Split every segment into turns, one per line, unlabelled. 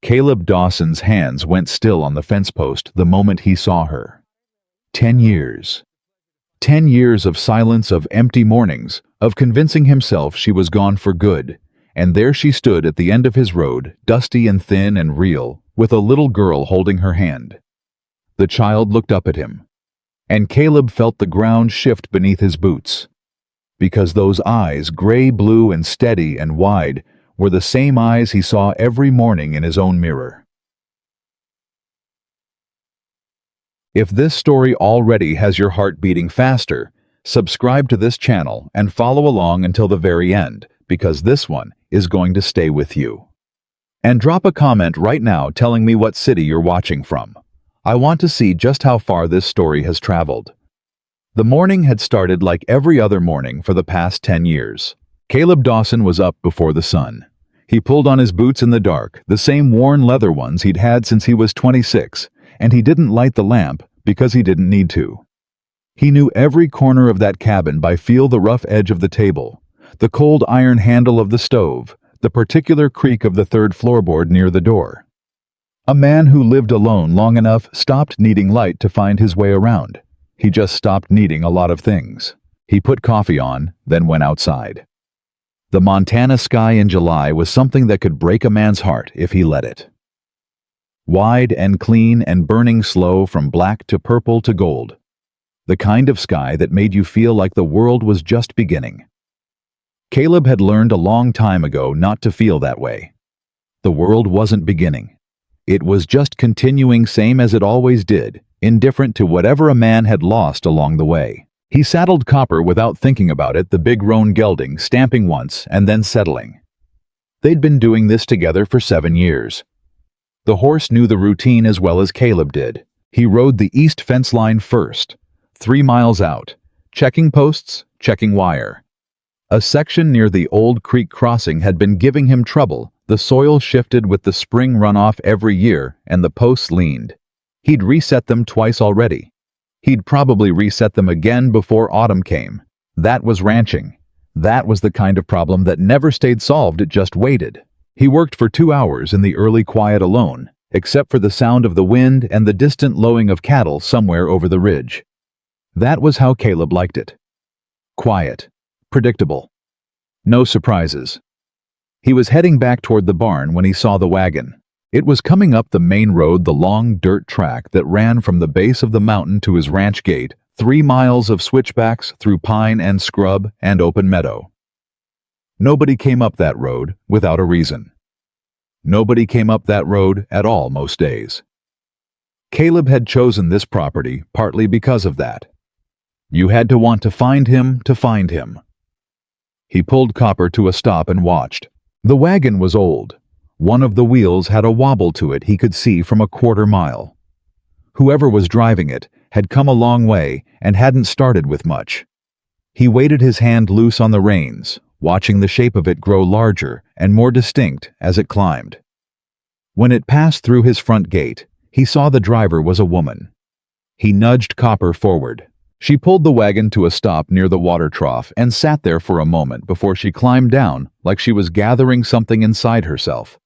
Caleb Dawson's hands went still on the fence post the moment he saw her. 10 years. 10 years of silence, of empty mornings, of convincing himself she was gone for good, and there she stood at the end of his road, dusty and thin and real, with a little girl holding her hand. The child looked up at him, and Caleb felt the ground shift beneath his boots, because those eyes, gray, blue, and steady and wide, were the same eyes he saw every morning in his own mirror. If this story already has your heart beating faster, subscribe to this channel and follow along until the very end, because this one is going to stay with you. And drop a comment right now telling me what city you're watching from. I want to see just how far this story has traveled. The morning had started like every other morning for the past 10 years. Caleb Dawson was up before the sun. He pulled on his boots in the dark, the same worn leather ones he'd had since he was 26, and he didn't light the lamp because he didn't need to. He knew every corner of that cabin by feel, the rough edge of the table, the cold iron handle of the stove, the particular creak of the third floorboard near the door. A man who lived alone long enough stopped needing light to find his way around. He just stopped needing a lot of things. He put coffee on, then went outside. The Montana sky in July was something that could break a man's heart if he let it. Wide and clean and burning slow from black to purple to gold. The kind of sky that made you feel like the world was just beginning. Caleb had learned a long time ago not to feel that way. The world wasn't beginning. It was just continuing, same as it always did, indifferent to whatever a man had lost along the way. He saddled Copper without thinking about it, the big roan gelding, stamping once and then settling. They'd been doing this together for 7 years. The horse knew the routine as well as Caleb did. He rode the east fence line first, 3 miles out, checking posts, checking wire. A section near the old creek crossing had been giving him trouble. The soil shifted with the spring runoff every year, and the posts leaned. He'd reset them twice already. He'd probably reset them again before autumn came. That was ranching. That was the kind of problem that never stayed solved, it just waited. He worked for 2 hours in the early quiet alone, except for the sound of the wind and the distant lowing of cattle somewhere over the ridge. That was how Caleb liked it. Quiet. Predictable. No surprises. He was heading back toward the barn when he saw the wagon. It was coming up the main road, the long dirt track that ran from the base of the mountain to his ranch gate, 3 miles of switchbacks through pine and scrub and open meadow. Nobody came up that road without a reason. Nobody came up that road at all most days. Caleb had chosen this property partly because of that. You had to want to find him to find him. He pulled Copper to a stop and watched. The wagon was old. One of the wheels had a wobble to it he could see from a 1/4 mile. Whoever was driving it had come a long way and hadn't started with much. He weighted his hand loose on the reins, watching the shape of it grow larger and more distinct as it climbed. When it passed through his front gate, he saw the driver was a woman. He nudged Copper forward. She pulled the wagon to a stop near the water trough and sat there for a moment before she climbed down like she was gathering something inside herself.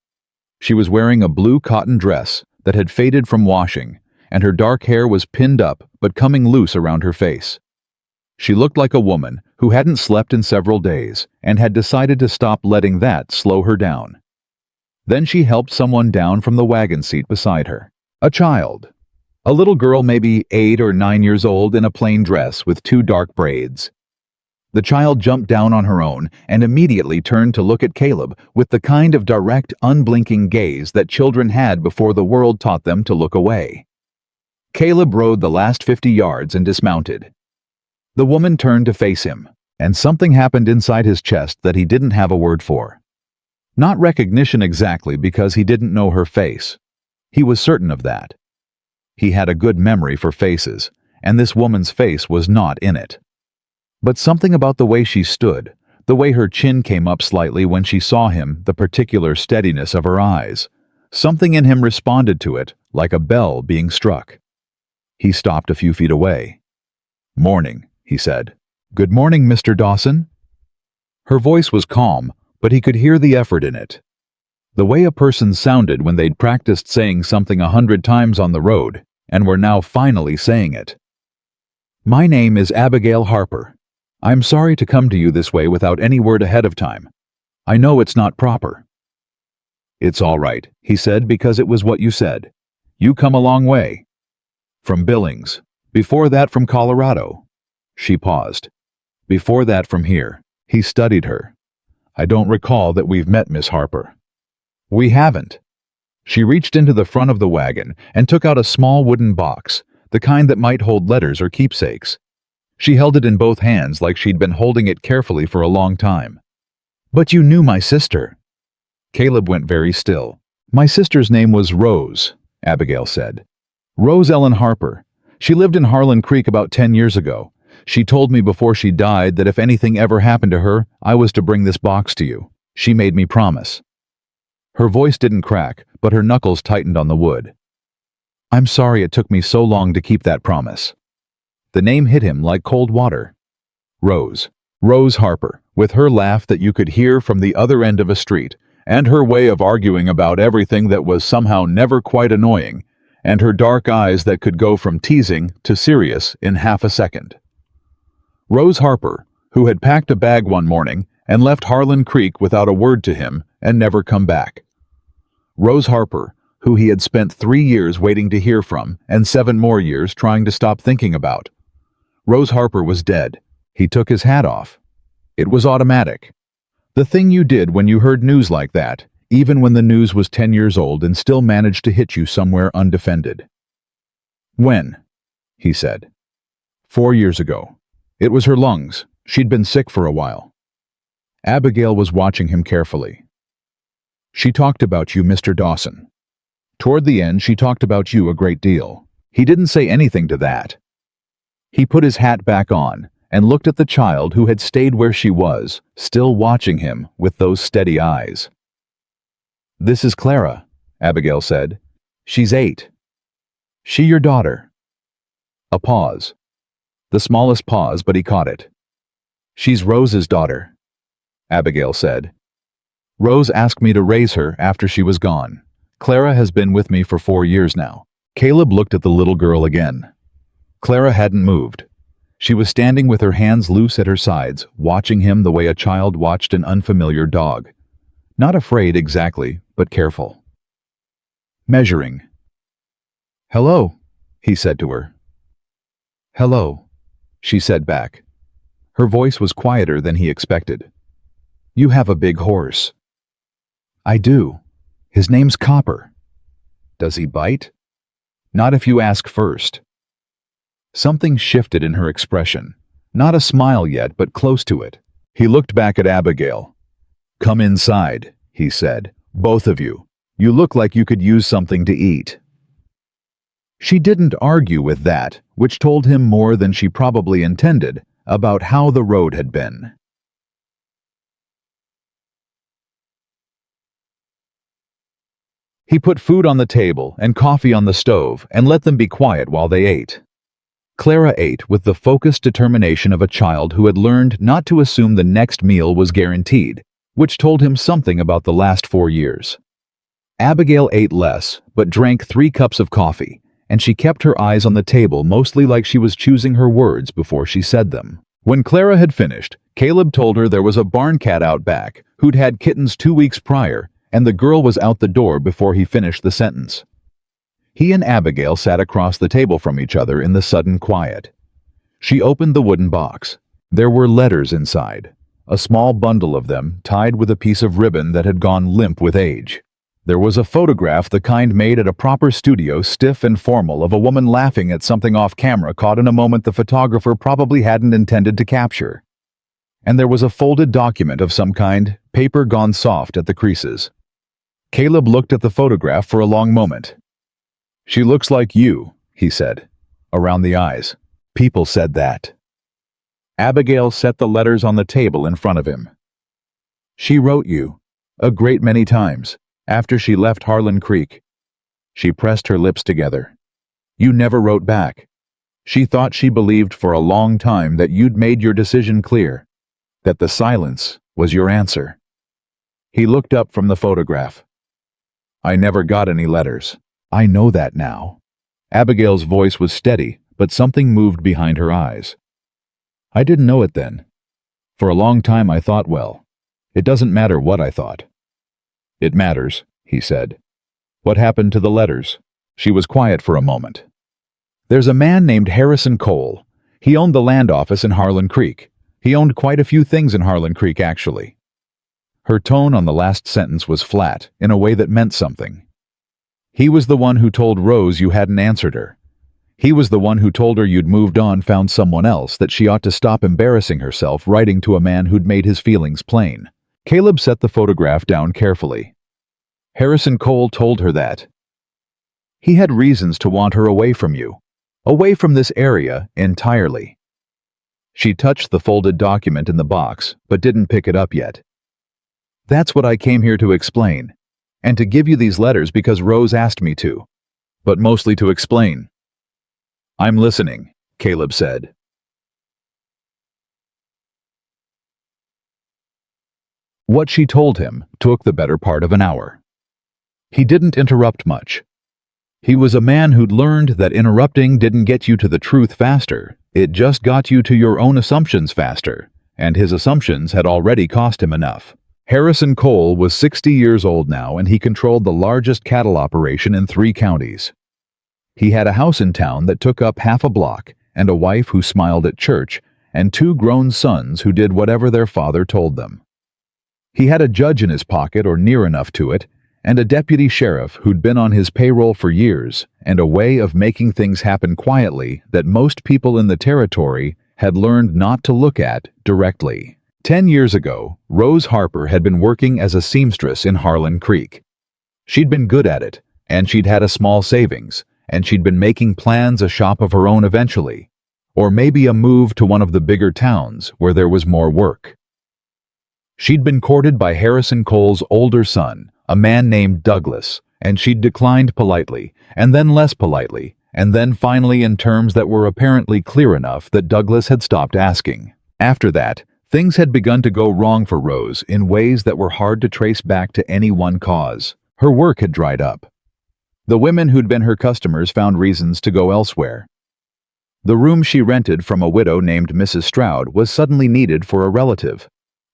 She was wearing a blue cotton dress that had faded from washing, and her dark hair was pinned up but coming loose around her face. She looked like a woman who hadn't slept in several days and had decided to stop letting that slow her down. Then she helped someone down from the wagon seat beside her. A child. A little girl, maybe 8 or 9 years old, in a plain dress with 2 dark braids. The child jumped down on her own and immediately turned to look at Caleb with the kind of direct, unblinking gaze that children had before the world taught them to look away. Caleb rode the last 50 yards and dismounted. The woman turned to face him, and something happened inside his chest that he didn't have a word for. Not recognition exactly, because he didn't know her face. He was certain of that. He had a good memory for faces, and this woman's face was not in it. But something about the way she stood, the way her chin came up slightly when she saw him, the particular steadiness of her eyes, something in him responded to it like a bell being struck. He stopped a few feet away. "Morning," he said. "Good morning, Mr. Dawson." Her voice was calm, but he could hear the effort in it. The way a person sounded when they'd practiced saying something 100 times on the road and were now finally saying it. My name is Abigail Harper. I'm sorry to come to you this way without any word ahead of time. I know it's not proper. It's all right, he said, because it was what you said. You come a long way. From Billings. Before that from Colorado. She paused. Before that from here. He studied her. I don't recall that we've met, Miss Harper. We haven't. She reached into the front of the wagon and took out a small wooden box, the kind that might hold letters or keepsakes. She held it in both hands like she'd been holding it carefully for a long time. But you knew my sister. Caleb went very still. My sister's name was Rose, Abigail said. Rose Ellen Harper. She lived in Harlan Creek about 10 years ago. She told me before she died that if anything ever happened to her, I was to bring this box to you. She made me promise. Her voice didn't crack, but her knuckles tightened on the wood. I'm sorry it took me so long to keep that promise. The name hit him like cold water. Rose. Rose Harper, with her laugh that you could hear from the other end of a street, and her way of arguing about everything that was somehow never quite annoying, and her dark eyes that could go from teasing to serious in half a second. Rose Harper, who had packed a bag one morning and left Harlan Creek without a word to him and never come back. Rose Harper, who he had spent 3 years waiting to hear from and 7 more years trying to stop thinking about. Rose Harper was dead. He took his hat off. It was automatic. The thing you did when you heard news like that, even when the news was 10 years old and still managed to hit you somewhere undefended. When? He said. 4 years ago. It was her lungs. She'd been sick for a while. Abigail was watching him carefully. She talked about you, Mr. Dawson. Toward the end, she talked about you a great deal. He didn't say anything to that. He put his hat back on and looked at the child who had stayed where she was, still watching him with those steady eyes. This is Clara, Abigail said. She's 8. She your daughter? A pause. The smallest pause, but he caught it. She's Rose's daughter, Abigail said. Rose asked me to raise her after she was gone. Clara has been with me for 4 years now. Caleb looked at the little girl again. Clara hadn't moved. She was standing with her hands loose at her sides, watching him the way a child watched an unfamiliar dog. Not afraid exactly, but careful. Measuring. Hello, he said to her. Hello, she said back. Her voice was quieter than he expected. You have a big horse. I do. His name's Copper. Does he bite? Not if you ask first. Something shifted in her expression. Not a smile yet, but close to it. He looked back at Abigail. Come inside, he said. Both of you. You look like you could use something to eat. She didn't argue with that, which told him more than she probably intended about how the road had been. He put food on the table and coffee on the stove and let them be quiet while they ate. Clara ate with the focused determination of a child who had learned not to assume the next meal was guaranteed, which told him something about the last 4 years. Abigail ate less, but drank 3 cups of coffee, and she kept her eyes on the table mostly like she was choosing her words before she said them. When Clara had finished, Caleb told her there was a barn cat out back who'd had kittens 2 weeks prior, and the girl was out the door before he finished the sentence. He and Abigail sat across the table from each other in the sudden quiet. She opened the wooden box. There were letters inside, a small bundle of them tied with a piece of ribbon that had gone limp with age. There was a photograph, the kind made at a proper studio, stiff and formal, of a woman laughing at something off camera caught in a moment the photographer probably hadn't intended to capture. And there was a folded document of some kind, paper gone soft at the creases. Caleb looked at the photograph for a long moment. She looks like you, he said, around the eyes. People said that. Abigail set the letters on the table in front of him. She wrote you, a great many times, after she left Harlan Creek. She pressed her lips together. You never wrote back. She thought she believed for a long time that you'd made your decision clear, that the silence was your answer. He looked up from the photograph. I never got any letters. I know that now. Abigail's voice was steady, but something moved behind her eyes. I didn't know it then. For a long time I thought, well, it doesn't matter what I thought. It matters, he said. What happened to the letters? She was quiet for a moment. There's a man named Harrison Cole. He owned the land office in Harlan Creek. He owned quite a few things in Harlan Creek, actually. Her tone on the last sentence was flat, in a way that meant something. He was the one who told Rose you hadn't answered her. He was the one who told her you'd moved on, found someone else, that she ought to stop embarrassing herself writing to a man who'd made his feelings plain. Caleb set the photograph down carefully. Harrison Cole told her that. He had reasons to want her away from you, away from this area entirely. She touched the folded document in the box, but didn't pick it up yet. That's what I came here to explain, and to give you these letters because Rose asked me to, but mostly to explain. I'm listening, Caleb said. What she told him took the better part of an hour. He didn't interrupt much. He was a man who'd learned that interrupting didn't get you to the truth faster, it just got you to your own assumptions faster, and his assumptions had already cost him enough. Harrison Cole was 60 years old now, and he controlled the largest cattle operation in 3 counties. He had a house in town that took up half a block, and a wife who smiled at church, and 2 grown sons who did whatever their father told them. He had a judge in his pocket, or near enough to it, and a deputy sheriff who'd been on his payroll for years, and a way of making things happen quietly that most people in the territory had learned not to look at directly. 10 years ago, Rose Harper had been working as a seamstress in Harlan Creek. She'd been good at it, and she'd had a small savings, and she'd been making plans a shop of her own eventually, or maybe a move to one of the bigger towns where there was more work. She'd been courted by Harrison Cole's older son, a man named Douglas, and she'd declined politely, and then less politely, and then finally in terms that were apparently clear enough that Douglas had stopped asking. After that, things had begun to go wrong for Rose in ways that were hard to trace back to any one cause. Her work had dried up. The women who'd been her customers found reasons to go elsewhere. The room she rented from a widow named Mrs. Stroud was suddenly needed for a relative,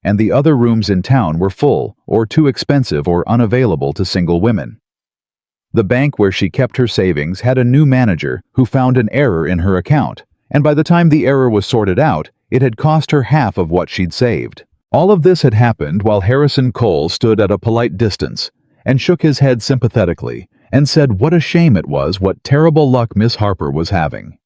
and the other rooms in town were full or too expensive or unavailable to single women. The bank where she kept her savings had a new manager who found an error in her account, and by the time the error was sorted out, it had cost her half of what she'd saved. All of this had happened while Harrison Cole stood at a polite distance and shook his head sympathetically and said what a shame it was, what terrible luck Miss Harper was having.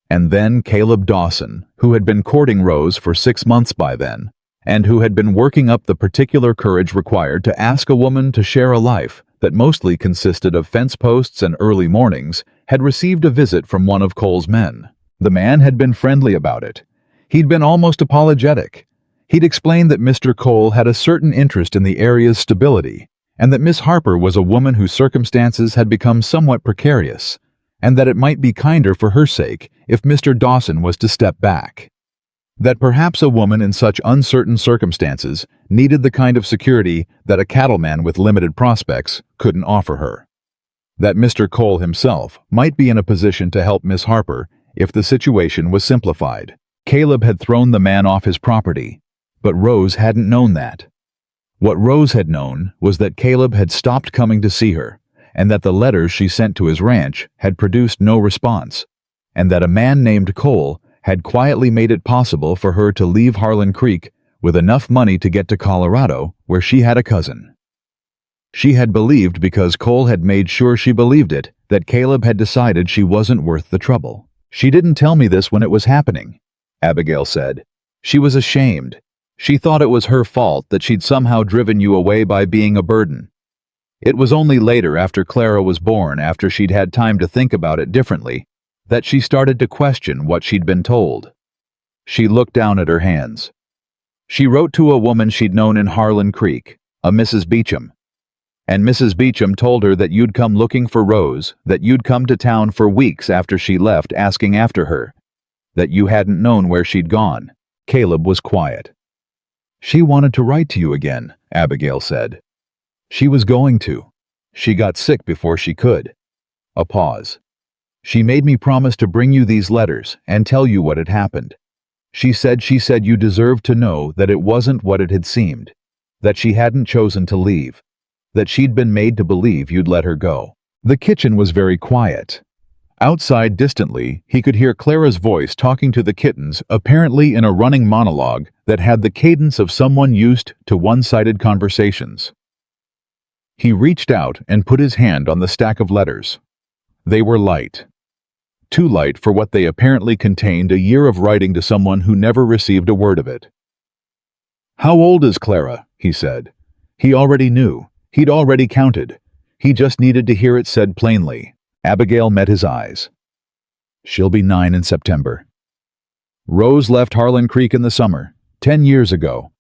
And then Caleb Dawson, who had been courting Rose for 6 months by then, and who had been working up the particular courage required to ask a woman to share a life that mostly consisted of fence posts and early mornings, had received a visit from one of Cole's men. The man had been friendly about it. He'd been almost apologetic. He'd explained that Mr. Cole had a certain interest in the area's stability, and that Miss Harper was a woman whose circumstances had become somewhat precarious, and that it might be kinder for her sake if Mr. Dawson was to step back. That perhaps a woman in such uncertain circumstances needed the kind of security that a cattleman with limited prospects couldn't offer her. That Mr. Cole himself might be in a position to help Miss Harper if the situation was simplified. Caleb had thrown the man off his property, but Rose hadn't known that. What Rose had known was that Caleb had stopped coming to see her, and that the letters she sent to his ranch had produced no response, and that a man named Cole had quietly made it possible for her to leave Harlan Creek with enough money to get to Colorado, where she had a cousin. She had believed, because Cole had made sure she believed it, that Caleb had decided she wasn't worth the trouble. She didn't tell me this when it was happening, Abigail said. She was ashamed. She thought it was her fault that she'd somehow driven you away by being a burden. It was only later, after Clara was born, after she'd had time to think about it differently, that she started to question what she'd been told. She looked down at her hands. She wrote to a woman she'd known in Harlan Creek, a Mrs. Beecham. And Mrs. Beecham told her that you'd come looking for Rose, that you'd come to town for weeks after she left asking after her, that you hadn't known where she'd gone. Caleb was quiet. She wanted to write to you again, Abigail said. She was going to. She got sick before she could. A pause. She made me promise to bring you these letters and tell you what had happened. She said you deserved to know that it wasn't what it had seemed, that she hadn't chosen to leave, that she'd been made to believe you'd let her go. The kitchen was very quiet. Outside, distantly, he could hear Clara's voice talking to the kittens, apparently in a running monologue that had the cadence of someone used to one-sided conversations. He reached out and put his hand on the stack of letters. They were light. Too light for what they apparently contained, a year of writing to someone who never received a word of it. "How old is Clara?" he said. He already knew. He'd already counted. He just needed to hear it said plainly. Abigail met his eyes. "She'll be 9 in September. Rose left Harlan Creek in the summer, 10 years ago."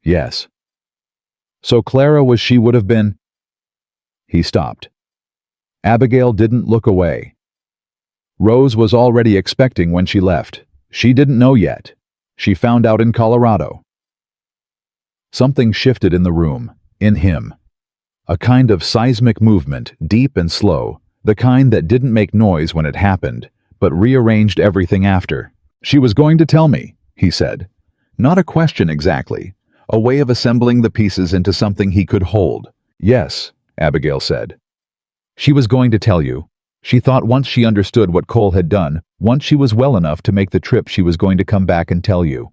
"Yes." "So Clara was she would have been—" He stopped. Abigail didn't look away. Rose was already expecting when she left. She didn't know yet. She found out in Colorado. Something shifted in the room, in him. A kind of seismic movement, deep and slow, the kind that didn't make noise when it happened, but rearranged everything after. "She was going to tell me," he said. Not a question exactly, a way of assembling the pieces into something he could hold. "Yes," Abigail said. "She was going to tell you. She thought once she understood what Cole had done, once she was well enough to make the trip, she was going to come back and tell you.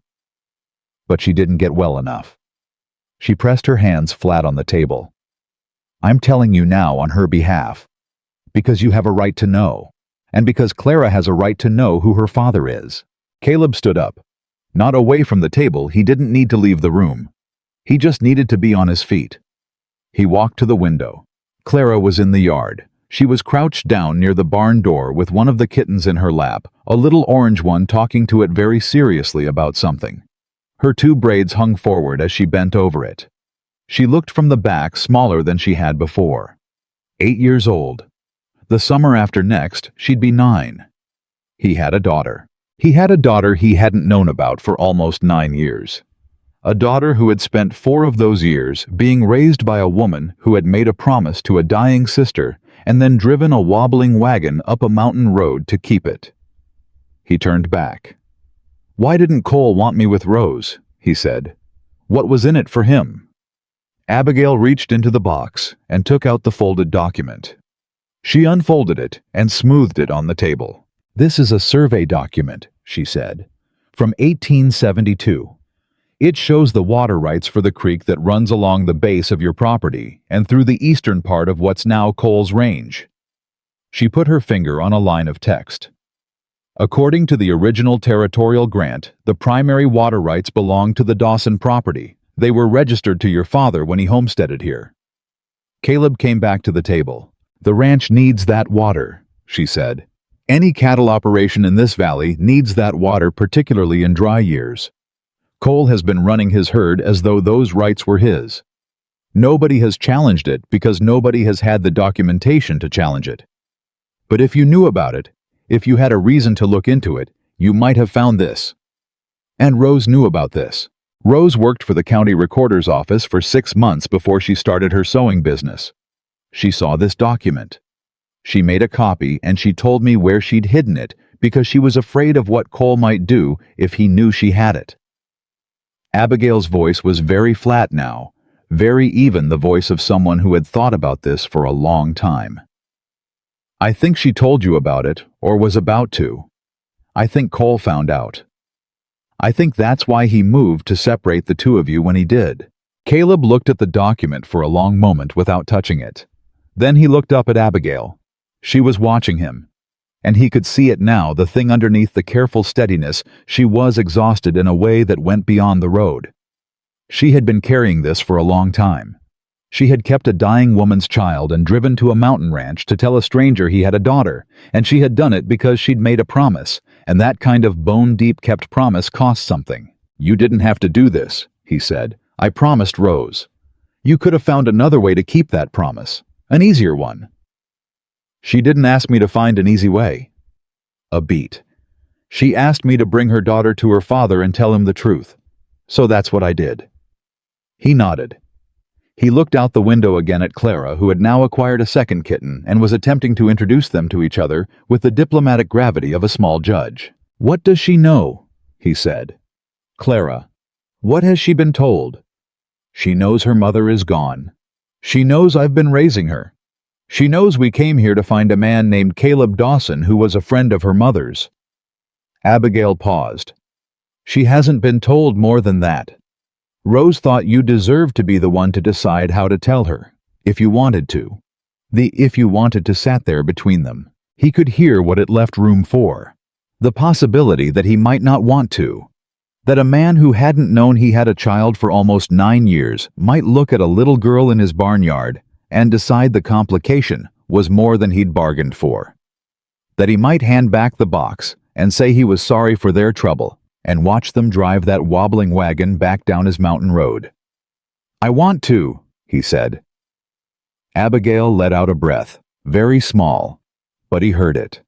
But she didn't get well enough." She pressed her hands flat on the table. "I'm telling you now on her behalf. Because you have a right to know. And because Clara has a right to know who her father is." Caleb stood up. Not away from the table, he didn't need to leave the room. He just needed to be on his feet. He walked to the window. Clara was in the yard. She was crouched down near the barn door with one of the kittens in her lap, a little orange one talking to it very seriously about something. Her 2 braids hung forward as she bent over it. She looked from the back smaller than she had before. 8 years old. The summer after next, she'd be 9. He had a daughter. He had a daughter he hadn't known about for almost 9 years. A daughter who had spent 4 of those years being raised by a woman who had made a promise to a dying sister and then driven a wobbling wagon up a mountain road to keep it. He turned back. "Why didn't Cole want me with Rose?" he said. "What was in it for him?" Abigail reached into the box and took out the folded document. She unfolded it and smoothed it on the table. "This is a survey document," she said, "from 1872. It shows the water rights for the creek that runs along the base of your property and through the eastern part of what's now Cole's Range." She put her finger on a line of text. "According to the original territorial grant, the primary water rights belong to the Dawson property. They were registered to your father when he homesteaded here." Caleb came back to the table. "The ranch needs that water," she said. "Any cattle operation in this valley needs that water, particularly in dry years. Cole has been running his herd as though those rights were his. Nobody has challenged it because nobody has had the documentation to challenge it. But if you knew about it, if you had a reason to look into it, you might have found this." And Rose knew about this. Rose worked for the county recorder's office for 6 months before she started her sewing business. She saw this document. She made a copy and she told me where she'd hidden it because she was afraid of what Cole might do if he knew she had it. Abigail's voice was very flat now, very even, the voice of someone who had thought about this for a long time. "I think she told you about it, or was about to. I think Cole found out. I think that's why he moved to separate the 2 of you when he did." Caleb looked at the document for a long moment without touching it. Then he looked up at Abigail. She was watching him. And he could see it now, the thing underneath the careful steadiness. She was exhausted in a way that went beyond the road. She had been carrying this for a long time. She had kept a dying woman's child and driven to a mountain ranch to tell a stranger he had a daughter, and she had done it because she'd made a promise, and that kind of bone-deep kept promise cost something. "You didn't have to do this," he said. "I promised Rose. You could have found another way to keep that promise, an easier one." "She didn't ask me to find an easy way." A beat. "She asked me to bring her daughter to her father and tell him the truth. So that's what I did." He nodded. He looked out the window again at Clara, who had now acquired a second kitten and was attempting to introduce them to each other with the diplomatic gravity of a small judge. "What does she know?" he said. "Clara. What has she been told?" "She knows her mother is gone. She knows I've been raising her. She knows we came here to find a man named Caleb Dawson who was a friend of her mother's." Abigail paused. "She hasn't been told more than that. Rose thought you deserved to be the one to decide how to tell her, if you wanted to." The "if you wanted to" sat there between them. He could hear what it left room for. The possibility that he might not want to. That a man who hadn't known he had a child for almost 9 years might look at a little girl in his barnyard and decide the complication was more than he'd bargained for. That he might hand back the box and say he was sorry for their trouble and watch them drive that wobbling wagon back down his mountain road. "I want to," he said. Abigail let out a breath, very small, but he heard it.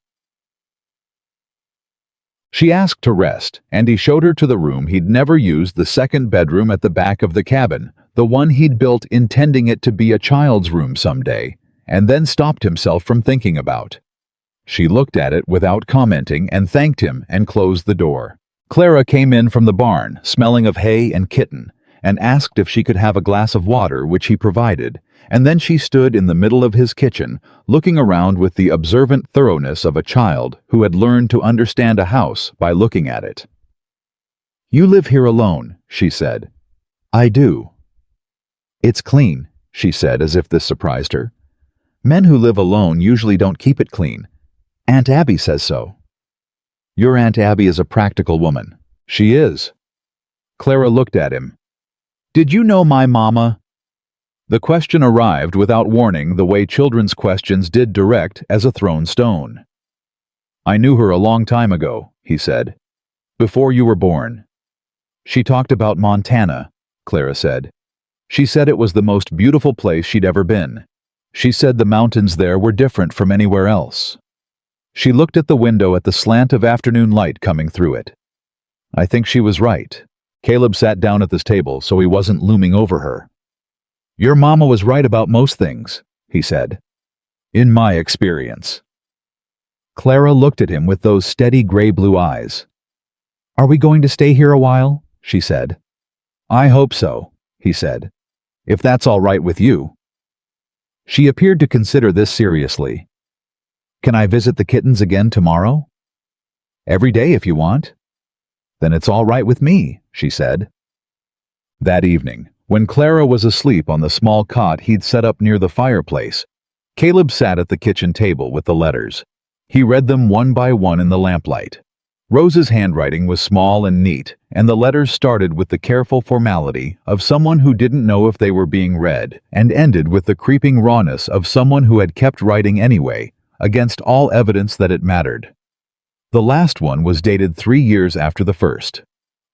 She asked to rest, and he showed her to the room he'd never used, the second bedroom at the back of the cabin, the one he'd built intending it to be a child's room someday, and then stopped himself from thinking about. She looked at it without commenting and thanked him and closed the door. Clara came in from the barn, smelling of hay and kitten, and asked if she could have a glass of water, which he provided, and then she stood in the middle of his kitchen, looking around with the observant thoroughness of a child who had learned to understand a house by looking at it. "You live here alone," she said. "I do." "It's clean," she said, as if this surprised her. "Men who live alone usually don't keep it clean. Aunt Abby says so." "Your Aunt Abby is a practical woman." "She is." Clara looked at him. "Did you know my mama?" The question arrived without warning, the way children's questions did, direct as a thrown stone. "I knew her a long time ago," he said. "Before you were born." "She talked about Montana," Clara said. "She said it was the most beautiful place she'd ever been. She said the mountains there were different from anywhere else." She looked at the window at the slant of afternoon light coming through it. "I think she was right." Caleb sat down at this table so he wasn't looming over her. "Your mama was right about most things," he said. "In my experience." Clara looked at him with those steady gray-blue eyes. "Are we going to stay here a while?" she said. "I hope so," he said. "If that's all right with you." She appeared to consider this seriously. "Can I visit the kittens again tomorrow?" "Every day if you want." "Then it's all right with me," she said. That evening, when Clara was asleep on the small cot he'd set up near the fireplace, Caleb sat at the kitchen table with the letters. He read them one by one in the lamplight. Rose's handwriting was small and neat, and the letters started with the careful formality of someone who didn't know if they were being read, and ended with the creeping rawness of someone who had kept writing anyway, against all evidence that it mattered. The last one was dated 3 years after the first.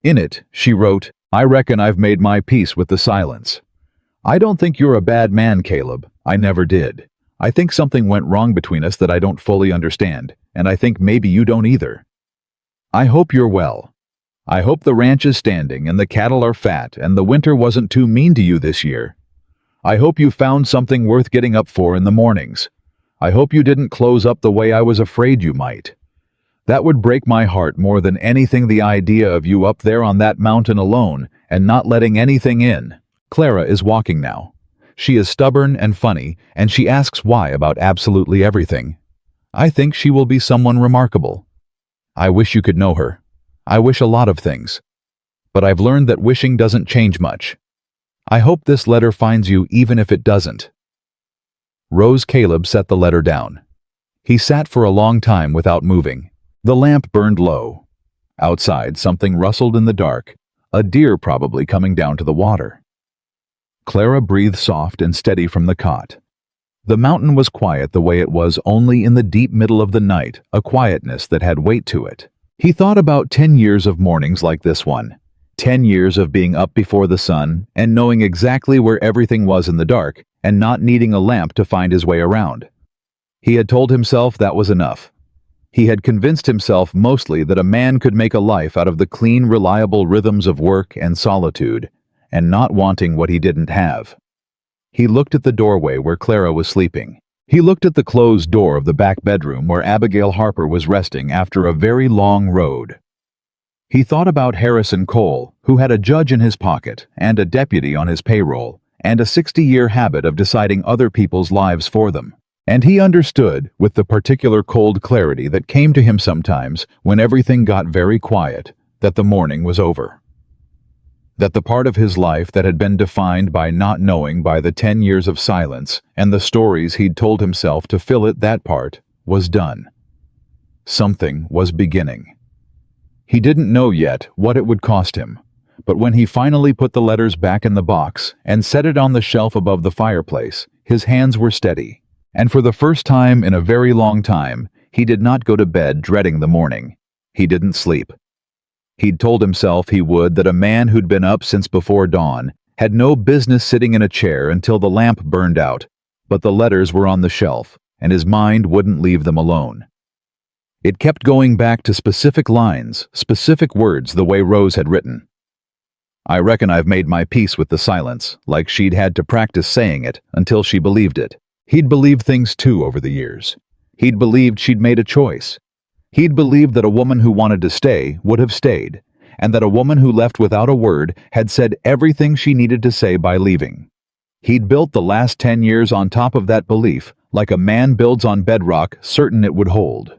In it, she wrote, "I reckon I've made my peace with the silence. I don't think you're a bad man, Caleb. I never did. I think something went wrong between us that I don't fully understand, and I think maybe you don't either. I hope you're well. I hope the ranch is standing and the cattle are fat and the winter wasn't too mean to you this year. I hope you found something worth getting up for in the mornings. I hope you didn't close up the way I was afraid you might. That would break my heart more than anything, the idea of you up there on that mountain alone and not letting anything in." Clara is walking now. She is stubborn and funny, and she asks why about absolutely everything. I think she will be someone remarkable. I wish you could know her. I wish a lot of things. But I've learned that wishing doesn't change much. I hope this letter finds you even if it doesn't. Rose. Caleb set the letter down. He sat for a long time without moving. The lamp burned low. Outside, something rustled in the dark, a deer probably coming down to the water. Clara breathed soft and steady from the cot. The mountain was quiet the way it was only in the deep middle of the night, a quietness that had weight to it. He thought about 10 years of mornings like this one. 10 years of being up before the sun and knowing exactly where everything was in the dark and not needing a lamp to find his way around. He had told himself that was enough. He had convinced himself mostly that a man could make a life out of the clean, reliable rhythms of work and solitude, and not wanting what he didn't have. He looked at the doorway where Clara was sleeping. He looked at the closed door of the back bedroom where Abigail Harper was resting after a very long road. He thought about Harrison Cole, who had a judge in his pocket and a deputy on his payroll, and a 60-year habit of deciding other people's lives for them. And he understood, with the particular cold clarity that came to him sometimes when everything got very quiet, that the morning was over. That the part of his life that had been defined by not knowing by the 10 years of silence and the stories he'd told himself to fill it, that part was done. Something was beginning. He didn't know yet what it would cost him, but when he finally put the letters back in the box and set it on the shelf above the fireplace, his hands were steady. And for the first time in a very long time, he did not go to bed dreading the morning. He didn't sleep. He'd told himself he would, that a man who'd been up since before dawn had no business sitting in a chair until the lamp burned out, but the letters were on the shelf, and his mind wouldn't leave them alone. It kept going back to specific lines, specific words the way Rose had written. I reckon I've made my peace with the silence, like she'd had to practice saying it until she believed it. He'd believed things too over the years. He'd believed she'd made a choice. He'd believed that a woman who wanted to stay would have stayed, and that a woman who left without a word had said everything she needed to say by leaving. He'd built the last 10 years on top of that belief, like a man builds on bedrock, certain it would hold.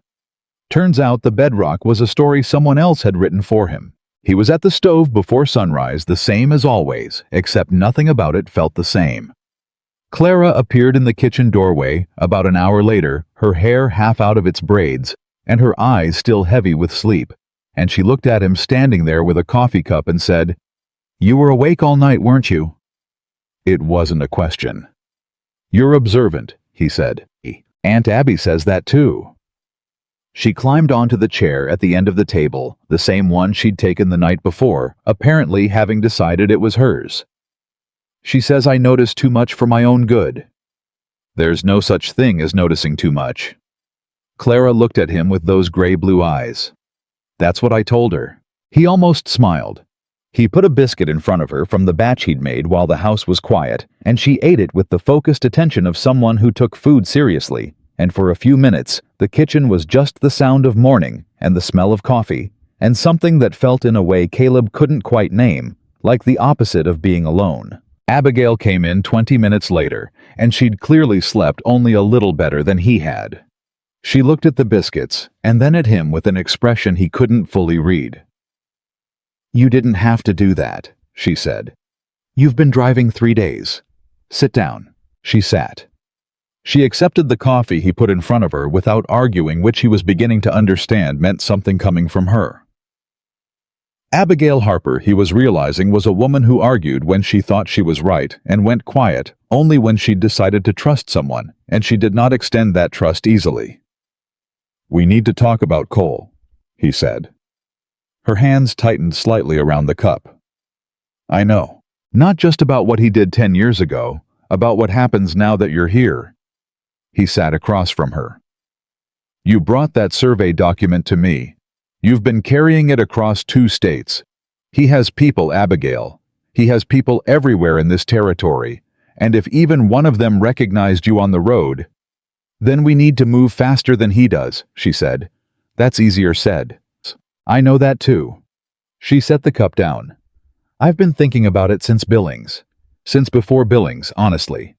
Turns out the bedrock was a story someone else had written for him. He was at the stove before sunrise, the same as always, except nothing about it felt the same. Clara appeared in the kitchen doorway about an hour later, her hair half out of its braids, and her eyes still heavy with sleep, and she looked at him standing there with a coffee cup and said, "You were awake all night, weren't you?" It wasn't a question. "You're observant," he said. "Aunt Abby says that too." She climbed onto the chair at the end of the table, the same one she'd taken the night before, apparently having decided it was hers. "She says I notice too much for my own good." "There's no such thing as noticing too much." Clara looked at him with those gray-blue eyes. "That's what I told her." He almost smiled. He put a biscuit in front of her from the batch he'd made while the house was quiet, and she ate it with the focused attention of someone who took food seriously, and for a few minutes the kitchen was just the sound of morning and the smell of coffee, and something that felt in a way Caleb couldn't quite name, like the opposite of being alone. Abigail came in 20 minutes later, and she'd clearly slept only a little better than he had. She looked at the biscuits, and then at him with an expression he couldn't fully read. "You didn't have to do that," she said. "You've been driving 3 days. Sit down." She sat. She accepted the coffee he put in front of her without arguing, which he was beginning to understand meant something coming from her. Abigail Harper, he was realizing, was a woman who argued when she thought she was right and went quiet only when she'd decided to trust someone, and she did not extend that trust easily. "We need to talk about Cole," he said. Her hands tightened slightly around the cup. "I know. Not just about what he did 10 years ago, about what happens now that you're here." He sat across from her. "You brought that survey document to me. You've been carrying it across 2 states. He has people, Abigail. He has people everywhere in this territory, and if even one of them recognized you on the road, then we need to move faster than he does," she said. "That's easier said." "I know that too." She set the cup down. "I've been thinking about it since Billings. Since before Billings, honestly.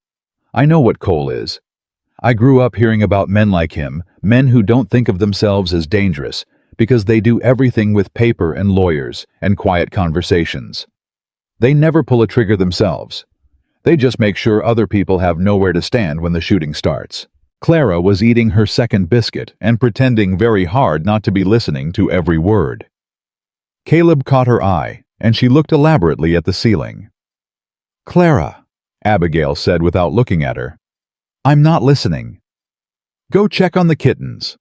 I know what Cole is. I grew up hearing about men like him, men who don't think of themselves as dangerous, because they do everything with paper and lawyers and quiet conversations. They never pull a trigger themselves. They just make sure other people have nowhere to stand when the shooting starts." Clara was eating her second biscuit and pretending very hard not to be listening to every word. Caleb caught her eye, and she looked elaborately at the ceiling. "Clara," Abigail said without looking at her, "I'm not listening." "Go check on the kittens."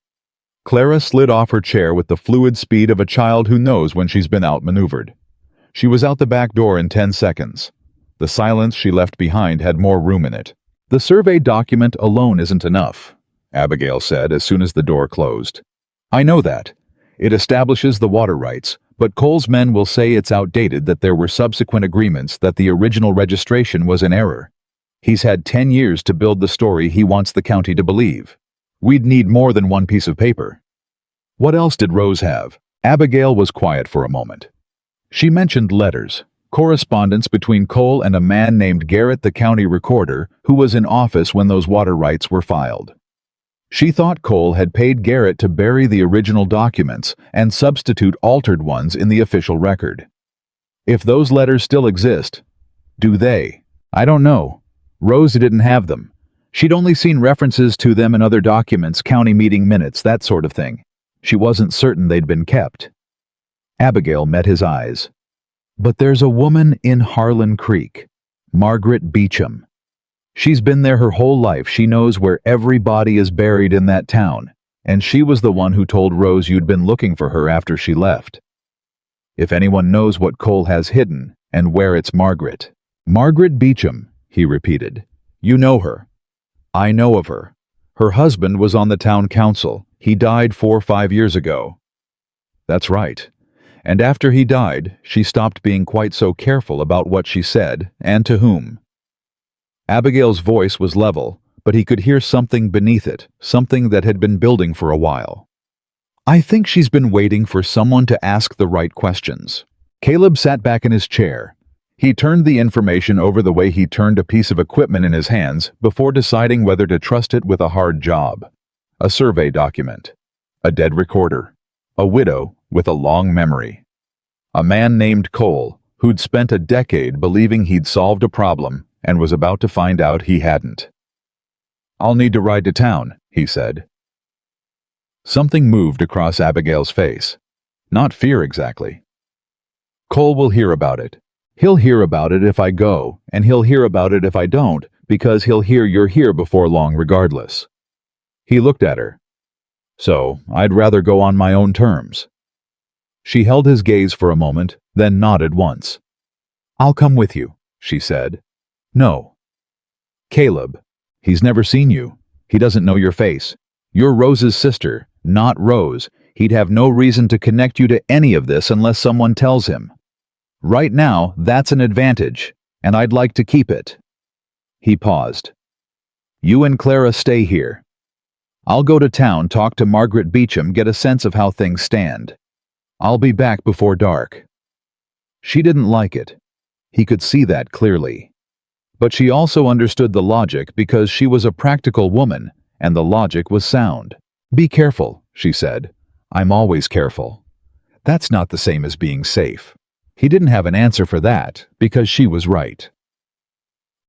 Clara slid off her chair with the fluid speed of a child who knows when she's been outmaneuvered. She was out the back door in 10 seconds. The silence she left behind had more room in it. "The survey document alone isn't enough," Abigail said as soon as the door closed. "I know that. It establishes the water rights, but Cole's men will say it's outdated, that there were subsequent agreements, that the original registration was in error. He's had 10 years to build the story he wants the county to believe. We'd need more than one piece of paper. What else did Rose have? Abigail was quiet for a moment. She mentioned letters, correspondence between Cole and a man named Garrett, the county recorder, who was in office when those water rights were filed. She thought Cole had paid Garrett to bury the original documents and substitute altered ones in the official record. If those letters still exist, do they? I don't know. Rose didn't have them. She'd only seen references to them in other documents, county meeting minutes, that sort of thing. She wasn't certain they'd been kept. Abigail met his eyes. But there's a woman in Harlan Creek, Margaret Beecham. She's been there her whole life. She knows where every body is buried in that town, and she was the one who told Rose you'd been looking for her after she left. If anyone knows what Cole has hidden, and where it's Margaret. Margaret Beecham, he repeated. You know her. I know of her. Her husband was on the town council. He died 4 or 5 years ago. That's right. And after he died, she stopped being quite so careful about what she said, and to whom. Abigail's voice was level, but he could hear something beneath it, something that had been building for a while. I think she's been waiting for someone to ask the right questions. Caleb sat back in his chair. He turned the information over the way he turned a piece of equipment in his hands before deciding whether to trust it with a hard job. A survey document. A dead recorder. A widow with a long memory. A man named Cole, who'd spent a decade believing he'd solved a problem and was about to find out he hadn't. I'll need to ride to town, he said. Something moved across Abigail's face. Not fear exactly. Cole will hear about it. He'll hear about it if I go, and he'll hear about it if I don't, because he'll hear you're here before long regardless. He looked at her. So, I'd rather go on my own terms. She held his gaze for a moment, then nodded once. I'll come with you, she said. No. Caleb. He's never seen you. He doesn't know your face. You're Rose's sister, not Rose. He'd have no reason to connect you to any of this unless someone tells him. Right now, that's an advantage, and I'd like to keep it. He paused. You and Clara stay here. I'll go to town, talk to Margaret Beecham, get a sense of how things stand. I'll be back before dark. She didn't like it. He could see that clearly. But she also understood the logic because she was a practical woman, and the logic was sound. Be careful, she said. I'm always careful. That's not the same as being safe. He didn't have an answer for that, because she was right.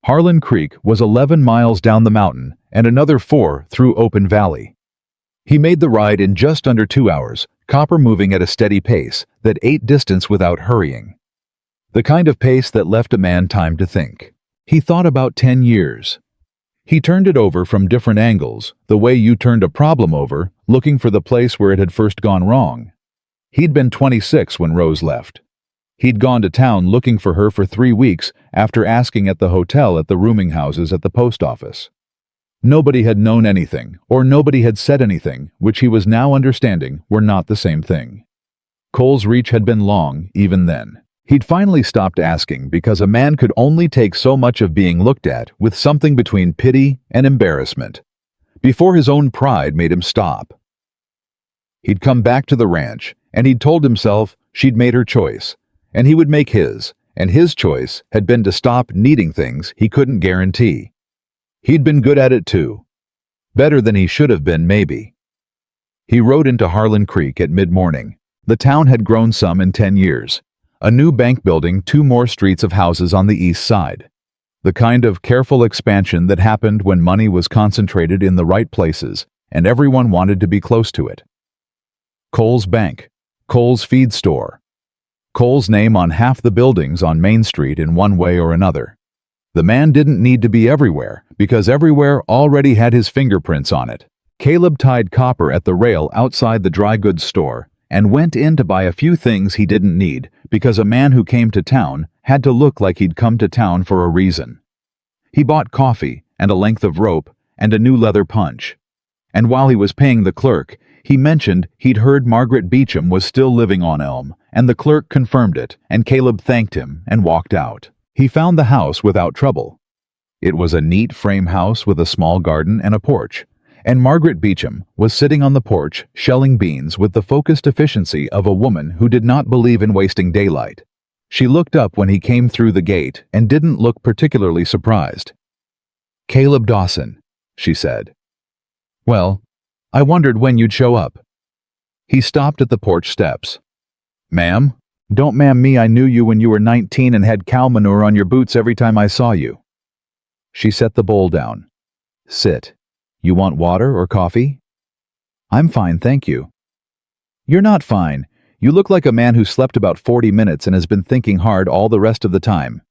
Harlan Creek was 11 miles down the mountain and another 4 through open valley. He made the ride in just under 2 hours, Copper moving at a steady pace that ate distance without hurrying. The kind of pace that left a man time to think. He thought about 10 years. He turned it over from different angles, the way you turned a problem over, looking for the place where it had first gone wrong. He'd been 26 when Rose left. He'd gone to town looking for her for 3 weeks after asking at the hotel at the rooming houses at the post office. Nobody had known anything, or nobody had said anything, which he was now understanding were not the same thing. Cole's reach had been long, even then. He'd finally stopped asking because a man could only take so much of being looked at with something between pity and embarrassment, before his own pride made him stop. He'd come back to the ranch, and he'd told himself she'd made her choice, and he would make his, and his choice had been to stop needing things he couldn't guarantee. He'd been good at it too. Better than he should have been, maybe. He rode into Harlan Creek at mid-morning. The town had grown some in 10 years. A new bank building, 2 more streets of houses on the east side. The kind of careful expansion that happened when money was concentrated in the right places, and everyone wanted to be close to it. Cole's Bank, Cole's Feed Store. Cole's name on half the buildings on Main Street in one way or another. The man didn't need to be everywhere, because everywhere already had his fingerprints on it. Caleb tied Copper at the rail outside the dry goods store and went in to buy a few things he didn't need, because a man who came to town had to look like he'd come to town for a reason. He bought coffee and a length of rope and a new leather punch. And while he was paying the clerk, he mentioned he'd heard Margaret Beecham was still living on Elm, and the clerk confirmed it, and Caleb thanked him and walked out. He found the house without trouble. It was a neat frame house with a small garden and a porch, and Margaret Beecham was sitting on the porch shelling beans with the focused efficiency of a woman who did not believe in wasting daylight. She looked up when he came through the gate and didn't look particularly surprised. "Caleb Dawson," she said. "Well, I wondered when you'd show up." He stopped at the porch steps. "Ma'am? Don't ma'am me, I knew you when you were 19 and had cow manure on your boots every time I saw you." She set the bowl down. "Sit. You want water or coffee?" "I'm fine, thank you." "You're not fine. You look like a man who slept about 40 minutes and has been thinking hard all the rest of the time."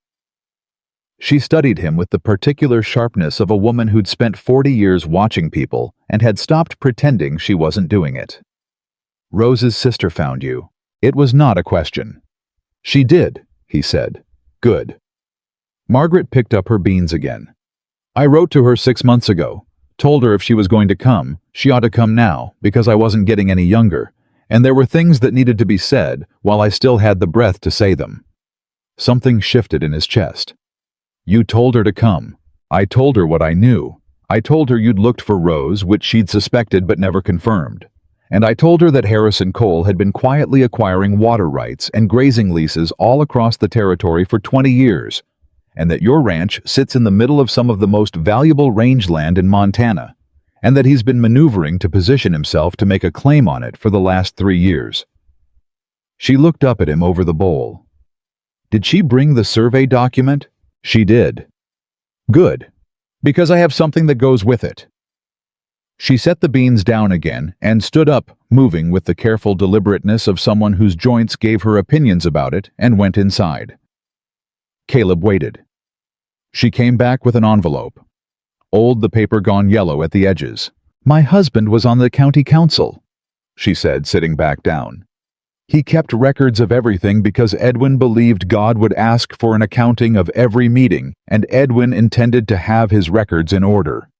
She studied him with the particular sharpness of a woman who'd spent 40 years watching people and had stopped pretending she wasn't doing it. "Rose's sister found you." It was not a question. "She did," he said. "Good." Margaret picked up her beans again. "I wrote to her 6 months ago, told her if she was going to come, she ought to come now, because I wasn't getting any younger, and there were things that needed to be said while I still had the breath to say them." Something shifted in his chest. "You told her to come. I told her what I knew. I told her you'd looked for Rose, which she'd suspected but never confirmed. And I told her that Harrison Cole had been quietly acquiring water rights and grazing leases all across the territory for 20 years, and that your ranch sits in the middle of some of the most valuable rangeland in Montana, and that he's been maneuvering to position himself to make a claim on it for the last 3 years. She looked up at him over the bowl. "Did she bring the survey document?" "She did." "Good, because I have something that goes with it." She set the beans down again and stood up, moving with the careful deliberateness of someone whose joints gave her opinions about it, and went inside. Caleb waited. She came back with an envelope. Old, the paper gone yellow at the edges. "My husband was on the county council," she said, sitting back down. "He kept records of everything because Edwin believed God would ask for an accounting of every meeting, and Edwin intended to have his records in order."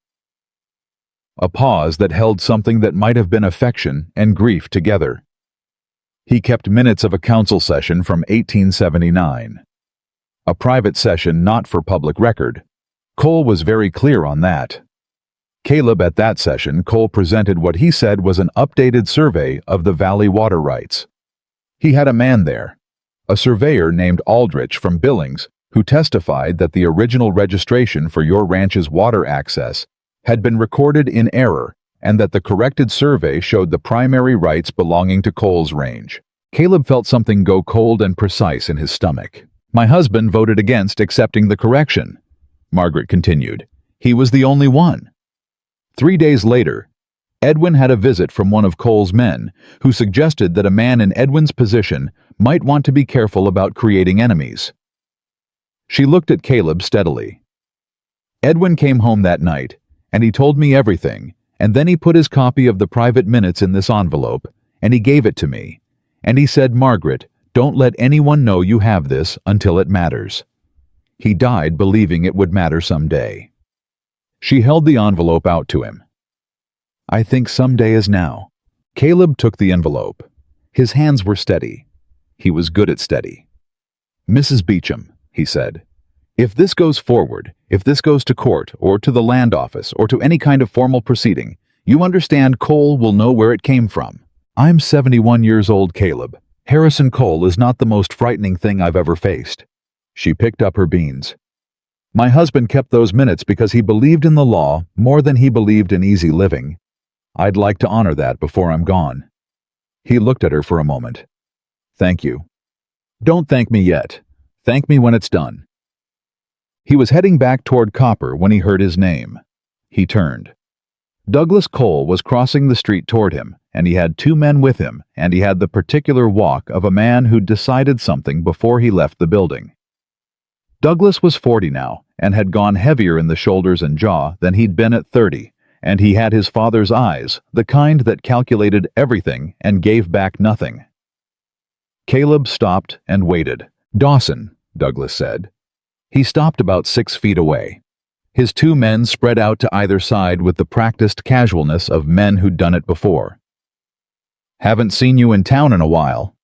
A pause that held something that might have been affection and grief together. "He kept minutes of a council session from 1879. A private session not for public record. Cole was very clear on that. Caleb, at that session, Cole presented what he said was an updated survey of the valley water rights. He had a man there, a surveyor named Aldrich from Billings, who testified that the original registration for your ranch's water access had been recorded in error and that the corrected survey showed the primary rights belonging to Cole's range. Caleb felt something go cold and precise in his stomach. "My husband voted against accepting the correction," Margaret continued. "He was the only one." 3 days later, Edwin had a visit from one of Cole's men, who suggested that a man in Edwin's position might want to be careful about creating enemies. She looked at Caleb steadily. "Edwin came home that night, and he told me everything, and then he put his copy of the private minutes in this envelope, and he gave it to me, and he said, 'Margaret, don't let anyone know you have this until it matters.' He died believing it would matter someday." She held the envelope out to him. "I think someday is now." Caleb took the envelope. His hands were steady. He was good at steady. "Mrs. Beecham," he said, "if this goes forward, if this goes to court or to the land office or to any kind of formal proceeding, you understand Cole will know where it came from. I'm 71 years old, Caleb. Harrison Cole is not the most frightening thing I've ever faced." She picked up her beans. "My husband kept those minutes because he believed in the law more than he believed in easy living. I'd like to honor that before I'm gone." He looked at her for a moment. "Thank you." "Don't thank me yet. Thank me when it's done." He was heading back toward Copper when he heard his name. He turned. Douglas Cole was crossing the street toward him, and he had 2 men with him, and he had the particular walk of a man who'd decided something before he left the building. Douglas was 40 now, and had gone heavier in the shoulders and jaw than he'd been at 30, and he had his father's eyes, the kind that calculated everything and gave back nothing. Caleb stopped and waited. "Dawson," Douglas said. He stopped about 6 feet away. His 2 men spread out to either side with the practiced casualness of men who'd done it before. "Haven't seen you in town in a while."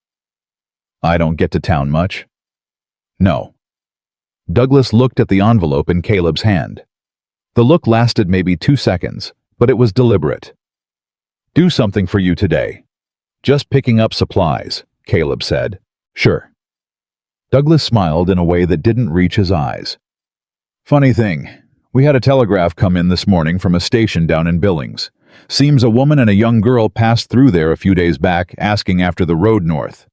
"I don't get to town much." "No." Douglas looked at the envelope in Caleb's hand. The look lasted maybe 2 seconds, but it was deliberate. "Do something for you today." "Just picking up supplies," Caleb said. "Sure." Douglas smiled in a way that didn't reach his eyes. "Funny thing, we had a telegraph come in this morning from a station down in Billings. Seems a woman and a young girl passed through there a few days back asking after the road north."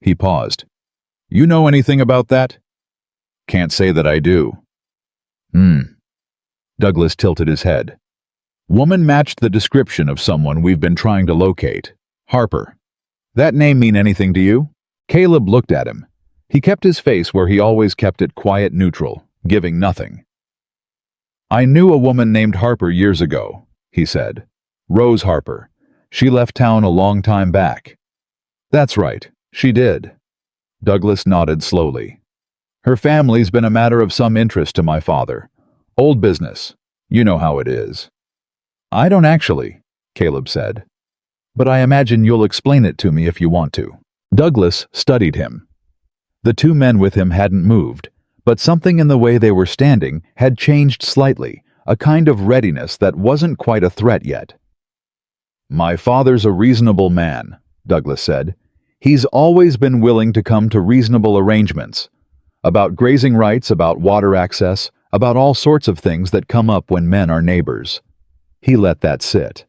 He paused. "You know anything about that?" "Can't say that I do." Douglas tilted his head. "Woman matched the description of someone we've been trying to locate. Harper. That name mean anything to you?" Caleb looked at him. He kept his face where he always kept it quiet neutral, giving nothing. "I knew a woman named Harper years ago," he said. "Rose Harper. She left town a long time back." "That's right, she did." Douglas nodded slowly. "Her family's been a matter of some interest to my father. Old business. You know how it is." "I don't actually," Caleb said. "But I imagine you'll explain it to me if you want to." Douglas studied him. The two men with him hadn't moved, but something in the way they were standing had changed slightly, a kind of readiness that wasn't quite a threat yet. "My father's a reasonable man," Douglas said. "He's always been willing to come to reasonable arrangements. About grazing rights, about water access, about all sorts of things that come up when men are neighbors." He let that sit.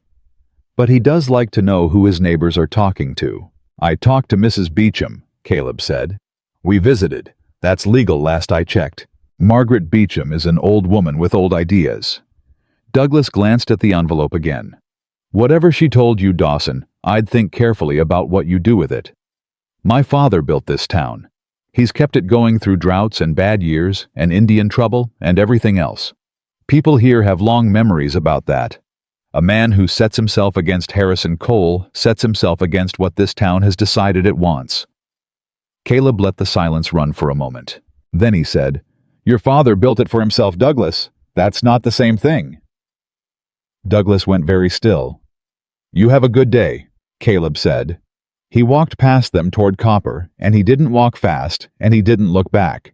"But he does like to know who his neighbors are talking to." "I talked to Mrs. Beecham," Caleb said. "We visited. That's legal last I checked. Margaret Beecham is an old woman with old ideas." Douglas glanced at the envelope again. "Whatever she told you, Dawson, I'd think carefully about what you do with it. My father built this town. He's kept it going through droughts and bad years and Indian trouble and everything else. People here have long memories about that. A man who sets himself against Harrison Cole sets himself against what this town has decided it wants." Caleb let the silence run for a moment. Then he said, "Your father built it for himself, Douglas. That's not the same thing." Douglas went very still. "You have a good day," Caleb said. He walked past them toward Copper, and he didn't walk fast, and he didn't look back.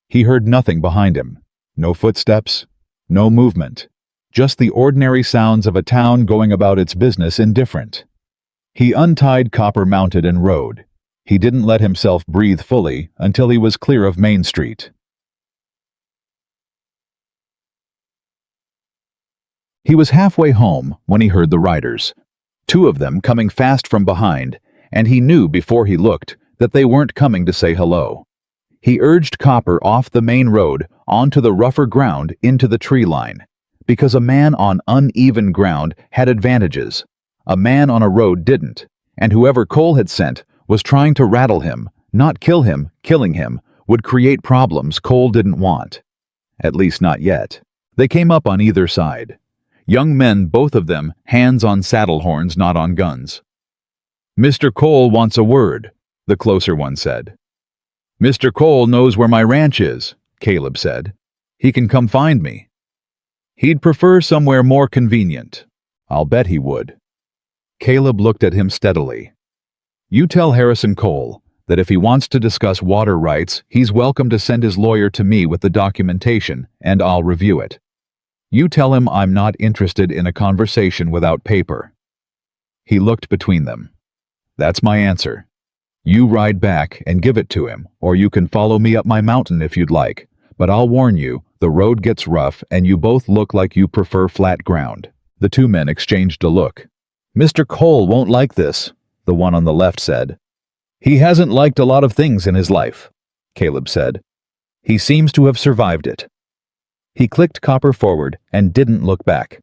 He heard nothing behind him. No footsteps, no movement. Just the ordinary sounds of a town going about its business indifferent. He untied Copper, mounted, and rode. He didn't let himself breathe fully until he was clear of Main Street. He was halfway home when he heard the riders, 2 of them coming fast from behind, and he knew before he looked that they weren't coming to say hello. He urged Copper off the main road onto the rougher ground into the tree line, because a man on uneven ground had advantages. A man on a road didn't, and whoever Cole had sent was trying to rattle him, not kill him. Killing him would create problems Cole didn't want. At least not yet. They came up on either side. Young men, both of them, hands on saddle horns, not on guns. "Mr. Cole wants a word," the closer one said. "Mr. Cole knows where my ranch is," Caleb said. "He can come find me." "He'd prefer somewhere more convenient." "I'll bet he would." Caleb looked at him steadily. "You tell Harrison Cole that if he wants to discuss water rights, he's welcome to send his lawyer to me with the documentation, and I'll review it. You tell him I'm not interested in a conversation without paper." He looked between them. "That's my answer. You ride back and give it to him, or you can follow me up my mountain if you'd like, but I'll warn you, the road gets rough and you both look like you prefer flat ground." The 2 men exchanged a look. "Mr. Cole won't like this," the one on the left said. "He hasn't liked a lot of things in his life," Caleb said. "He seems to have survived it." He clicked Copper forward and didn't look back.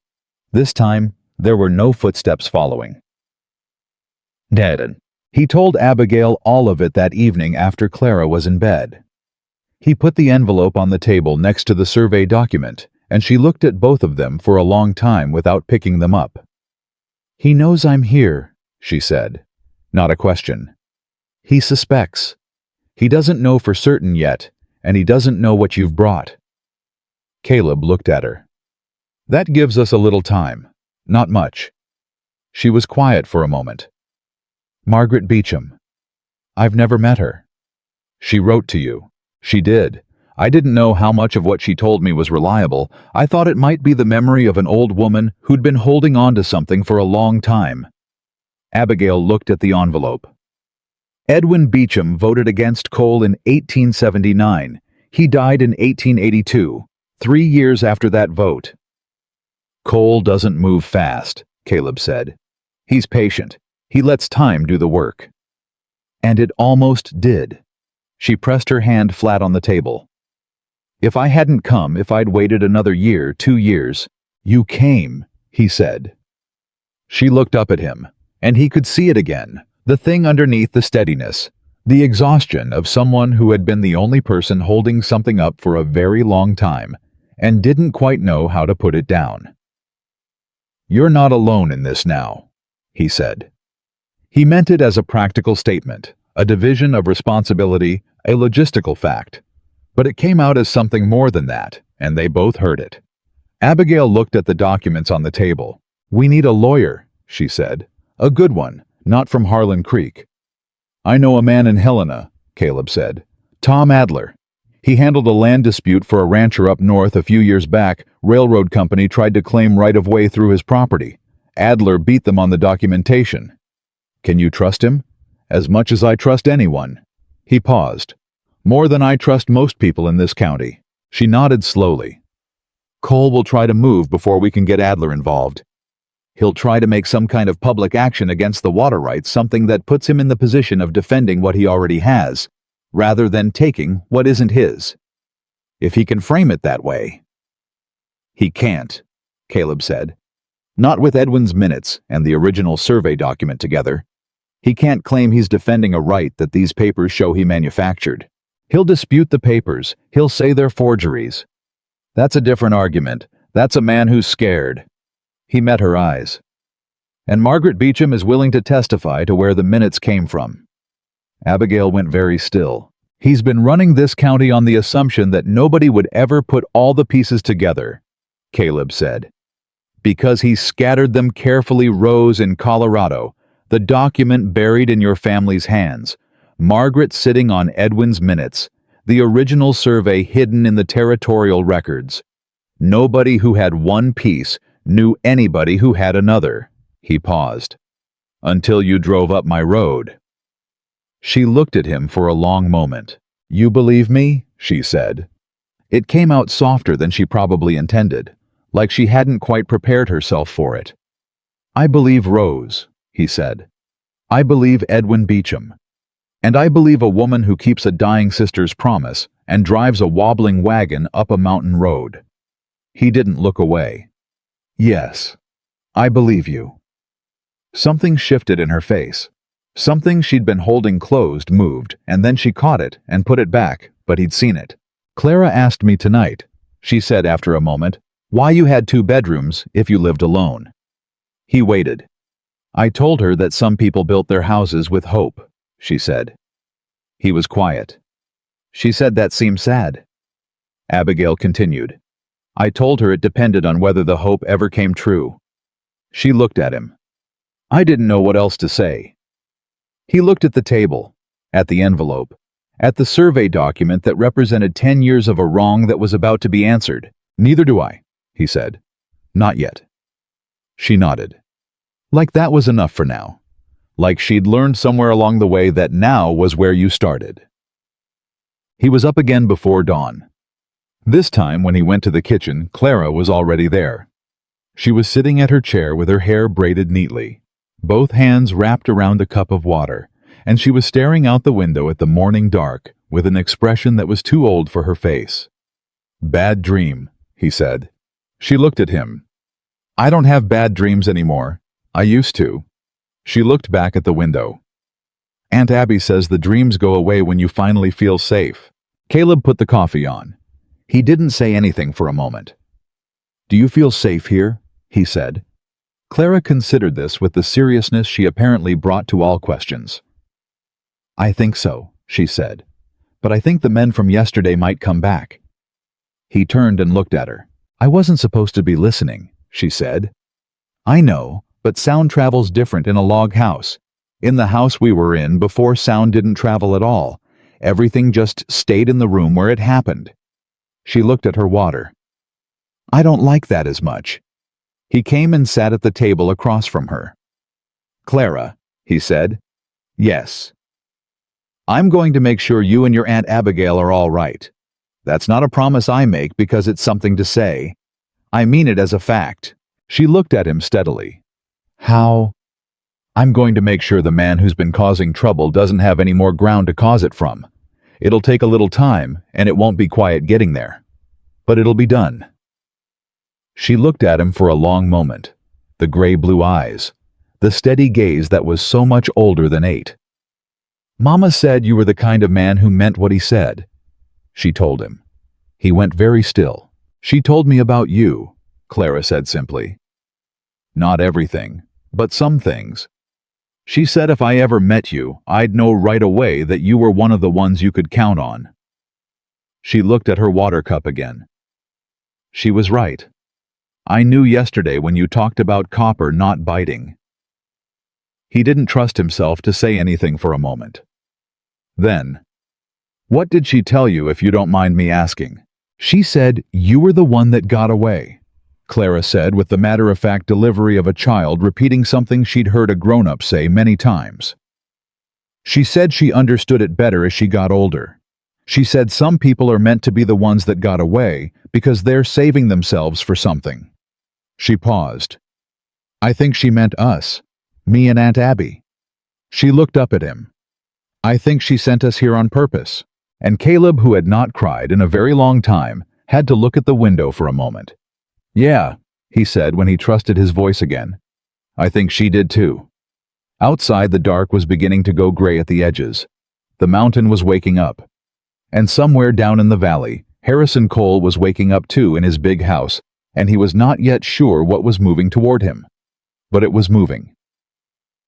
This time, there were no footsteps following. "Dad," he told Abigail all of it that evening after Clara was in bed. He put the envelope on the table next to the survey document, and she looked at both of them for a long time without picking them up. "He knows I'm here," she said. Not a question. "He suspects. He doesn't know for certain yet, and he doesn't know what you've brought." Caleb looked at her. "That gives us a little time. Not much." She was quiet for a moment. "Margaret Beecham. I've never met her." "She wrote to you." "She did. I didn't know how much of what she told me was reliable. I thought it might be the memory of an old woman who'd been holding on to something for a long time. Abigail looked at the envelope. Edwin Beecham voted against coal in 1879. He died in 1882, 3 years after that vote. Coal doesn't move fast, Caleb said. He's patient. He lets time do the work. And it almost did. She pressed her hand flat on the table. If I hadn't come, if I'd waited another year, 2 years. You came, he said. She looked up at him, and he could see it again, the thing underneath the steadiness, the exhaustion of someone who had been the only person holding something up for a very long time and didn't quite know how to put it down. You're not alone in this now, he said. He meant it as a practical statement, a division of responsibility, a logistical fact. But it came out as something more than that, and they both heard it. Abigail looked at the documents on the table. We need a lawyer, she said. A good one, not from Harlan Creek. I know a man in Helena, Caleb said. Tom Adler. He handled a land dispute for a rancher up north a few years back. Railroad company tried to claim right-of-way through his property. Adler beat them on the documentation. Can you trust him? As much as I trust anyone. He paused. More than I trust most people in this county. She nodded slowly. Cole will try to move before we can get Adler involved. He'll try to make some kind of public action against the water rights, something that puts him in the position of defending what he already has, rather than taking what isn't his. If he can frame it that way. He can't, Caleb said. Not with Edwin's minutes and the original survey document together. He can't claim he's defending a right that these papers show he manufactured. He'll dispute the papers. He'll say they're forgeries. That's a different argument. That's a man who's scared. He met her eyes. And Margaret Beecham is willing to testify to where the minutes came from. Abigail went very still. He's been running this county on the assumption that nobody would ever put all the pieces together, Caleb said. Because he scattered them carefully rows in Colorado, the document buried in your family's hands, Margaret sitting on Edwin's minutes, the original survey hidden in the territorial records. Nobody who had one piece knew anybody who had another. He paused. Until you drove up my road. She looked at him for a long moment. You believe me? She said. It came out softer than she probably intended, like she hadn't quite prepared herself for it. I believe Rose, he said. I believe Edwin Beecham. And I believe a woman who keeps a dying sister's promise and drives a wobbling wagon up a mountain road. He didn't look away. Yes, I believe you. Something shifted in her face. Something she'd been holding closed moved, and then she caught it and put it back, but he'd seen it. Clara asked me tonight, she said after a moment, why you had 2 bedrooms if you lived alone. He waited. I told her that some people built their houses with hope, she said. He was quiet. She said that seemed sad. Abigail continued. I told her it depended on whether the hope ever came true. She looked at him. I didn't know what else to say. He looked at the table, at the envelope, at the survey document that represented 10 years of a wrong that was about to be answered. Neither do I, he said. Not yet. She nodded. Like that was enough for now. Like she'd learned somewhere along the way that now was where you started. He was up again before dawn. This time, when he went to the kitchen, Clara was already there. She was sitting at her chair with her hair braided neatly, both hands wrapped around a cup of water, and she was staring out the window at the morning dark with an expression that was too old for her face. Bad dream, he said. She looked at him. I don't have bad dreams anymore. I used to. She looked back at the window. Aunt Abby says the dreams go away when you finally feel safe. Caleb put the coffee on. He didn't say anything for a moment. Do you feel safe here? He said. Clara considered this with the seriousness she apparently brought to all questions. I think so, she said. But I think the men from yesterday might come back. He turned and looked at her. I wasn't supposed to be listening, she said. I know, but sound travels different in a log house. In the house we were in before, sound didn't travel at all. Everything just stayed in the room where it happened. She looked at her water. I don't like that as much. He came and sat at the table across from her. Clara, he said. Yes. I'm going to make sure you and your Aunt Abigail are all right. That's not a promise I make because it's something to say. I mean it as a fact. She looked at him steadily. How? I'm going to make sure the man who's been causing trouble doesn't have any more ground to cause it from. It'll take a little time, and it won't be quiet getting there. But it'll be done. She looked at him for a long moment, the gray-blue eyes, the steady gaze that was so much older than 8. Mama said you were the kind of man who meant what he said, she told him. He went very still. She told me about you, Clara said simply. Not everything, but some things. She said if I ever met you, I'd know right away that you were one of the ones you could count on. She looked at her water cup again. She was right. I knew yesterday when you talked about copper not biting. He didn't trust himself to say anything for a moment. Then, what did she tell you, if you don't mind me asking? She said you were the one that got away, Clara said with the matter-of-fact delivery of a child repeating something she'd heard a grown-up say many times. She said she understood it better as she got older. She said some people are meant to be the ones that got away because they're saving themselves for something. She paused. I think she meant us, me and Aunt Abby. She looked up at him. I think she sent us here on purpose. And Caleb, who had not cried in a very long time, had to look at the window for a moment. Yeah, he said when he trusted his voice again. I think she did too. Outside, the dark was beginning to go gray at the edges. The mountain was waking up. And somewhere down in the valley, Harrison Cole was waking up too in his big house, and he was not yet sure what was moving toward him. But it was moving.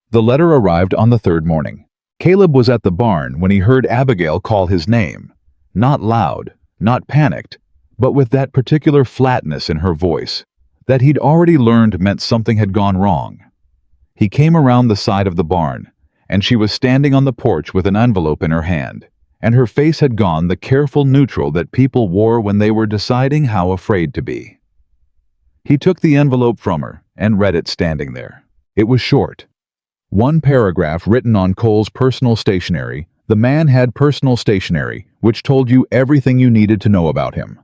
The letter arrived on the 3rd morning. Caleb was at the barn when he heard Abigail call his name. Not loud, not panicked, but with that particular flatness in her voice that he'd already learned meant something had gone wrong. He came around the side of the barn, and she was standing on the porch with an envelope in her hand, and her face had gone the careful neutral that people wore when they were deciding how afraid to be. He took the envelope from her and read it standing there. It was short. One paragraph written on Cole's personal stationery. The man had personal stationery, which told you everything you needed to know about him.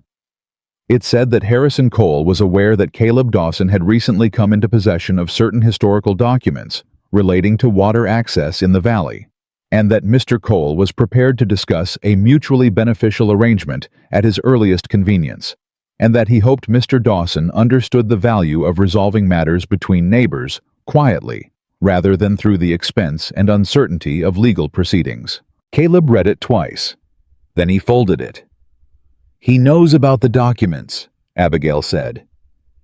It said that Harrison Cole was aware that Caleb Dawson had recently come into possession of certain historical documents relating to water access in the valley, and that Mr. Cole was prepared to discuss a mutually beneficial arrangement at his earliest convenience, and that he hoped Mr. Dawson understood the value of resolving matters between neighbors quietly, rather than through the expense and uncertainty of legal proceedings. Caleb read it twice. Then he folded it. He knows about the documents, Abigail said.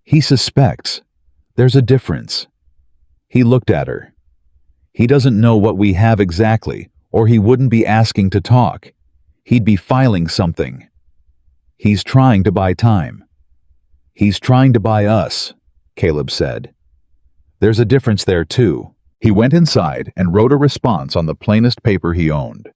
He suspects. There's a difference. He looked at her. He doesn't know what we have exactly, or he wouldn't be asking to talk. He'd be filing something. He's trying to buy time. He's trying to buy us, Caleb said. There's a difference there, too. He went inside and wrote a response on the plainest paper he owned.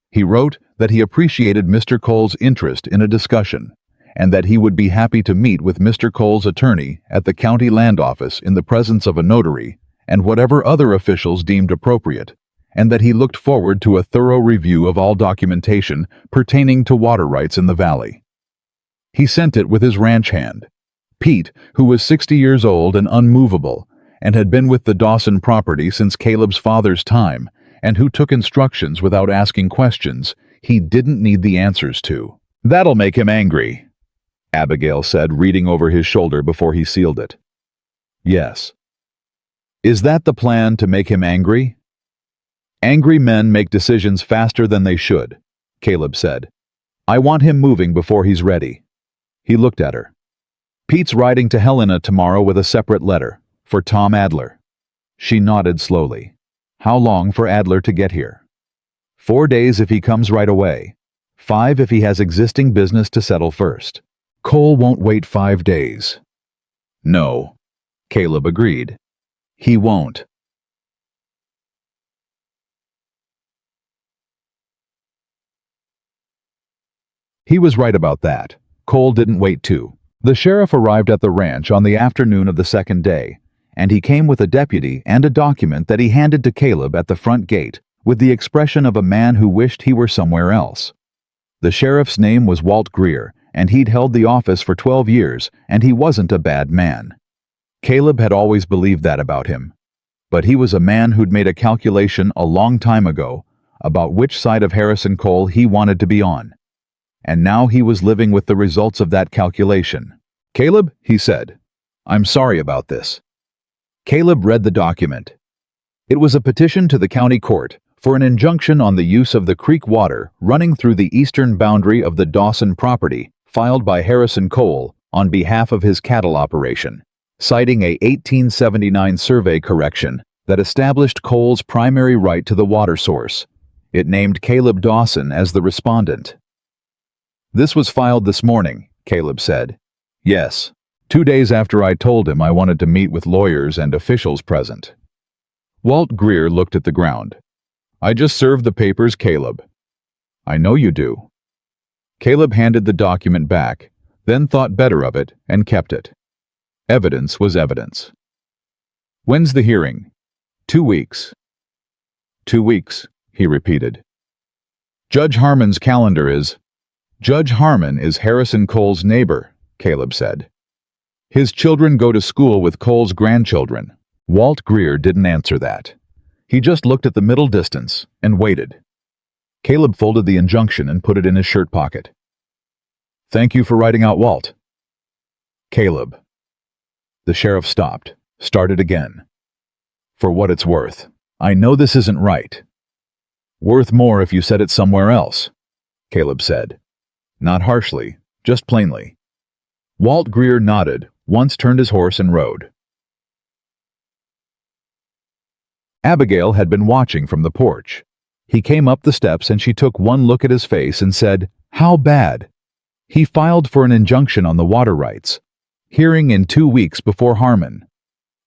He wrote that he appreciated Mr. Cole's interest in a discussion, and that he would be happy to meet with Mr. Cole's attorney at the county land office in the presence of a notary and whatever other officials deemed appropriate, and that he looked forward to a thorough review of all documentation pertaining to water rights in the valley. He sent it with his ranch hand. Pete, who was 60 years old and unmovable, and had been with the Dawson property since Caleb's father's time, and who took instructions without asking questions he didn't need the answers to. That'll make him angry, Abigail said, reading over his shoulder before he sealed it. Yes. Is that the plan, to make him angry? Angry men make decisions faster than they should, Caleb said. I want him moving before he's ready. He looked at her. Pete's riding to Helena tomorrow with a separate letter, for Tom Adler. She nodded slowly. How long for Adler to get here? 4 days if he comes right away. 5 if he has existing business to settle first. Cole won't wait 5 days. No, Caleb agreed. He won't. He was right about that. Cole didn't wait too. The sheriff arrived at the ranch on the afternoon of the second day, and he came with a deputy and a document that he handed to Caleb at the front gate with the expression of a man who wished he were somewhere else. The sheriff's name was Walt Greer, and he'd held the office for 12 years, and he wasn't a bad man. Caleb had always believed that about him. But he was a man who'd made a calculation a long time ago about which side of Harrison Cole he wanted to be on. And now he was living with the results of that calculation. "Caleb," he said, "I'm sorry about this." Caleb read the document. It was a petition to the county court for an injunction on the use of the creek water running through the eastern boundary of the Dawson property, filed by Harrison Cole on behalf of his cattle operation, citing a 1879 survey correction that established Cole's primary right to the water source. It named Caleb Dawson as the respondent. "This was filed this morning," Caleb said. "Yes, 2 days after I told him I wanted to meet with lawyers and officials present." Walt Greer looked at the ground. "I just served the papers, Caleb." "I know you do." Caleb handed the document back, then thought better of it and kept it. Evidence was evidence. "When's the hearing?" 2 weeks. 2 weeks, he repeated. "Judge Harmon's calendar is—" "Judge Harmon is Harrison Cole's neighbor," Caleb said. "His children go to school with Cole's grandchildren." Walt Greer didn't answer that. He just looked at the middle distance and waited. Caleb folded the injunction and put it in his shirt pocket. "Thank you for writing out Walt." "Caleb." The sheriff stopped, started again. "For what it's worth, I know this isn't right." "Worth more if you said it somewhere else," Caleb said. Not harshly, just plainly. Walt Greer nodded, once turned his horse and rode. Abigail had been watching from the porch. He came up the steps and she took one look at his face and said, "How bad?" He filed for an injunction on the water rights. Hearing in 2 weeks before Harmon.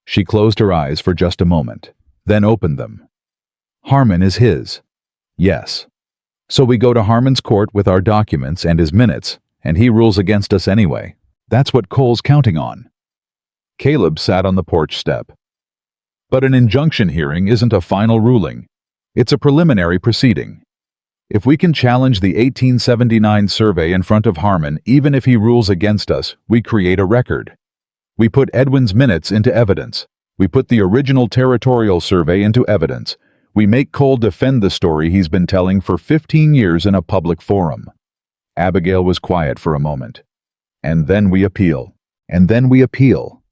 She closed her eyes for just a moment, then opened them. Harmon is his. Yes. So we go to Harmon's court with our documents and his minutes, and he rules against us anyway. That's what Cole's counting on. Caleb sat on the porch step. But an injunction hearing isn't a final ruling. It's a preliminary proceeding. If we can challenge the 1879 survey in front of Harmon, even if he rules against us, we create a record. We put Edwin's minutes into evidence. We put the original territorial survey into evidence. We make Cole defend the story he's been telling for 15 years in a public forum. Abigail was quiet for a moment. And then we appeal. And then we appeal.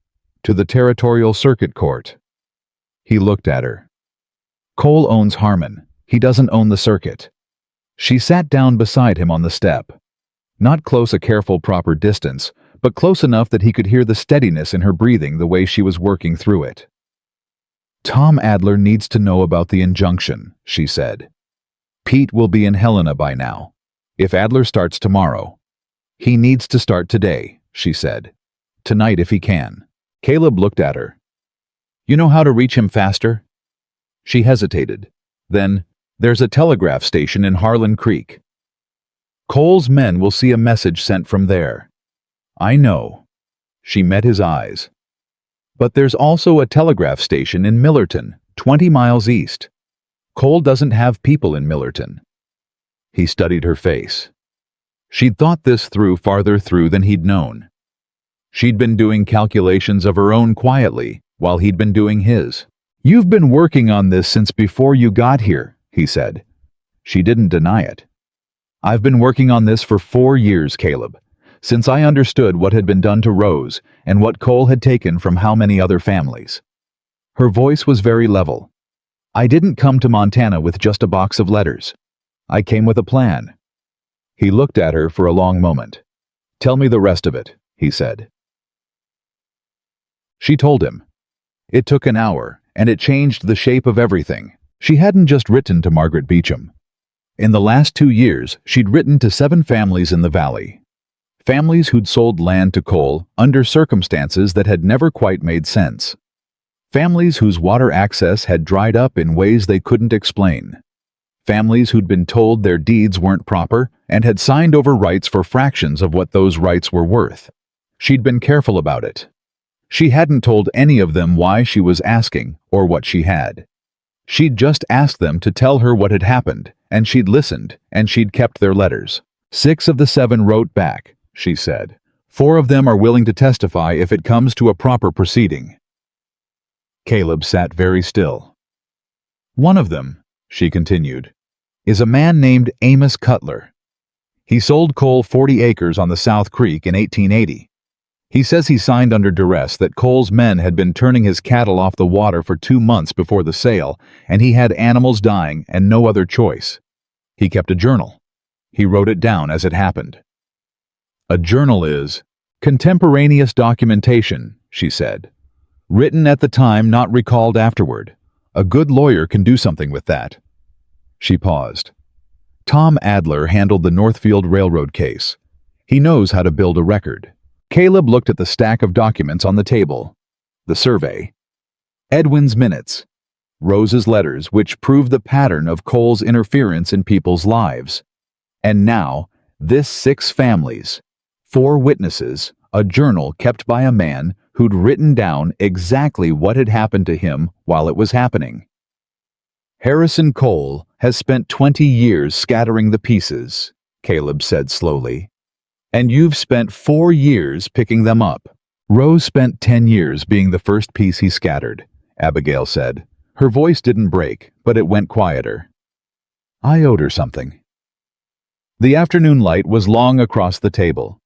To the territorial circuit court. He looked at her. Cole owns Harmon. He doesn't own the circuit. She sat down beside him on the step. Not close a careful proper distance, but close enough that he could hear the steadiness in her breathing the way she was working through it. "Tom Adler needs to know about the injunction," she said. "Pete will be in Helena by now. If Adler starts tomorrow." "He needs to start today," she said. "Tonight if he can." Caleb looked at her. "You know how to reach him faster?" She hesitated. Then, "There's a telegraph station in Harlan Creek. Cole's men will see a message sent from there." "I know." She met his eyes. "But there's also a telegraph station in Millerton, 20 miles east. Cole doesn't have people in Millerton." He studied her face. She'd thought this through farther through than he'd known. She'd been doing calculations of her own quietly, while he'd been doing his. "You've been working on this since before you got here," he said. She didn't deny it. "I've been working on this for 4 years, Caleb, since I understood what had been done to Rose and what Cole had taken from how many other families." Her voice was very level. "I didn't come to Montana with just a box of letters. I came with a plan." He looked at her for a long moment. "Tell me the rest of it," he said. She told him. It took an hour, and it changed the shape of everything. She hadn't just written to Margaret Beecham. In the last 2 years, she'd written to 7 families in the valley. Families who'd sold land to Cole under circumstances that had never quite made sense. Families whose water access had dried up in ways they couldn't explain. Families who'd been told their deeds weren't proper and had signed over rights for fractions of what those rights were worth. She'd been careful about it. She hadn't told any of them why she was asking or what she had. She'd just asked them to tell her what had happened, and she'd listened, and she'd kept their letters. 6 of the 7 wrote back, she said. 4 of them are willing to testify if it comes to a proper proceeding. Caleb sat very still. One of them, she continued, is a man named Amos Cutler. He sold Cole 40 acres on the South Creek in 1880. He says he signed under duress that Cole's men had been turning his cattle off the water for 2 months before the sale, and he had animals dying and no other choice. He kept a journal. He wrote it down as it happened. A journal is contemporaneous documentation, she said. Written at the time, not recalled afterward. A good lawyer can do something with that. She paused. Tom Adler handled the Northfield Railroad case. He knows how to build a record. Caleb looked at the stack of documents on the table. The survey. Edwin's minutes. Rose's letters, which proved the pattern of Cole's interference in people's lives. And now, this 6 families, 4 witnesses, a journal kept by a man who'd written down exactly what had happened to him while it was happening. Harrison Cole has spent 20 years scattering the pieces, Caleb said slowly. And you've spent 4 years picking them up. Rose spent 10 years being the first piece he scattered, Abigail said. Her voice didn't break, but it went quieter. I owed her something. The afternoon light was long across the table.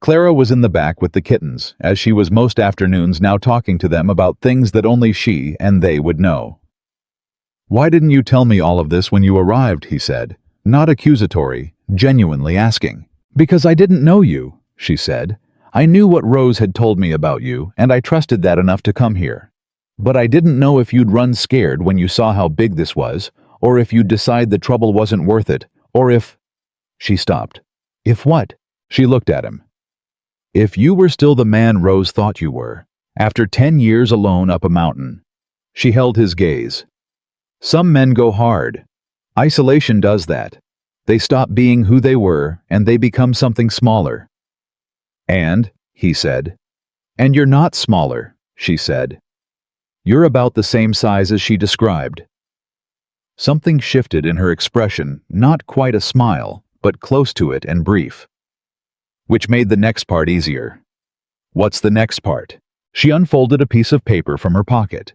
Clara was in the back with the kittens, as she was most afternoons now, talking to them about things that only she and they would know. Why didn't you tell me all of this when you arrived, he said, not accusatory, genuinely asking. Because I didn't know you, she said. I knew what Rose had told me about you, and I trusted that enough to come here. But I didn't know if you'd run scared when you saw how big this was, or if you'd decide the trouble wasn't worth it, or if... She stopped. If what? She looked at him. If you were still the man Rose thought you were, after 10 years alone up a mountain. She held his gaze. Some men go hard. Isolation does that. They stop being who they were, and they become something smaller. And, he said. And you're not smaller, she said. You're about the same size as she described. Something shifted in her expression, not quite a smile, but close to it and brief. Which made the next part easier. What's the next part? She unfolded a piece of paper from her pocket.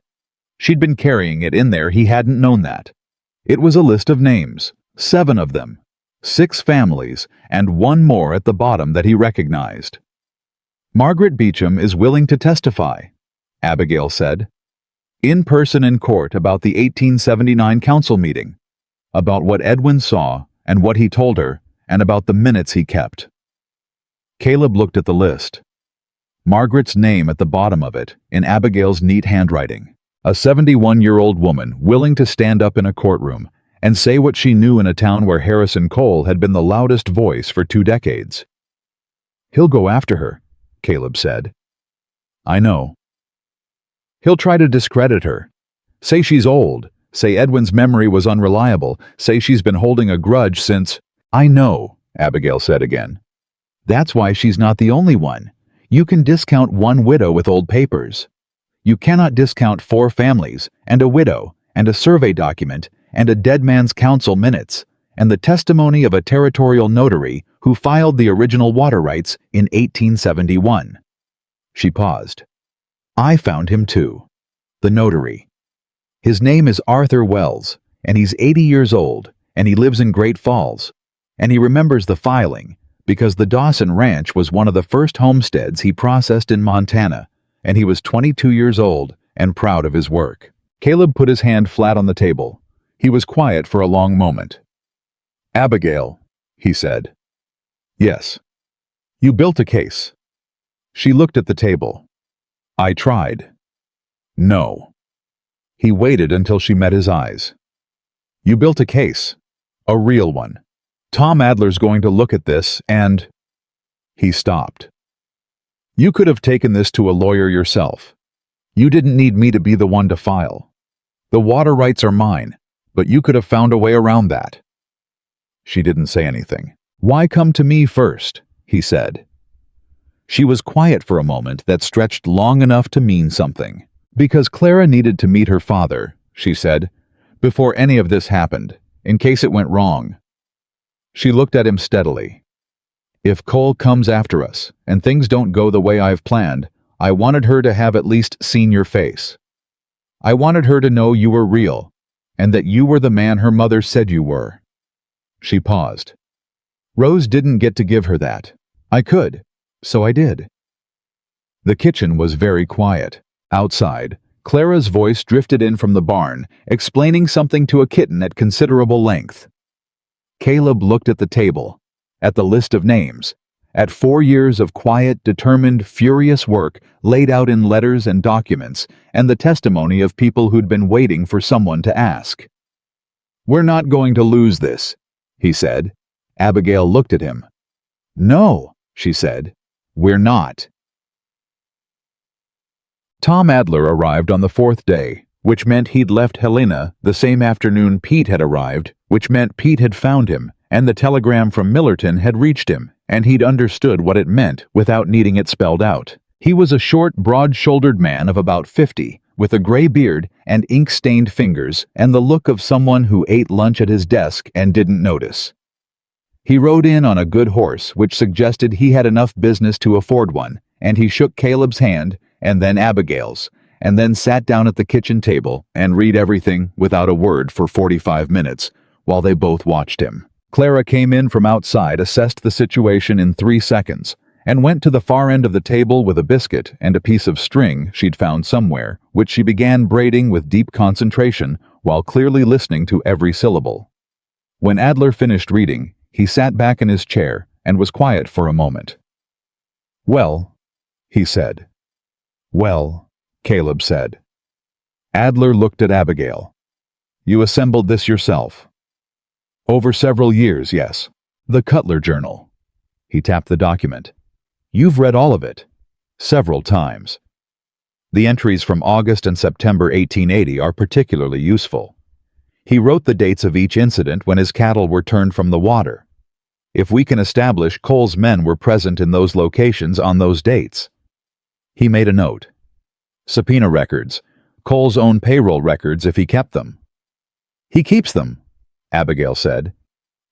She'd been carrying it in there, he hadn't known that. It was a list of names, 7 of them, 6 families, and 1 more at the bottom that he recognized. Margaret Beecham is willing to testify, Abigail said. In person in court about the 1879 council meeting, about what Edwin saw and what he told her, and about the minutes he kept. Caleb looked at the list. Margaret's name at the bottom of it, in Abigail's neat handwriting. A 71-year-old woman willing to stand up in a courtroom and say what she knew in a town where Harrison Cole had been the loudest voice for 2 decades. He'll go after her, Caleb said. I know. He'll try to discredit her. Say she's old. Say Edwin's memory was unreliable. Say she's been holding a grudge since... I know, Abigail said again. That's why she's not the only one. You can discount 1 widow with old papers. You cannot discount 4 families, and a widow, and a survey document, and a dead man's council minutes, and the testimony of a territorial notary who filed the original water rights in 1871. She paused. I found him too. The notary. His name is Arthur Wells, and he's 80 years old, and he lives in Great Falls, and he remembers the filing, because the Dawson Ranch was one of the first homesteads he processed in Montana, and he was 22 years old and proud of his work. Caleb put his hand flat on the table. He was quiet for a long moment. Abigail, he said. Yes. You built a case. She looked at the table. I tried. No. He waited until she met his eyes. You built a case. A real one. Tom Adler's going to look at this and... He stopped. You could have taken this to a lawyer yourself. You didn't need me to be the one to file. The water rights are mine, But you could have found a way around that. She didn't say anything. Why come to me first? He said. She was quiet for a moment that stretched long enough to mean something. Because Clara needed to meet her father, she said, before any of this happened, in case it went wrong. She looked at him steadily. If Cole comes after us, and things don't go the way I've planned, I wanted her to have at least seen your face. I wanted her to know you were real, and that you were the man her mother said you were. She paused. Rose didn't get to give her that. I could, so I did. The kitchen was very quiet. Outside, Clara's voice drifted in from the barn, explaining something to a kitten at considerable length. Caleb looked at the table, at the list of names, at 4 years of quiet, determined, furious work laid out in letters and documents, and the testimony of people who'd been waiting for someone to ask. We're not going to lose this, he said. Abigail looked at him. No, she said. We're not. Tom Adler arrived on the 4th day, which meant he'd left Helena the same afternoon Pete had arrived, which meant Pete had found him, and the telegram from Millerton had reached him, and he'd understood what it meant without needing it spelled out. He was a short, broad-shouldered man of about 50, with a gray beard and ink-stained fingers and the look of someone who ate lunch at his desk and didn't notice. He rode in on a good horse, which suggested he had enough business to afford one, and he shook Caleb's hand, and then Abigail's, and then sat down at the kitchen table and read everything without a word for 45 minutes, while they both watched him. Clara came in from outside, assessed the situation in 3 seconds, and went to the far end of the table with a biscuit and a piece of string she'd found somewhere, which she began braiding with deep concentration while clearly listening to every syllable. When Adler finished reading, he sat back in his chair and was quiet for a moment. Well, he said. Well, Caleb said. Adler looked at Abigail. You assembled this yourself. Over several years, yes. The Cutler Journal. He tapped the document. You've read all of it. Several times. The entries from August and September 1880 are particularly useful. He wrote the dates of each incident when his cattle were turned from the water. If we can establish Cole's men were present in those locations on those dates. He made a note. Subpoena records. Cole's own payroll records if he kept them. He keeps them, Abigail said.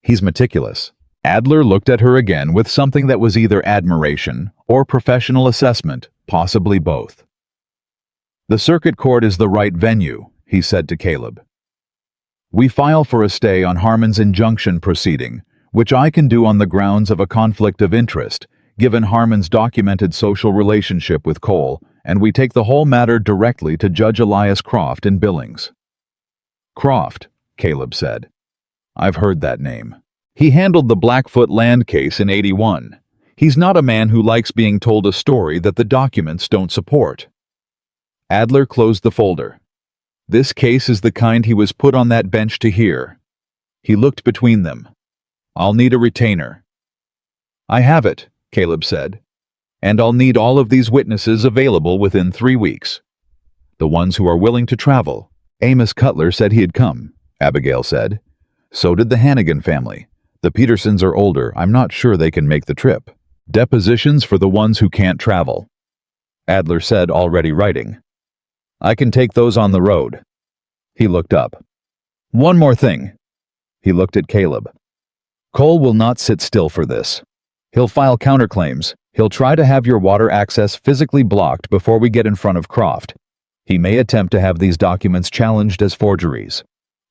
He's meticulous. Adler looked at her again with something that was either admiration or professional assessment, possibly both. The circuit court is the right venue, he said to Caleb. We file for a stay on Harmon's injunction proceeding, which I can do on the grounds of a conflict of interest, given Harmon's documented social relationship with Cole, and we take the whole matter directly to Judge Elias Croft in Billings. Croft, Caleb said. I've heard that name. He handled the Blackfoot land case in '81. He's not a man who likes being told a story that the documents don't support. Adler closed the folder. This case is the kind he was put on that bench to hear. He looked between them. I'll need a retainer. I have it, Caleb said. And I'll need all of these witnesses available within 3 weeks. The ones who are willing to travel. Amos Cutler said he'd come, Abigail said. So did the Hannigan family. The Petersons are older. I'm not sure they can make the trip. Depositions for the ones who can't travel. Adler said, already writing. I can take those on the road. He looked up. One more thing. He looked at Caleb. Cole will not sit still for this. He'll file counterclaims. He'll try to have your water access physically blocked before we get in front of Croft. He may attempt to have these documents challenged as forgeries.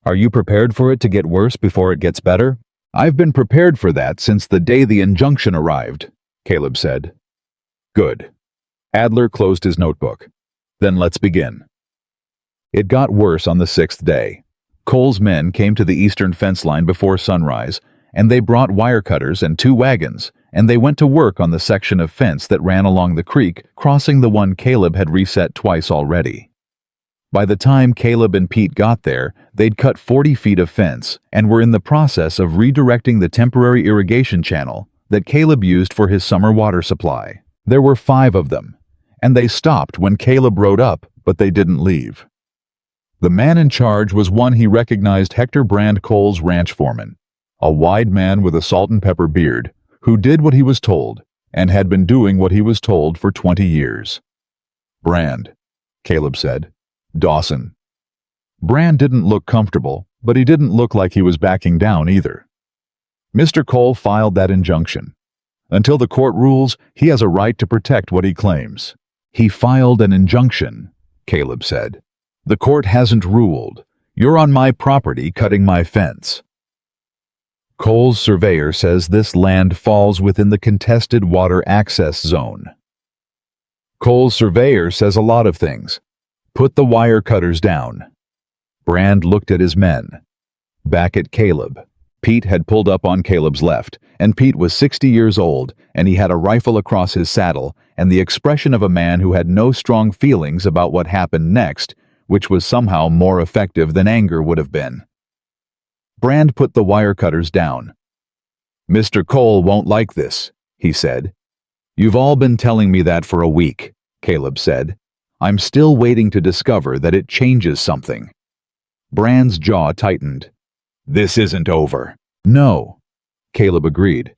Are you prepared for it to get worse before it gets better? I've been prepared for that since the day the injunction arrived, Caleb said. Good. Adler closed his notebook. Then let's begin. It got worse on the 6th day. Cole's men came to the eastern fence line before sunrise, and they brought wire cutters and 2 wagons, and they went to work on the section of fence that ran along the creek, crossing the one Caleb had reset twice already. By the time Caleb and Pete got there, they'd cut 40 feet of fence and were in the process of redirecting the temporary irrigation channel that Caleb used for his summer water supply. There were 5 of them, and they stopped when Caleb rode up, but they didn't leave. The man in charge was one he recognized: Hector Brand, Cole's ranch foreman, a wide man with a salt and pepper beard, who did what he was told, and had been doing what he was told for 20 years. Brand, Caleb said. Dawson. Brand didn't look comfortable, but he didn't look like he was backing down either. Mr. Cole filed that injunction. Until the court rules, he has a right to protect what he claims. He filed an injunction, Caleb said. The court hasn't ruled. You're on my property cutting my fence. Cole's surveyor says this land falls within the contested water access zone. Cole's surveyor says a lot of things. Put the wire cutters down. Brand looked at his men. Back at Caleb. Pete had pulled up on Caleb's left, and Pete was 60 years old, and he had a rifle across his saddle and the expression of a man who had no strong feelings about what happened next, which was somehow more effective than anger would have been. Brand put the wire cutters down. Mr. Cole won't like this, he said. You've all been telling me that for a week, Caleb said. I'm still waiting to discover that it changes something. Brand's jaw tightened. This isn't over. No, Caleb agreed.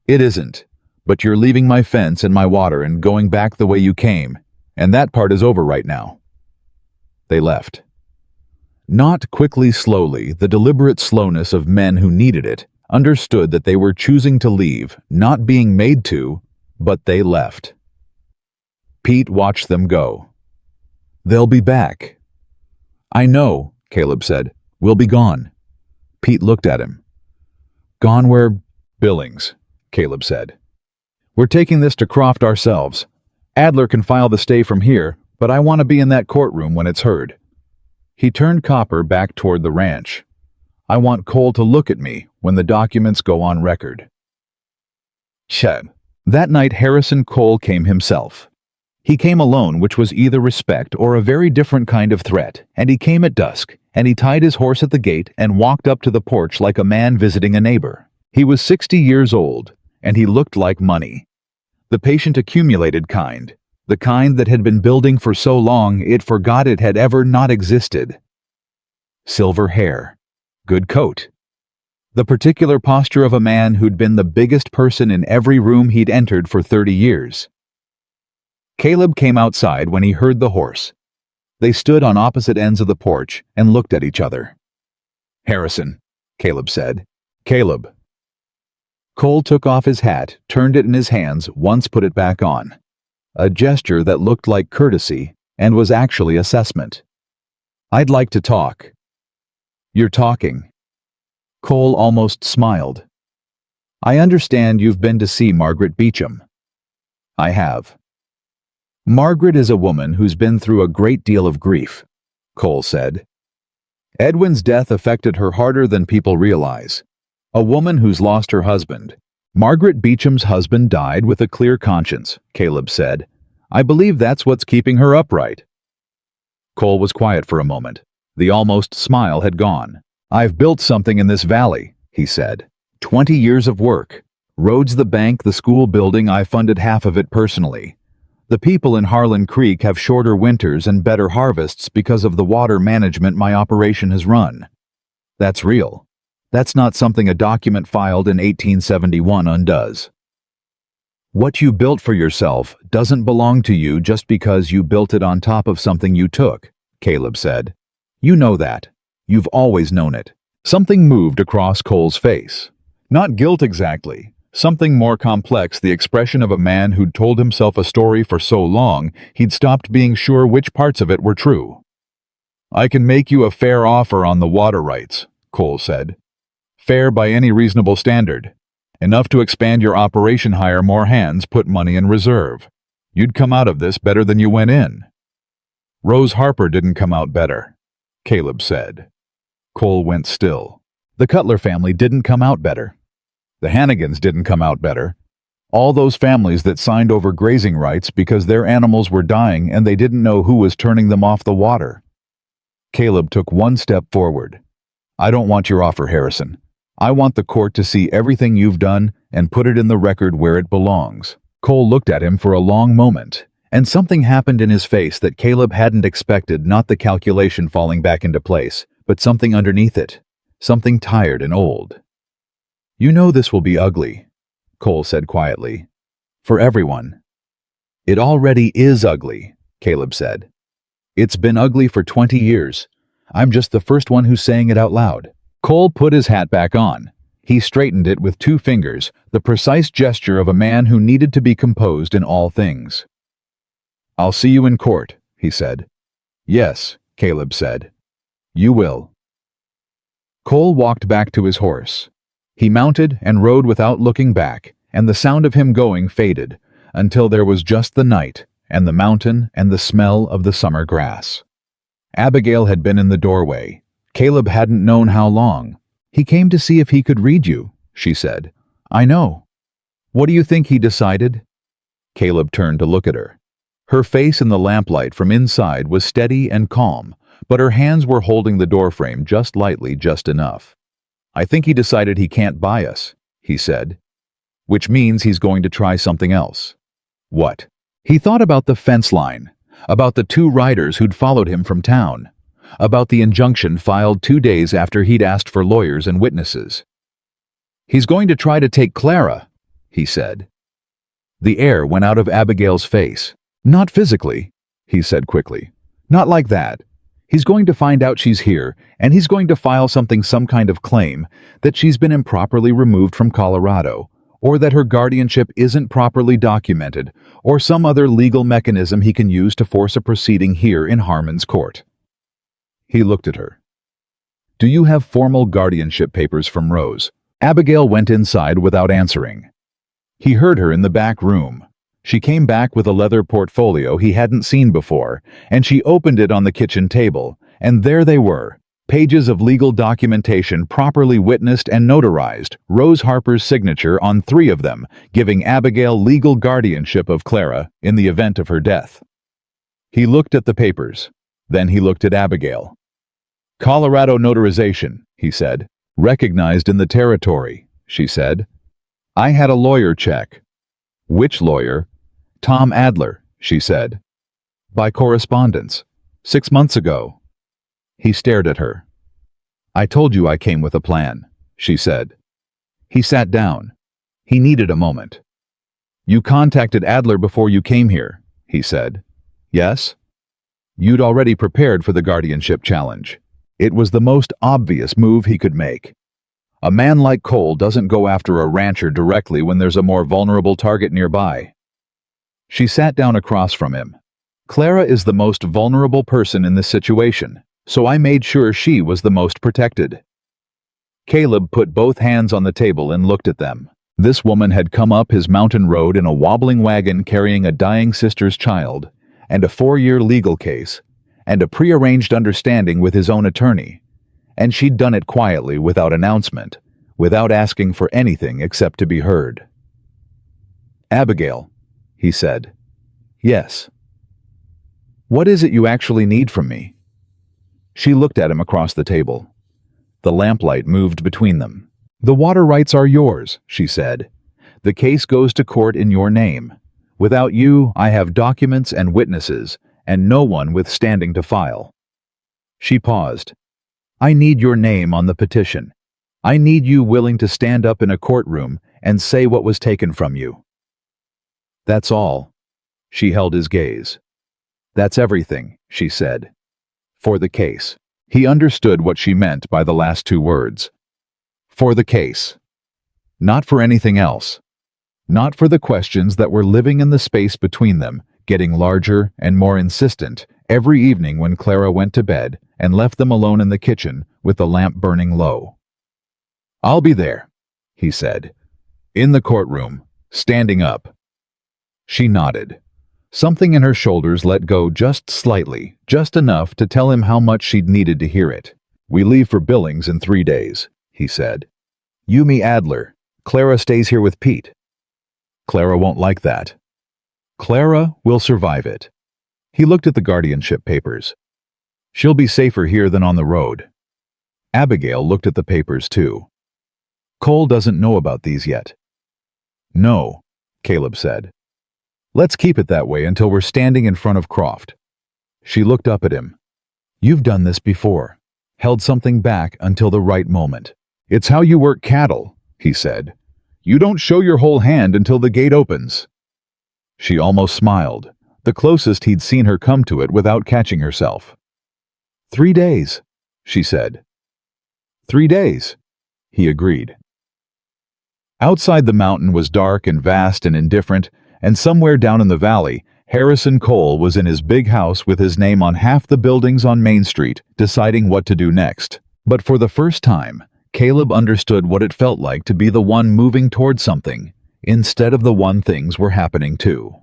It isn't, but you're leaving my fence and my water and going back the way you came, and that part is over right now. They left. Not quickly, slowly, the deliberate slowness of men who needed it, understood that they were choosing to leave, not being made to, but they left. Pete watched them go. They'll be back. I know, Caleb said. We'll be gone. Pete looked at him. Gone where? Billings, Caleb said. We're taking this to Croft ourselves. Adler can file the stay from here, but I want to be in that courtroom when it's heard. He turned Copper back toward the ranch. I want Cole to look at me when the documents go on record. Sheb. That night Harrison Cole came himself. He came alone, which was either respect or a very different kind of threat, and he came at dusk, and he tied his horse at the gate and walked up to the porch like a man visiting a neighbor. He was 60 years old, and he looked like money. The patient-accumulated kind, the kind that had been building for so long it forgot it had ever not existed. Silver hair. Good coat. The particular posture of a man who'd been the biggest person in every room he'd entered for 30 years. Caleb came outside when he heard the horse. They stood on opposite ends of the porch and looked at each other. Harrison, Caleb said. Caleb. Cole took off his hat, turned it in his hands, once put it back on. A gesture that looked like courtesy and was actually assessment. I'd like to talk. You're talking. Cole almost smiled. I understand you've been to see Margaret Beecham. I have. Margaret is a woman who's been through a great deal of grief, Cole said. Edwin's death affected her harder than people realize. A woman who's lost her husband. Margaret Beecham's husband died with a clear conscience, Caleb said. I believe that's what's keeping her upright. Cole was quiet for a moment. The almost smile had gone. I've built something in this valley, he said. 20 years of work. Roads, the bank, the school building, I funded half of it personally. The people in Harlan Creek have shorter winters and better harvests because of the water management my operation has run. That's real. That's not something a document filed in 1871 undoes. What you built for yourself doesn't belong to you just because you built it on top of something you took, Caleb said. You know that. You've always known it. Something moved across Cole's face. Not guilt exactly. Something more complex, the expression of a man who'd told himself a story for so long he'd stopped being sure which parts of it were true. I can make you a fair offer on the water rights, Cole said. Fair by any reasonable standard. Enough to expand your operation, hire more hands, put money in reserve. You'd come out of this better than you went in. Rose Harper didn't come out better, Caleb said. Cole went still. The Cutler family didn't come out better. The Hannigans didn't come out better. All those families that signed over grazing rights because their animals were dying and they didn't know who was turning them off the water. Caleb took one step forward. I don't want your offer, Harrison. I want the court to see everything you've done and put it in the record where it belongs. Cole looked at him for a long moment, And something happened in his face that Caleb hadn't expected, not the calculation falling back into place, but something underneath it, something tired and old. "You know this will be ugly," Cole said quietly. "For everyone." "It already is ugly," Caleb said. "It's been ugly for 20 years. I'm just the first one who's saying it out loud." Cole put his hat back on. He straightened it with 2 fingers, the precise gesture of a man who needed to be composed in all things. "I'll see you in court," he said. "Yes," Caleb said. "You will." Cole walked back to his horse. He mounted and rode without looking back, and the sound of him going faded, until there was just the night, and the mountain, and the smell of the summer grass. Abigail had been in the doorway. Caleb hadn't known how long. "He came to see if he could read you," she said. "I know." "What do you think he decided?" Caleb turned to look at her. Her face in the lamplight from inside was steady and calm, but her hands were holding the doorframe just lightly, just enough. "I think he decided he can't buy us," he said. "Which means he's going to try something else." "What?" He thought about the fence line, about the 2 riders who'd followed him from town, about the injunction filed 2 days after he'd asked for lawyers and witnesses. "He's going to try to take Clara," he said. The air went out of Abigail's face. "Not physically," he said quickly. "Not like that. He's going to find out she's here, and he's going to file something, some kind of claim, that she's been improperly removed from Colorado, or that her guardianship isn't properly documented, or some other legal mechanism he can use to force a proceeding here in Harmon's court." He looked at her. "Do you have formal guardianship papers from Rose?" Abigail went inside without answering. He heard her in the back room. She came back with a leather portfolio he hadn't seen before, and she opened it on the kitchen table, and there they were, pages of legal documentation properly witnessed and notarized, Rose Harper's signature on 3 of them, giving Abigail legal guardianship of Clara in the event of her death. He looked at the papers. Then he looked at Abigail. "Colorado notarization," he said. "Recognized in the territory," she said. "I had a lawyer check." "Which lawyer?" "Tom Adler," she said. "By correspondence. 6 months ago." He stared at her. "I told you I came with a plan," she said. He sat down. He needed a moment. "You contacted Adler before you came here," he said. "Yes?" "You'd already prepared for the guardianship challenge. It was the most obvious move he could make. A man like Cole doesn't go after a rancher directly when there's a more vulnerable target nearby." She sat down across from him. "Clara is the most vulnerable person in this situation, so I made sure she was the most protected." Caleb put both hands on the table and looked at them. This woman had come up his mountain road in a wobbling wagon carrying a dying sister's child, and a 4-year legal case, and a prearranged understanding with his own attorney, and she'd done it quietly, without announcement, without asking for anything except to be heard. "Abigail," he said. "Yes." "What is it you actually need from me?" She looked at him across the table. The lamplight moved between them. "The water rights are yours," she said. "The case goes to court in your name. Without you, I have documents and witnesses, and no one with standing to file." She paused. "I need your name on the petition. I need you willing to stand up in a courtroom and say what was taken from you." "That's all." She held his gaze. "That's everything," she said. "For the case." He understood what she meant by the last 2 words. For the case. Not for anything else. Not for the questions that were living in the space between them, getting larger and more insistent every evening when Clara went to bed and left them alone in the kitchen with the lamp burning low. "I'll be there," he said. "In the courtroom, standing up." She nodded. Something in her shoulders let go just slightly, just enough to tell him how much she'd needed to hear it. "We leave for Billings in 3 days," he said. "You meet Adler. Clara stays here with Pete." "Clara won't like that." "Clara will survive it." He looked at the guardianship papers. "She'll be safer here than on the road." Abigail looked at the papers too. "Cole doesn't know about these yet." "No," Caleb said. Let's keep it that way until we're standing in front of Croft. She looked up at him. You've done this before. Held something back until the right moment. It's how you work cattle, he said. You don't show your whole hand until the gate opens. She almost smiled, the closest he'd seen her come to it without catching herself. 3 days, she said. 3 days, he agreed. Outside the mountain was dark and vast and indifferent, and somewhere down in the valley, Harrison Cole was in his big house with his name on half the buildings on Main Street, deciding what to do next. But for the first time, Caleb understood what it felt like to be the one moving towards something, instead of the one things were happening to.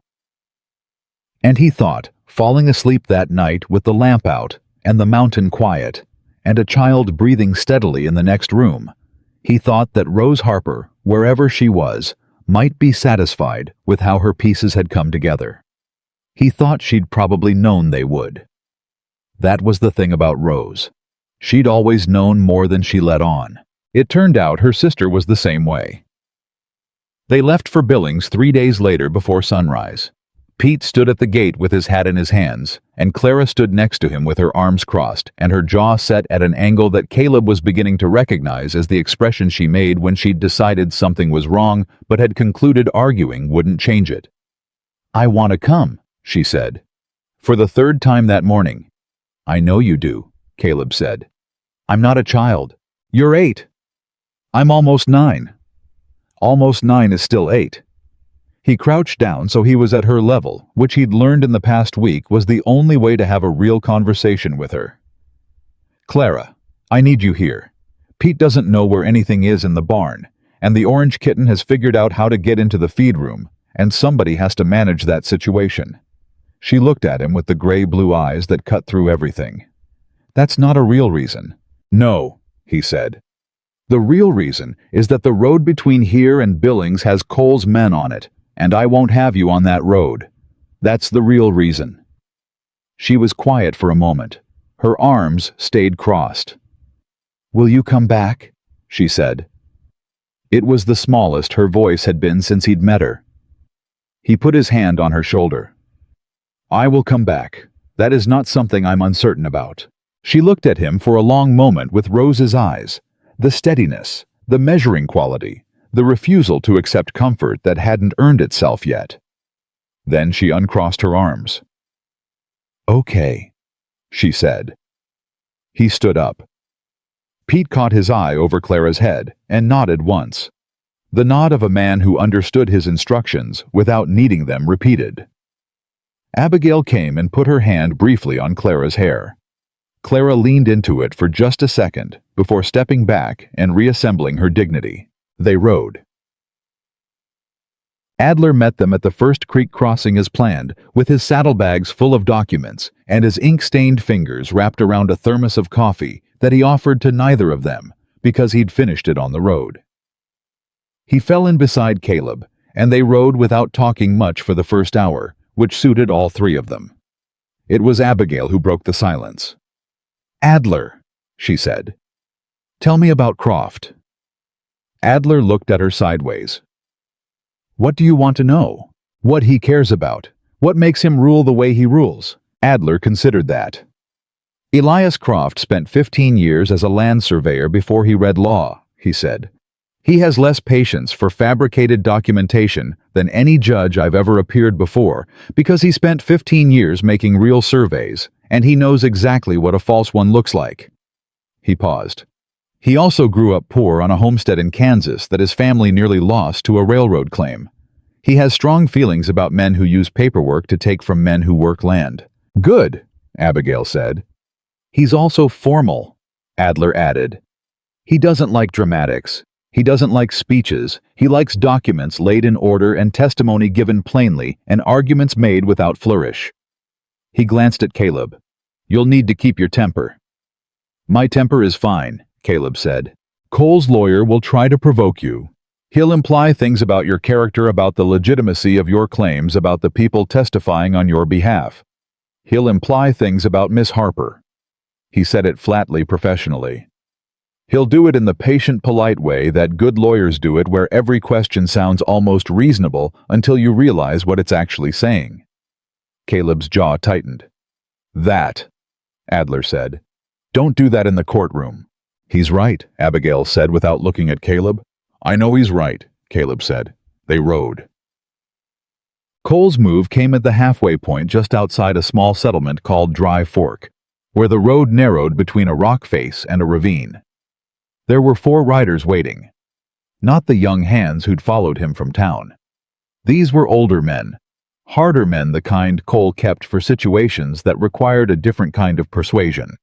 And he thought, falling asleep that night with the lamp out, and the mountain quiet, and a child breathing steadily in the next room, he thought that Rose Harper, wherever she was, might be satisfied with how her pieces had come together. He thought she'd probably known they would. That was the thing about Rose. She'd always known more than she let on. It turned out her sister was the same way. They left for Billings 3 days later before sunrise. Pete stood at the gate with his hat in his hands, and Clara stood next to him with her arms crossed and her jaw set at an angle that Caleb was beginning to recognize as the expression she made when she'd decided something was wrong but had concluded arguing wouldn't change it. I want to come, she said. For the 3rd time that morning. I know you do, Caleb said. I'm not a child. You're 8. I'm almost 9. Almost 9 is still 8. He crouched down so he was at her level, which he'd learned in the past week was the only way to have a real conversation with her. Clara, I need you here. Pete doesn't know where anything is in the barn, and the orange kitten has figured out how to get into the feed room, and somebody has to manage that situation. She looked at him with the gray-blue eyes that cut through everything. That's not a real reason. No, he said. The real reason is that the road between here and Billings has Cole's men on it, and I won't have you on that road. That's the real reason. She was quiet for a moment. Her arms stayed crossed. Will you come back? She said. It was the smallest her voice had been since he'd met her. He put his hand on her shoulder. I will come back. That is not something I'm uncertain about. She looked at him for a long moment with Rose's eyes, the steadiness, the measuring quality, the refusal to accept comfort that hadn't earned itself yet. Then she uncrossed her arms. Okay, she said. He stood up. Pete caught his eye over Clara's head and nodded once. The nod of a man who understood his instructions without needing them repeated. Abigail came and put her hand briefly on Clara's hair. Clara leaned into it for just a second before stepping back and reassembling her dignity. They rode. Adler met them at the first creek crossing as planned, with his saddlebags full of documents and his ink-stained fingers wrapped around a thermos of coffee that he offered to neither of them because he'd finished it on the road. He fell in beside Caleb, and they rode without talking much for the first hour, which suited all 3 of them. It was Abigail who broke the silence. Adler, she said. Tell me about Croft. Adler looked at her sideways. What do you want to know? What he cares about? What makes him rule the way he rules? Adler considered that. Elias Croft spent 15 years as a land surveyor before he read law, he said. He has less patience for fabricated documentation than any judge I've ever appeared before because he spent 15 years making real surveys, and he knows exactly what a false one looks like. He paused. He also grew up poor on a homestead in Kansas that his family nearly lost to a railroad claim. He has strong feelings about men who use paperwork to take from men who work land. Good, Abigail said. He's also formal, Adler added. He doesn't like dramatics. He doesn't like speeches. He likes documents laid in order and testimony given plainly and arguments made without flourish. He glanced at Caleb. You'll need to keep your temper. My temper is fine, Caleb said. Cole's lawyer will try to provoke you. He'll imply things about your character, about the legitimacy of your claims, about the people testifying on your behalf. He'll imply things about Miss Harper. He said it flatly, professionally. He'll do it in the patient, polite way that good lawyers do it, where every question sounds almost reasonable until you realize what it's actually saying. Caleb's jaw tightened. That, Adler said. Don't do that in the courtroom. He's right, Abigail said without looking at Caleb. I know he's right, Caleb said. They rode. Cole's move came at the halfway point just outside a small settlement called Dry Fork, where the road narrowed between a rock face and a ravine. There were 4 riders waiting. Not the young hands who'd followed him from town. These were older men, harder men, the kind Cole kept for situations that required a different kind of persuasion.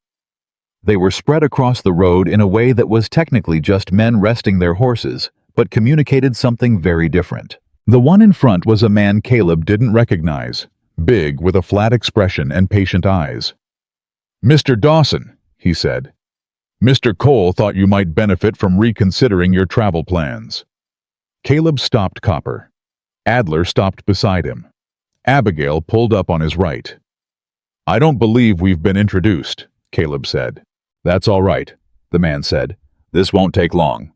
They were spread across the road in a way that was technically just men resting their horses, but communicated something very different. The one in front was a man Caleb didn't recognize, big with a flat expression and patient eyes. "Mr. Dawson," he said. "Mr. Cole thought you might benefit from reconsidering your travel plans." Caleb stopped Copper. Adler stopped beside him. Abigail pulled up on his right. "I don't believe we've been introduced," Caleb said. "That's all right," the man said. "This won't take long."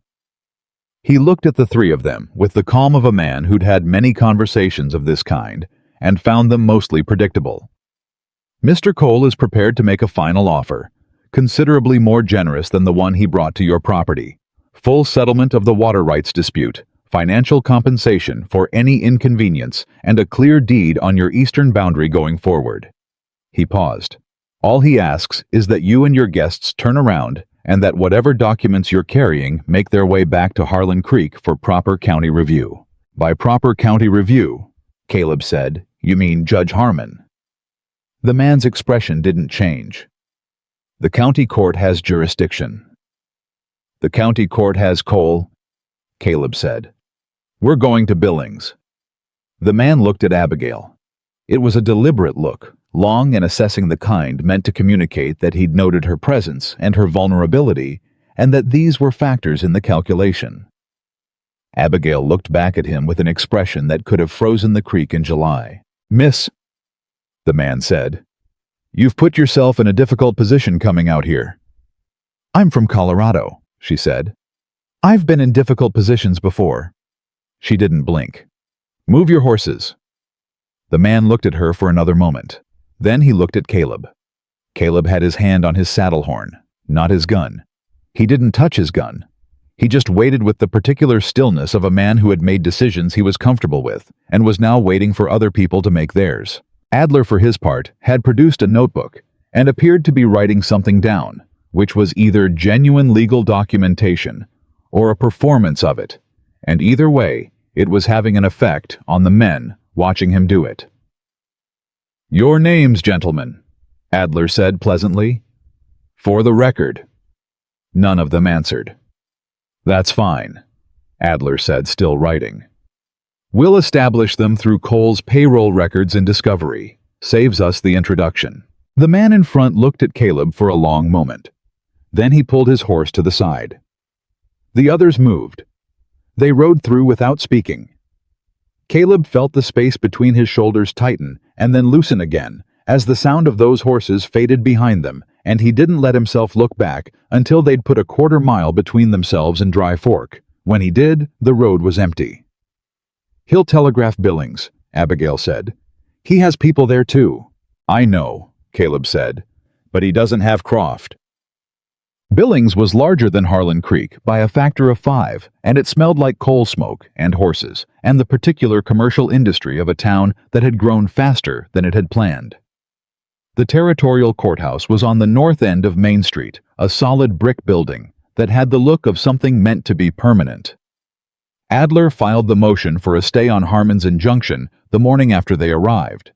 He looked at the 3 of them with the calm of a man who'd had many conversations of this kind and found them mostly predictable. "Mr. Cole is prepared to make a final offer, considerably more generous than the one he brought to your property. Full settlement of the water rights dispute, financial compensation for any inconvenience, and a clear deed on your eastern boundary going forward." He paused. "All he asks is that you and your guests turn around and that whatever documents you're carrying make their way back to Harlan Creek for proper county review." "By proper county review," Caleb said, "you mean Judge Harmon?" The man's expression didn't change. "The county court has jurisdiction." "The county court has Cole," Caleb said. "We're going to Billings." The man looked at Abigail. It was a deliberate look, long and assessing, the kind meant to communicate that he'd noted her presence and her vulnerability, and that these were factors in the calculation. Abigail looked back at him with an expression that could have frozen the creek in July. "Miss," the man said, "you've put yourself in a difficult position coming out here." "I'm from Colorado," she said. "I've been in difficult positions before." She didn't blink. "Move your horses." The man looked at her for another moment. Then he looked at Caleb. Caleb had his hand on his saddle horn, not his gun. He didn't touch his gun. He just waited with the particular stillness of a man who had made decisions he was comfortable with and was now waiting for other people to make theirs. Adler, for his part, had produced a notebook and appeared to be writing something down, which was either genuine legal documentation or a performance of it, and either way, it was having an effect on the men watching him do it. "Your names, gentlemen," Adler said pleasantly. "For the record." None of them answered. "That's fine," Adler said, still writing. "We'll establish them through Cole's payroll records and discovery. Saves us the introduction." The man in front looked at Caleb for a long moment. Then he pulled his horse to the side. The others moved. They rode through without speaking. Caleb felt the space between his shoulders tighten and then loosen again as the sound of those horses faded behind them, and he didn't let himself look back until they'd put a quarter-mile between themselves and Dry Fork. When he did, the road was empty. "He'll telegraph Billings," Abigail said. "He has people there too." "I know," Caleb said, "but he doesn't have Croft." Billings was larger than Harlan Creek by a factor of 5, and it smelled like coal smoke and horses and the particular commercial industry of a town that had grown faster than it had planned. The territorial courthouse was on the north end of Main Street, a solid brick building that had the look of something meant to be permanent. Adler filed the motion for a stay on Harmon's injunction the morning after they arrived.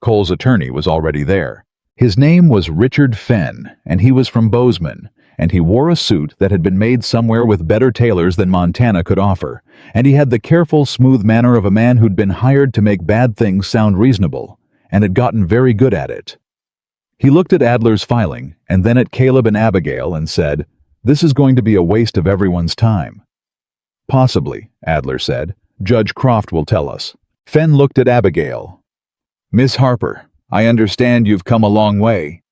Cole's attorney was already there. His name was Richard Fenn, and he was from Bozeman, and he wore a suit that had been made somewhere with better tailors than Montana could offer, and he had the careful, smooth manner of a man who'd been hired to make bad things sound reasonable, and had gotten very good at it. He looked at Adler's filing, and then at Caleb and Abigail, and said, "This is going to be a waste of everyone's time." "Possibly," Adler said. "Judge Croft will tell us." Fenn looked at Abigail. "Miss Harper, I understand you've come a long way."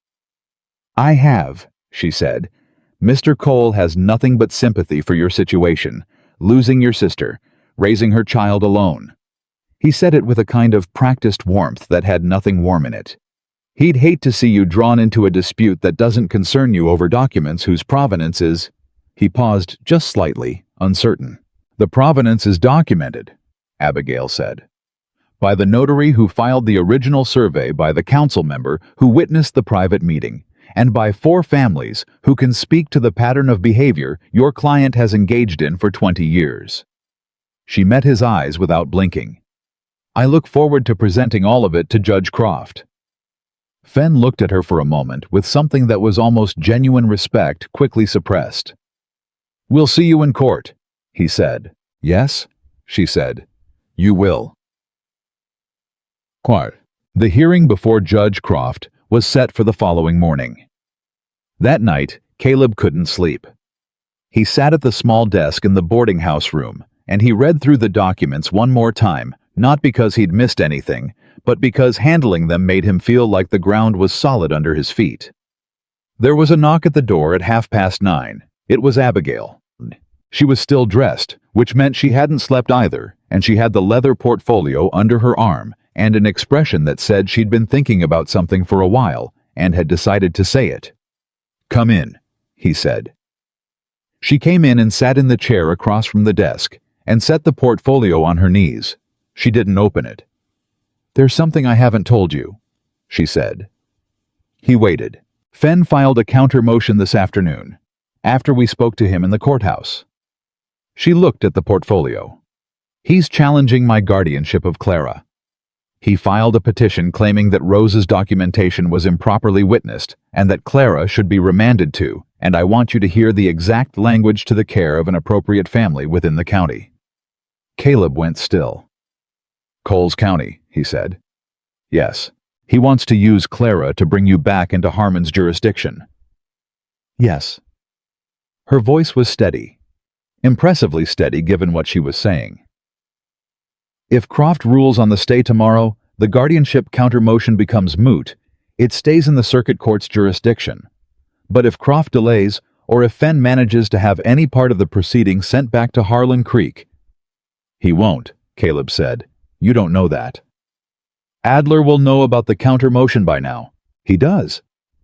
"I have," she said, Mr. Cole has nothing but sympathy for your situation, losing your sister, raising her child alone. He said it with a kind of practiced warmth that had nothing warm in it. He'd hate to see you drawn into a dispute that doesn't concern you over documents whose provenance is— He paused just slightly, uncertain. The provenance is documented, Abigail said, by the notary who filed the original survey, by the council member who witnessed the private meeting, and by 4 families who can speak to the pattern of behavior your client has engaged in for 20 years. She met his eyes without blinking. I look forward to presenting all of it to Judge Croft. Fenn looked at her for a moment with something that was almost genuine respect quickly suppressed. We'll see you in court, he said. Yes, she said. You will. The hearing before Judge Croft was set for the following morning. That night, Caleb couldn't sleep. He sat at the small desk in the boarding house room, and he read through the documents one more time, not because he'd missed anything, but because handling them made him feel like the ground was solid under his feet. There was a knock at the door at 9:30. It was Abigail. She was still dressed, which meant she hadn't slept either, and she had the leather portfolio under her arm and an expression that said she'd been thinking about something for a while and had decided to say it. Come in, he said. She came in and sat in the chair across from the desk and set the portfolio on her knees. She didn't open it. There's something I haven't told you, she said. He waited. Fenn filed a counter motion this afternoon, after we spoke to him in the courthouse. She looked at the portfolio. He's challenging my guardianship of Clara. He filed a petition claiming that Rose's documentation was improperly witnessed and that Clara should be remanded to, and I want you to hear the exact language, to the care of an appropriate family within the county. Caleb went still. Coles County, he said. Yes. He wants to use Clara to bring you back into Harmon's jurisdiction. Yes. Her voice was steady, impressively steady given what she was saying. If Croft rules on the stay tomorrow, the guardianship counter-motion becomes moot. It stays in the circuit court's jurisdiction. But if Croft delays, or if Fenn manages to have any part of the proceeding sent back to Harlan Creek— He won't, Caleb said. You don't know that. Adler will know about the counter-motion by now. He does.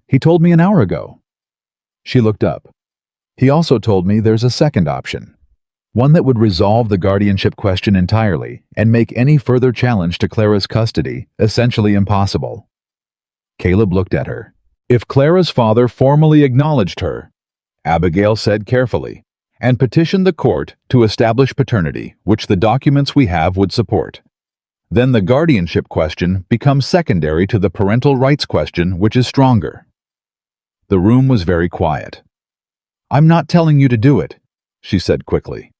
He told me an hour ago. She looked up. He also told me there's a second option. One that would resolve the guardianship question entirely and make any further challenge to Clara's custody essentially impossible. Caleb looked at her. If Clara's father formally acknowledged her, Abigail said carefully, and petitioned the court to establish paternity, which the documents we have would support, then the guardianship question becomes secondary to the parental rights question, which is stronger. The room was very quiet. I'm not telling you to do it, she said quickly.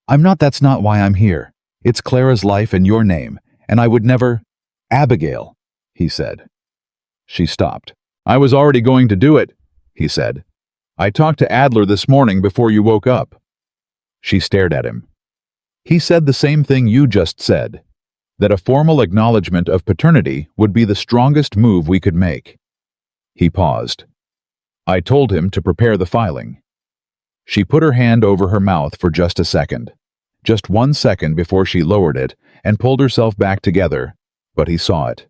That's not why I'm here. It's Clara's life in your name, and I would never— Abigail, he said. She stopped. I was already going to do it, he said. I talked to Adler this morning before you woke up. She stared at him. He said the same thing you just said, that a formal acknowledgement of paternity would be the strongest move we could make. He paused. I told him to prepare the filing. She put her hand over her mouth for just a second. Just 1 second before she lowered it and pulled herself back together, but he saw it.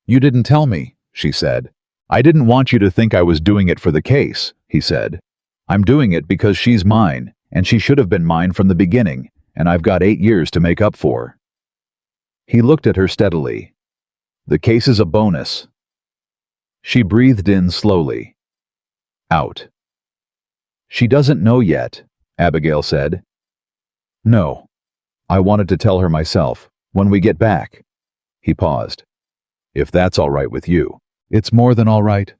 You didn't tell me, she said. I didn't want you to think I was doing it for the case, he said. I'm doing it because she's mine, and she should have been mine from the beginning, and I've got 8 years to make up for. He looked at her steadily. The case is a bonus. She breathed in slowly. Out. She doesn't know yet, Abigail said. No. I wanted to tell her myself, when we get back. He paused. If that's all right with you. It's more than all right.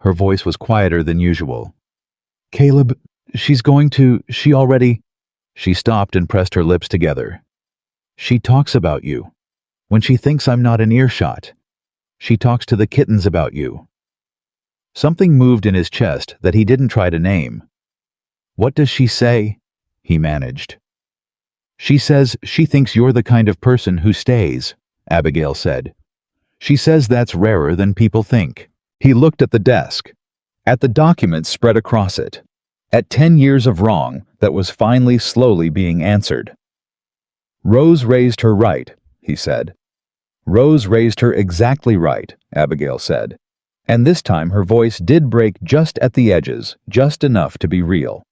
Her voice was quieter than usual. Caleb, she already— She stopped and pressed her lips together. She talks about you. When she thinks I'm not in earshot. She talks to the kittens about you. Something moved in his chest that he didn't try to name. What does she say? He managed. She says she thinks you're the kind of person who stays, Abigail said. She says that's rarer than people think. He looked at the desk. at the document spread across it, at 10 years of wrong that was finally slowly being answered. Rose raised her right, he said. Rose raised her exactly right, Abigail said. And this time her voice did break just at the edges, just enough to be real.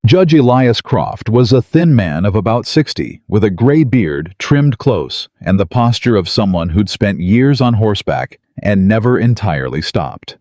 Judge Elias Croft was a thin man of about 60, with a gray beard trimmed close and the posture of someone who'd spent years on horseback and never entirely stopped.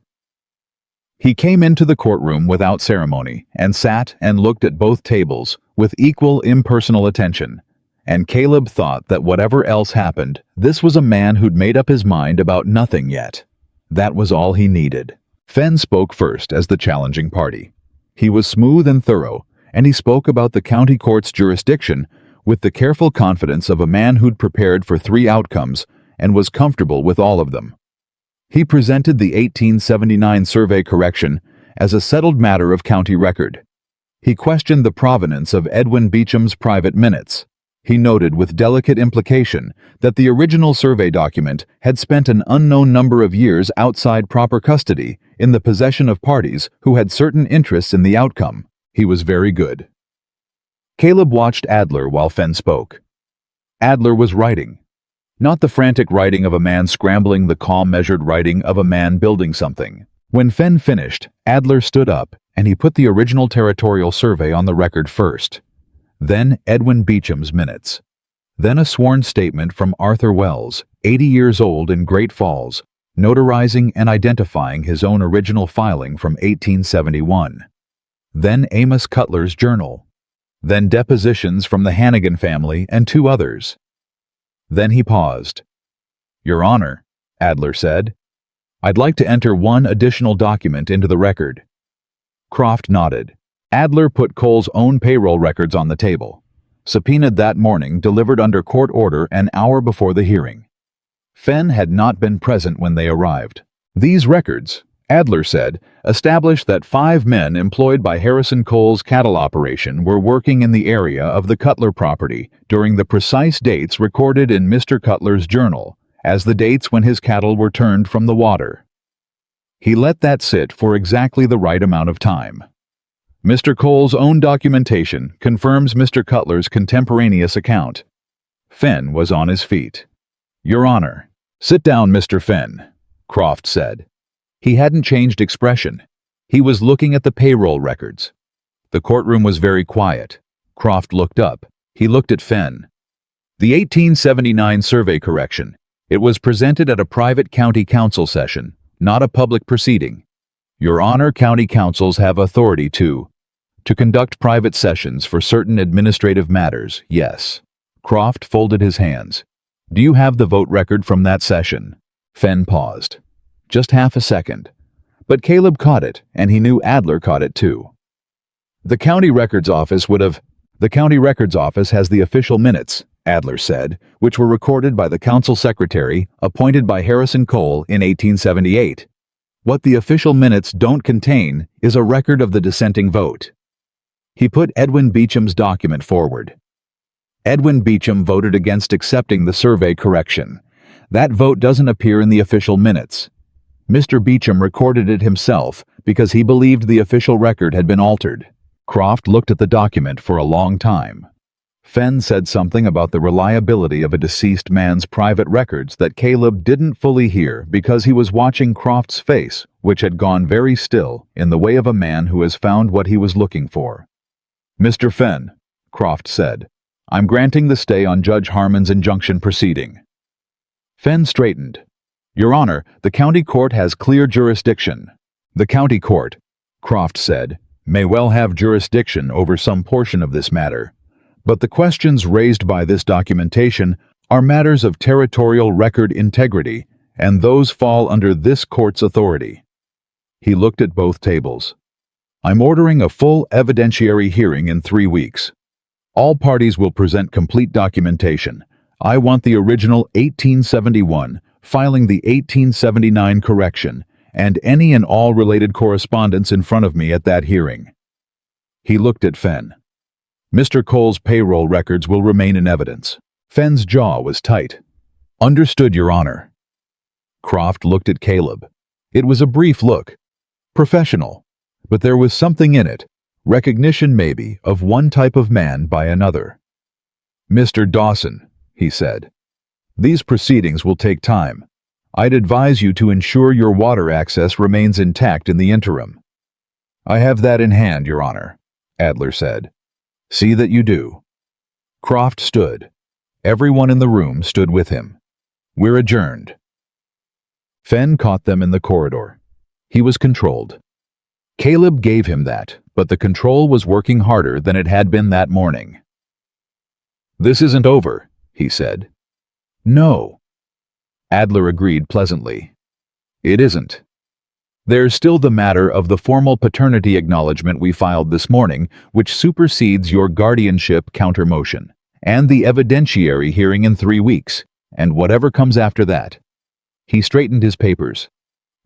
He came into the courtroom without ceremony and sat and looked at both tables with equal impersonal attention, and Caleb thought that whatever else happened, this was a man who'd made up his mind about nothing yet. That was all he needed. Fenn spoke first as the challenging party. He was smooth and thorough, and he spoke about the county court's jurisdiction with the careful confidence of a man who'd prepared for 3 outcomes and was comfortable with all of them. He presented the 1879 survey correction as a settled matter of county record. He questioned the provenance of Edwin Beecham's private minutes. He noted with delicate implication that the original survey document had spent an unknown number of years outside proper custody in the possession of parties who had certain interests in the outcome. He was very good. Caleb watched Adler while Fenn spoke. Adler was writing. Not the frantic writing of a man scrambling, the calm, measured writing of a man building something. When Fenn finished, Adler stood up and he put the original territorial survey on the record first. Then Edwin Beecham's minutes. Then a sworn statement from Arthur Wells, 80 years old in Great Falls, notarizing and identifying his own original filing from 1871. Then Amos Cutler's journal. Then depositions from the Hannigan family and 2 others. Then he paused. "Your Honor," Adler said, "I'd like to enter one additional document into the record." Croft nodded. Adler put Cole's own payroll records on the table. Subpoenaed that morning, delivered under court order an hour before the hearing. Fenn had not been present when they arrived. These records, Adler said, established that 5 men employed by Harrison Cole's cattle operation were working in the area of the Cutler property during the precise dates recorded in Mr. Cutler's journal as the dates when his cattle were turned from the water. He let that sit for exactly the right amount of time. Mr. Cole's own documentation confirms Mr. Cutler's contemporaneous account. Fenn was on his feet. "Your Honor." "Sit down, Mr. Fenn," Croft said. He hadn't changed expression. He was looking at the payroll records. The courtroom was very quiet. Croft looked up. He looked at Fenn. "The 1879 survey correction. It was presented at a private county council session, not a public proceeding. Your Honor, county councils have authority to conduct private sessions for certain administrative matters, yes." Croft folded his hands. "Do you have the vote record from that session?" Fenn paused. Just half a second. But Caleb caught it, and he knew Adler caught it too. The county records office has the official minutes," Adler said, "which were recorded by the council secretary appointed by Harrison Cole in 1878. What the official minutes don't contain is a record of the dissenting vote." He put Edwin Beecham's document forward. Edwin Beecham voted against accepting the survey correction. That vote doesn't appear in the official minutes. Mr. Beecham recorded it himself because he believed the official record had been altered. Croft looked at the document for a long time. Fenn said something about the reliability of a deceased man's private records that Caleb didn't fully hear because he was watching Croft's face, which had gone very still in the way of a man who has found what he was looking for. "Mr. Fenn," Croft said, "I'm granting the stay on Judge Harmon's injunction proceeding." Fenn straightened. "Your Honor, the county court has clear jurisdiction." "The county court," Croft said, "may well have jurisdiction over some portion of this matter, but the questions raised by this documentation are matters of territorial record integrity, and those fall under this court's authority." He looked at both tables. "I'm ordering a full evidentiary hearing in 3 weeks. All parties will present complete documentation. I want the original 1871, filing the 1879 correction, and any and all related correspondence in front of me at that hearing." He looked at Fenn. "Mr. Cole's payroll records will remain in evidence." Fenn's jaw was tight. "Understood, Your Honor." Croft looked at Caleb. It was a brief look. Professional. But there was something in it. Recognition, maybe, of one type of man by another. "Mr. Dawson," he said, "these proceedings will take time. I'd advise you to ensure your water access remains intact in the interim." "I have that in hand, Your Honor," Adler said. "See that you do." Croft stood. Everyone in the room stood with him. "We're adjourned." Fenn caught them in the corridor. He was controlled. Caleb gave him that, but the control was working harder than it had been that morning. "This isn't over," he said. "No." Adler agreed pleasantly. "It isn't. There's still the matter of the formal paternity acknowledgement we filed this morning, which supersedes your guardianship counter-motion, and the evidentiary hearing in 3 weeks, and whatever comes after that." He straightened his papers.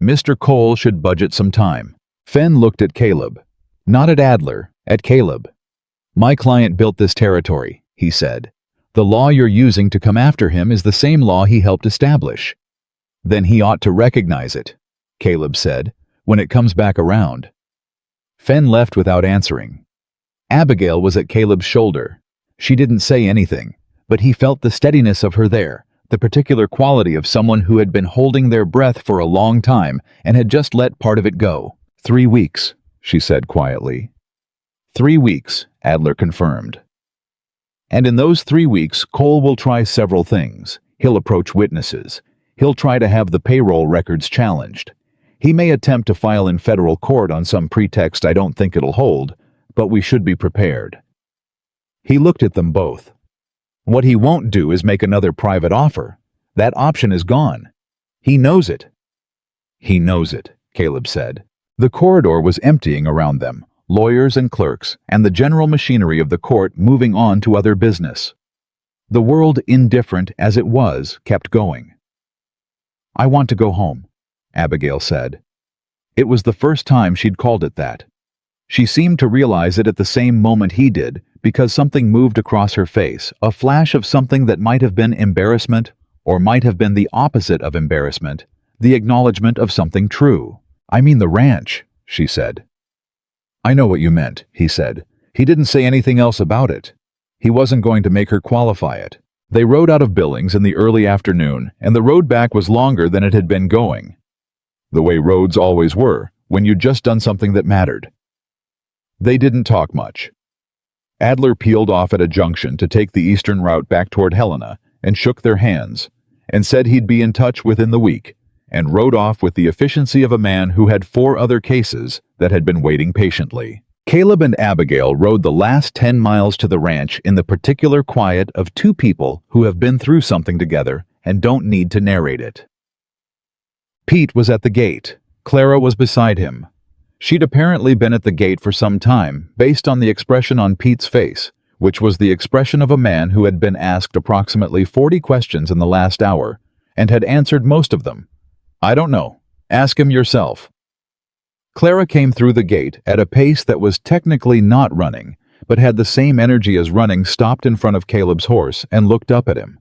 "Mr. Cole should budget some time." Fenn looked at Caleb. Not at Adler, at Caleb. "My client built this territory," he said. "The law you're using to come after him is the same law he helped establish." "Then he ought to recognize it," Caleb said, "when it comes back around." Fenn left without answering. Abigail was at Caleb's shoulder. She didn't say anything, but he felt the steadiness of her there, the particular quality of someone who had been holding their breath for a long time and had just let part of it go. 3 weeks, she said quietly. 3 weeks, Adler confirmed. And in those 3 weeks, Cole will try several things. He'll approach witnesses. He'll try to have the payroll records challenged. He may attempt to file in federal court on some pretext I don't think it'll hold, but we should be prepared. He looked at them both. What he won't do is make another private offer. That option is gone. He knows it. He knows it, Caleb said. The corridor was emptying around them, lawyers and clerks, and the general machinery of the court moving on to other business. The world, indifferent as it was, kept going. "I want to go home," Abigail said. It was the first time she'd called it that. She seemed to realize it at the same moment he did, because something moved across her face, a flash of something that might have been embarrassment, or might have been the opposite of embarrassment, the acknowledgement of something true. "I mean the ranch," she said. "I know what you meant," he said. He didn't say anything else about it. He wasn't going to make her qualify it. They rode out of Billings in the early afternoon, and the road back was longer than it had been going. The way roads always were, when you'd just done something that mattered. They didn't talk much. Adler peeled off at a junction to take the eastern route back toward Helena, and shook their hands, and said he'd be in touch within the week, and rode off with the efficiency of a man who had 4 other cases that had been waiting patiently. Caleb and Abigail rode the last 10 miles to the ranch in the particular quiet of 2 people who have been through something together and don't need to narrate it. Pete was at the gate. Clara was beside him. She'd apparently been at the gate for some time, based on the expression on Pete's face, which was the expression of a man who had been asked approximately 40 questions in the last hour, and had answered most of them. "I don't know. Ask him yourself." Clara came through the gate at a pace that was technically not running, but had the same energy as running, stopped in front of Caleb's horse and looked up at him.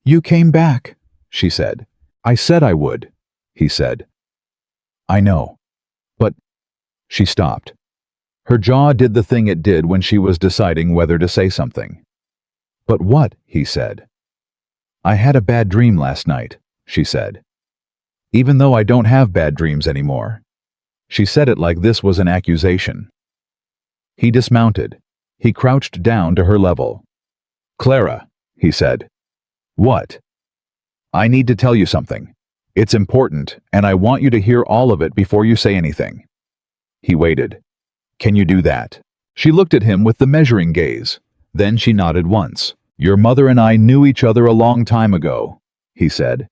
"You came back," she said. "I said I would," he said. "I know. But—" She stopped. Her jaw did the thing it did when she was deciding whether to say something. "But what?" he said. "I had a bad dream last night," she said. "Even though I don't have bad dreams anymore." She said it like this was an accusation. He dismounted. He crouched down to her level. "Clara," he said. "What?" "I need to tell you something. It's important, and I want you to hear all of it before you say anything." He waited. "Can you do that?" She looked at him with the measuring gaze. Then she nodded once. "Your mother and I knew each other a long time ago," he said.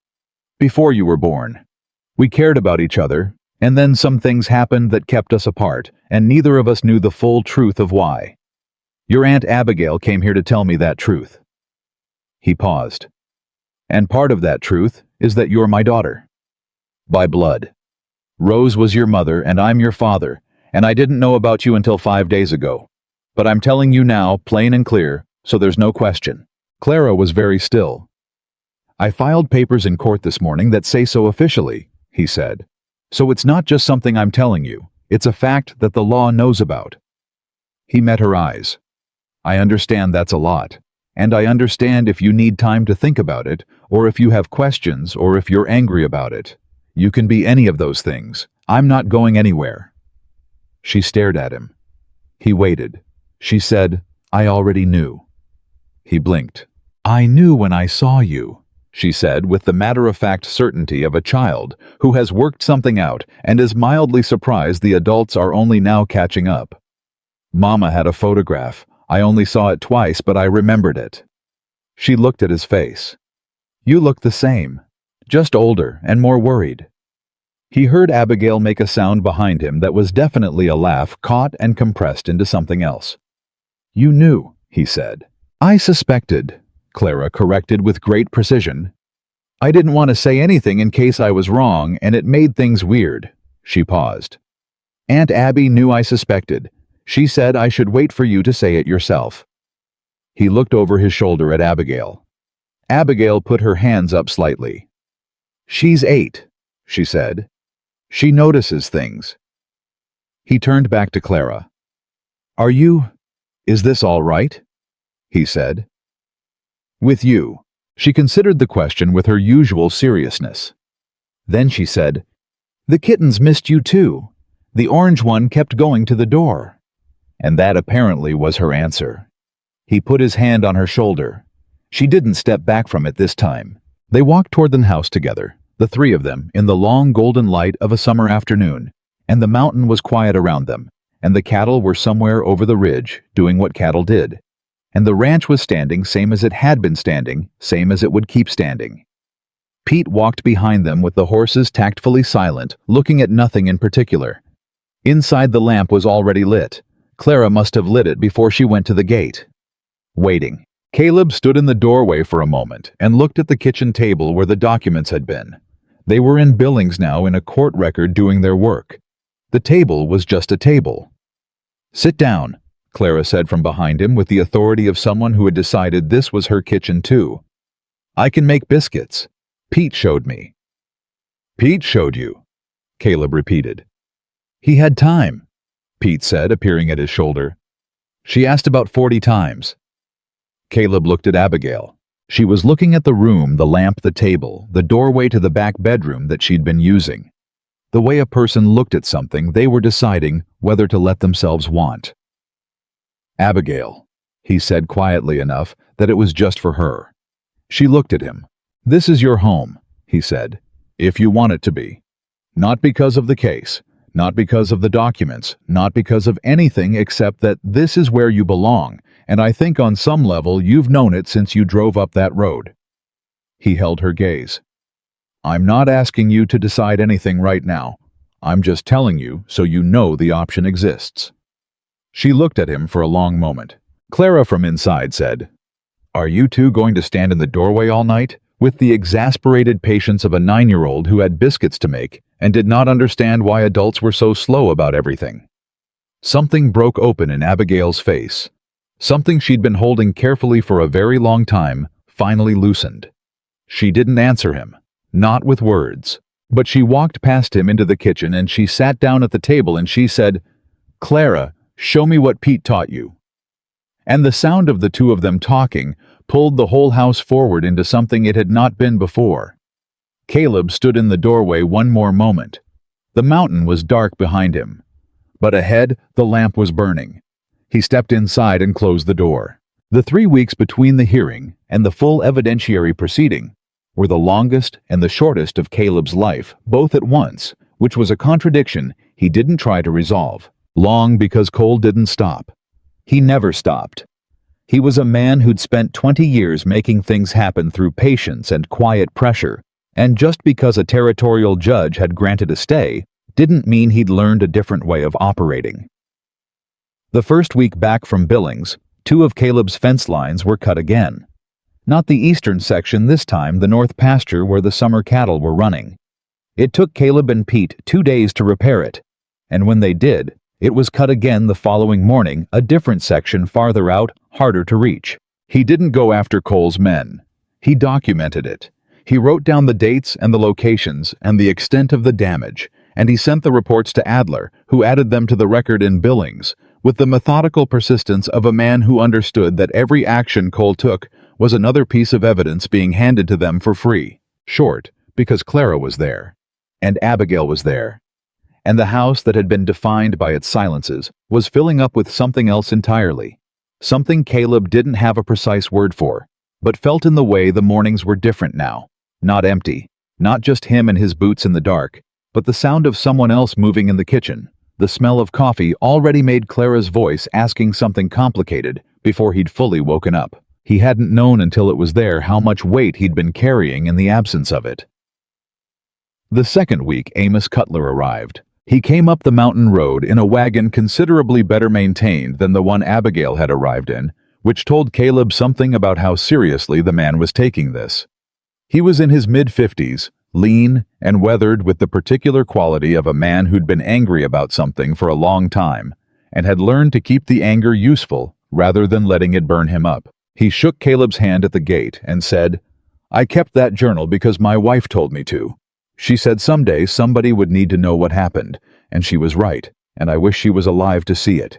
"Before you were born. We cared about each other, and then some things happened that kept us apart, and neither of us knew the full truth of why. Your Aunt Abigail came here to tell me that truth." He paused. "And part of that truth is that you're my daughter. By blood. Rose was your mother, and I'm your father, and I didn't know about you until 5 days ago. But I'm telling you now, plain and clear, so there's no question." Clara was very still. I filed papers in court this morning that say so officially, he said. So it's not just something I'm telling you, it's a fact that the law knows about. He met her eyes. I understand that's a lot, and I understand if you need time to think about it, or if you have questions, or if you're angry about it. You can be any of those things. I'm not going anywhere. She stared at him. He waited. She said, I already knew. He blinked. I knew when I saw you, she said with the matter-of-fact certainty of a child who has worked something out and is mildly surprised the adults are only now catching up. Mama had a photograph. I only saw it twice, but I remembered it. She looked at his face. You look the same, just older and more worried. He heard Abigail make a sound behind him that was definitely a laugh caught and compressed into something else. You knew, he said. I suspected, Clara corrected with great precision. I didn't want to say anything in case I was wrong, and it made things weird. She paused. Aunt Abby knew I suspected. She said I should wait for you to say it yourself. He looked over his shoulder at Abigail. Abigail put her hands up slightly. She's 8, she said. She notices things. He turned back to Clara. Is this all right? He said. With you. She considered the question with her usual seriousness. Then she said, The kittens missed you too. The orange one kept going to the door. And that apparently was her answer. He put his hand on her shoulder. She didn't step back from it this time. They walked toward the house together, the three of them, in the long golden light of a summer afternoon, and the mountain was quiet around them, and the cattle were somewhere over the ridge, doing what cattle did. And the ranch was standing same as it had been standing, same as it would keep standing. Pete walked behind them with the horses tactfully silent, looking at nothing in particular. Inside the lamp was already lit. Clara must have lit it before she went to the gate. Waiting. Caleb stood in the doorway for a moment and looked at the kitchen table where the documents had been. They were in Billings now in a court record doing their work. The table was just a table. Sit down, Clara said from behind him with the authority of someone who had decided this was her kitchen too. I can make biscuits. Pete showed me. Pete showed you, Caleb repeated. He had time, Pete said, appearing at his shoulder. She asked about 40 times. Caleb looked at Abigail. She was looking at the room, the lamp, the table, the doorway to the back bedroom that she'd been using. The way a person looked at something, they were deciding whether to let themselves want. Abigail, he said quietly enough that it was just for her. She looked at him. This is your home, he said, if you want it to be. Not because of the case, not because of the documents, not because of anything except that this is where you belong, and I think on some level you've known it since you drove up that road. He held her gaze. I'm not asking you to decide anything right now. I'm just telling you so you know the option exists. She looked at him for a long moment. Clara from inside said, Are you two going to stand in the doorway all night? With the exasperated patience of a 9-year-old who had biscuits to make and did not understand why adults were so slow about everything. Something broke open in Abigail's face. Something she'd been holding carefully for a very long time finally loosened. She didn't answer him, not with words, but she walked past him into the kitchen and she sat down at the table and she said, Clara, show me what Pete taught you. And the sound of the two of them talking pulled the whole house forward into something it had not been before. Caleb stood in the doorway one more moment. The mountain was dark behind him, but ahead the lamp was burning. He stepped inside and closed the door. The 3 weeks between the hearing and the full evidentiary proceeding were the longest and the shortest of Caleb's life, both at once, which was a contradiction he didn't try to resolve. Long because Cole didn't stop. He never stopped. He was a man who'd spent 20 years making things happen through patience and quiet pressure, and just because a territorial judge had granted a stay didn't mean he'd learned a different way of operating. The first week back from Billings, 2 of Caleb's fence lines were cut again. Not the eastern section this time, the north pasture where the summer cattle were running. It took Caleb and Pete 2 days to repair it, and when they did, it was cut again the following morning, a different section farther out, harder to reach. He didn't go after Cole's men. He documented it. He wrote down the dates and the locations and the extent of the damage, and he sent the reports to Adler, who added them to the record in Billings, with the methodical persistence of a man who understood that every action Cole took was another piece of evidence being handed to them for free. Short, because Clara was there, and Abigail was there, and the house that had been defined by its silences was filling up with something else entirely, something Caleb didn't have a precise word for, but felt in the way the mornings were different now, not empty, not just him and his boots in the dark, but the sound of someone else moving in the kitchen. The smell of coffee already made Clara's voice asking something complicated before he'd fully woken up. He hadn't known until it was there how much weight he'd been carrying in the absence of it. The second week, Amos Cutler arrived. He came up the mountain road in a wagon considerably better maintained than the one Abigail had arrived in, which told Caleb something about how seriously the man was taking this. He was in his mid-50s, lean and weathered with the particular quality of a man who'd been angry about something for a long time and had learned to keep the anger useful rather than letting it burn him up. He shook Caleb's hand at the gate and said, "I kept that journal because my wife told me to. She said someday somebody would need to know what happened, and she was right, and I wish she was alive to see it."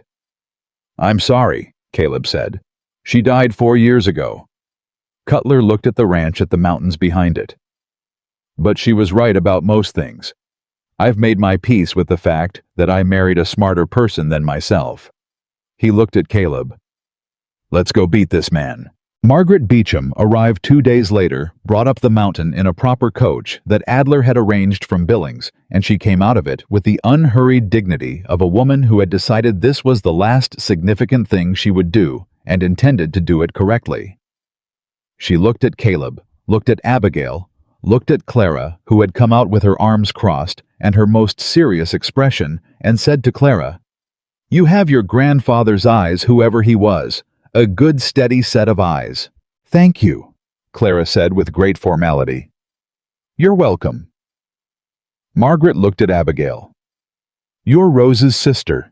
"I'm sorry," Caleb said. "She died 4 years ago." Cutler looked at the ranch at the mountains behind it. "But she was right about most things. I've made my peace with the fact that I married a smarter person than myself." He looked at Caleb. "Let's go beat this man." Margaret Beecham arrived 2 days later, brought up the mountain in a proper coach that Adler had arranged from Billings, and she came out of it with the unhurried dignity of a woman who had decided this was the last significant thing she would do and intended to do it correctly. She looked at Caleb, looked at Abigail, looked at Clara, who had come out with her arms crossed and her most serious expression, and said to Clara, "You have your grandfather's eyes, whoever he was. A good steady set of eyes." "Thank you," Clara said with great formality. "You're welcome." Margaret looked at Abigail. "You're Rose's sister."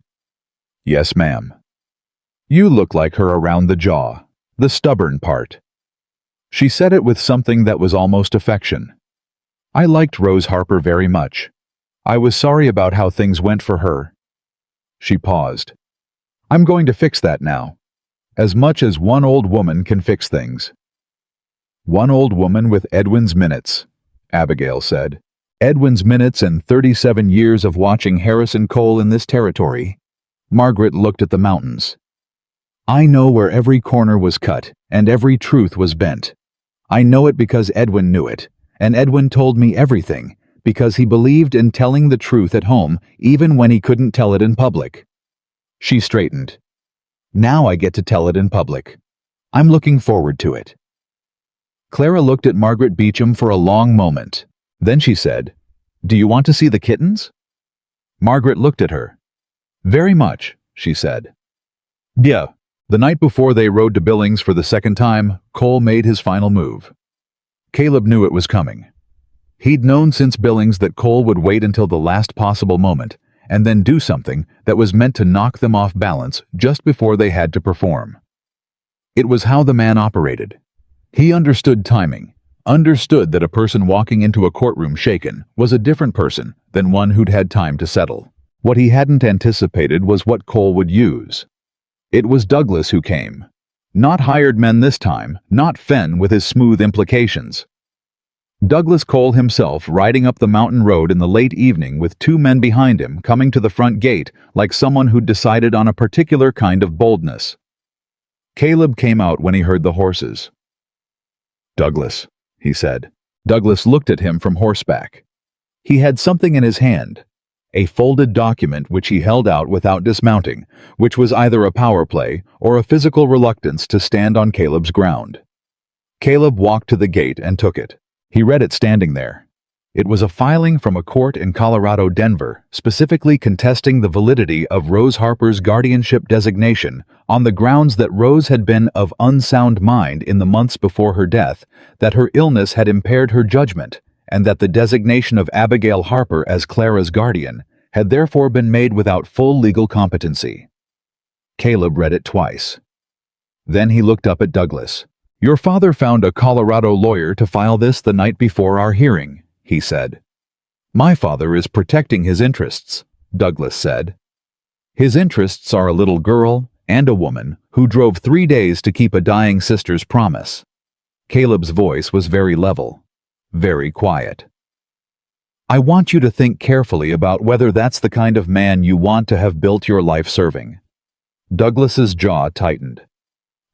"Yes, ma'am." "You look like her around the jaw, the stubborn part." She said it with something that was almost affection. "I liked Rose Harper very much. I was sorry about how things went for her." She paused. "I'm going to fix that now. As much as one old woman can fix things." "One old woman with Edwin's minutes," Abigail said. "Edwin's minutes and 37 years of watching Harrison Cole in this territory." Margaret looked at the mountains. "I know where every corner was cut and every truth was bent. I know it because Edwin knew it, and Edwin told me everything because he believed in telling the truth at home even when he couldn't tell it in public." She straightened. "Now I get to tell it in public. I'm looking forward to it." Clara looked at Margaret Beecham for a long moment. Then she said, "Do you want to see the kittens?" Margaret looked at her. "Very much," she said. "Yeah." The night before they rode to Billings for the second time, Cole made his final move. Caleb knew it was coming. He'd known since Billings that Cole would wait until the last possible moment and then do something that was meant to knock them off balance just before they had to perform. It was how the man operated. He understood timing, understood that a person walking into a courtroom shaken was a different person than one who'd had time to settle. What he hadn't anticipated was what Cole would use. It was Douglas who came. Not hired men this time, not Fenn with his smooth implications. Douglas Cole himself riding up the mountain road in the late evening with 2 men behind him coming to the front gate like someone who'd decided on a particular kind of boldness. Caleb came out when he heard the horses. "Douglas," he said. Douglas looked at him from horseback. He had something in his hand, a folded document which he held out without dismounting, which was either a power play or a physical reluctance to stand on Caleb's ground. Caleb walked to the gate and took it. He read it standing there. It was a filing from a court in Colorado, Denver, specifically contesting the validity of Rose Harper's guardianship designation on the grounds that Rose had been of unsound mind in the months before her death, that her illness had impaired her judgment, and that the designation of Abigail Harper as Clara's guardian had therefore been made without full legal competency. Caleb read it twice. Then he looked up at Douglas. "Your father found a Colorado lawyer to file this the night before our hearing," he said. "My father is protecting his interests," Douglas said. "His interests are a little girl and a woman who drove 3 days to keep a dying sister's promise." Caleb's voice was very level, very quiet. "I want you to think carefully about whether that's the kind of man you want to have built your life serving." Douglas's jaw tightened.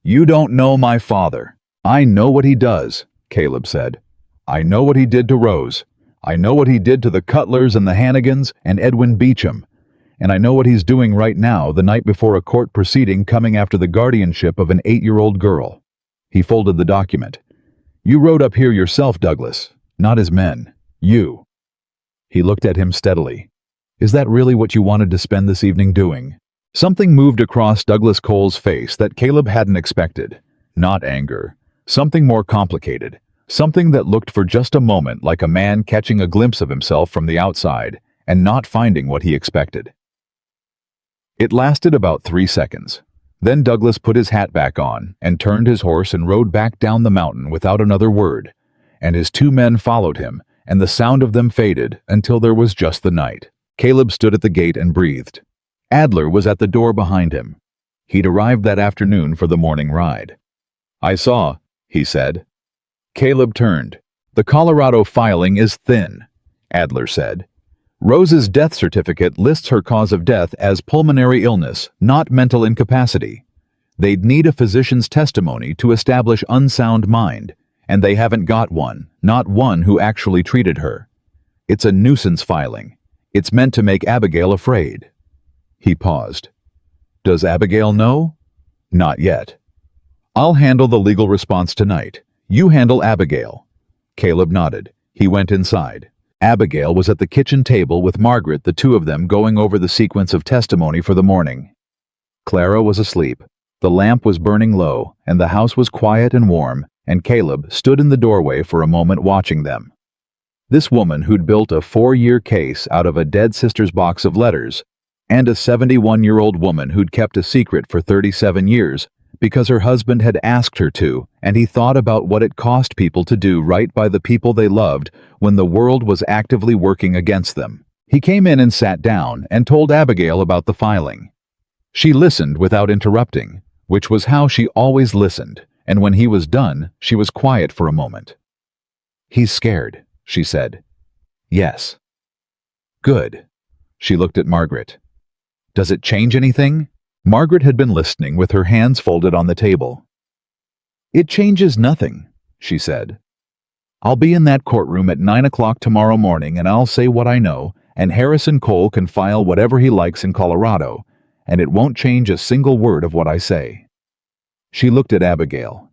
"You don't know my father." "I know what he does," Caleb said. "I know what he did to Rose. I know what he did to the Cutlers and the Hannigans and Edwin Beecham. And I know what he's doing right now, the night before a court proceeding coming after the guardianship of an 8-year-old girl." He folded the document. "You wrote up here yourself, Douglas, not his men. You." He looked at him steadily. "Is that really what you wanted to spend this evening doing?" Something moved across Douglas Cole's face that Caleb hadn't expected. Not anger. Something more complicated. Something that looked for just a moment like a man catching a glimpse of himself from the outside and not finding what he expected. It lasted about 3 seconds. Then Douglas put his hat back on and turned his horse and rode back down the mountain without another word, and his 2 men followed him, and the sound of them faded until there was just the night. Caleb stood at the gate and breathed. Adler was at the door behind him. He'd arrived that afternoon for the morning ride. "I saw," he said. Caleb turned. "The Colorado filing is thin," Adler said. "Rose's death certificate lists her cause of death as pulmonary illness, not mental incapacity. They'd need a physician's testimony to establish unsound mind, and they haven't got one, not one who actually treated her. It's a nuisance filing. It's meant to make Abigail afraid." He paused. "Does Abigail know?" "Not yet." "I'll handle the legal response tonight. You handle Abigail." Caleb nodded. He went inside. Abigail was at the kitchen table with Margaret, the 2 of them going over the sequence of testimony for the morning. Clara was asleep. The lamp was burning low, and the house was quiet and warm, and Caleb stood in the doorway for a moment watching them. This woman who'd built a 4-year case out of a dead sister's box of letters, and a 71-year-old woman who'd kept a secret for 37 years because her husband had asked her to, and he thought about what it cost people to do right by the people they loved when the world was actively working against them. He came in and sat down and told Abigail about the filing. She listened without interrupting, which was how she always listened, and when he was done, she was quiet for a moment. "He's scared," she said. "Yes." "Good." She looked at Margaret. "Does it change anything?" Margaret had been listening with her hands folded on the table. "It changes nothing," she said. "I'll be in that courtroom at 9 o'clock tomorrow morning, and I'll say what I know, and Harrison Cole can file whatever he likes in Colorado, and it won't change a single word of what I say." She looked at Abigail.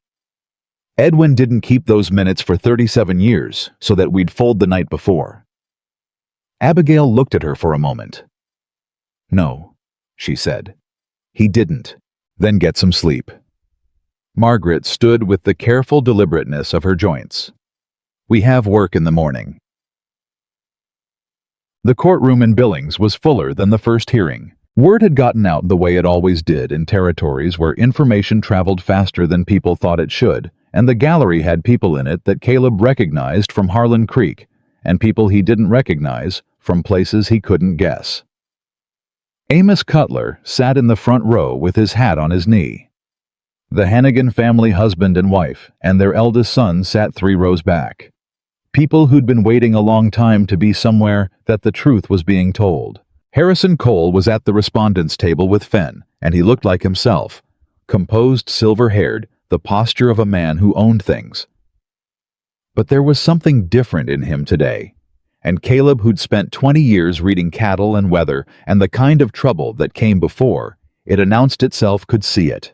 "Edwin didn't keep those minutes for 37 years so that we'd fold the night before." Abigail looked at her for a moment. "No," she said. "He didn't. Then get some sleep." Margaret stood with the careful deliberateness of her joints. "We have work in the morning." The courtroom in Billings was fuller than the first hearing. Word had gotten out the way it always did in territories where information traveled faster than people thought it should, and the gallery had people in it that Caleb recognized from Harlan Creek, and people he didn't recognize from places he couldn't guess. Amos Cutler sat in the front row with his hat on his knee. The Hannigan family husband and wife and their eldest son sat 3 rows back. People who'd been waiting a long time to be somewhere that the truth was being told. Harrison Cole was at the respondents' table with Fenn, and he looked like himself, composed, silver-haired, the posture of a man who owned things. But there was something different in him today. And Caleb, who'd spent 20 years reading cattle and weather and the kind of trouble that came before, it announced itself, could see it.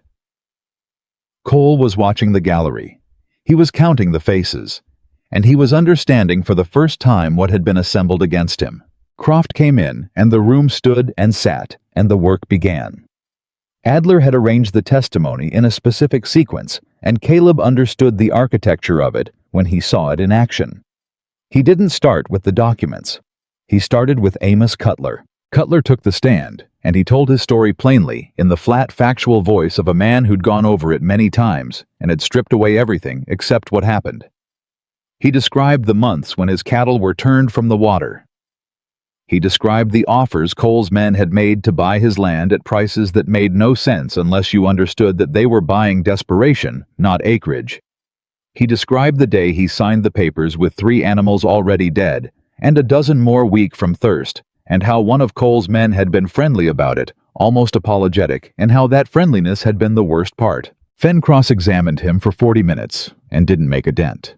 Cole was watching the gallery. He was counting the faces, and he was understanding for the first time what had been assembled against him. Croft came in, and the room stood and sat, and the work began. Adler had arranged the testimony in a specific sequence, and Caleb understood the architecture of it when he saw it in action. He didn't start with the documents. He started with Amos Cutler. Cutler took the stand, and he told his story plainly in the flat, factual voice of a man who'd gone over it many times and had stripped away everything except what happened. He described the months when his cattle were turned from the water. He described the offers Cole's men had made to buy his land at prices that made no sense unless you understood that they were buying desperation, not acreage. He described the day he signed the papers with 3 animals already dead and a dozen more weak from thirst, and how one of Cole's men had been friendly about it, almost apologetic, and how that friendliness had been the worst part. Fenn cross-examined him for 40 minutes and didn't make a dent.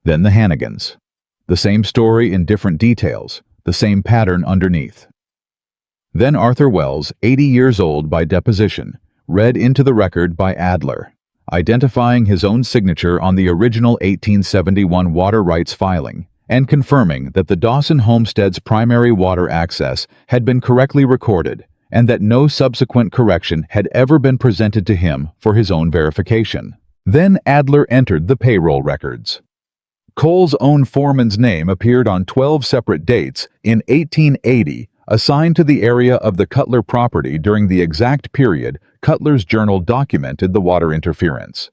Then the Hannigans. The same story in different details, the same pattern underneath. Then Arthur Wells, 80 years old by deposition, read into the record by Adler, identifying his own signature on the original 1871 water rights filing, and confirming that the Dawson homestead's primary water access had been correctly recorded and that no subsequent correction had ever been presented to him for his own verification. Then Adler entered the payroll records. Cole's own foreman's name appeared on 12 separate dates in 1880, assigned to the area of the Cutler property during the exact period Cutler's journal documented the water interference.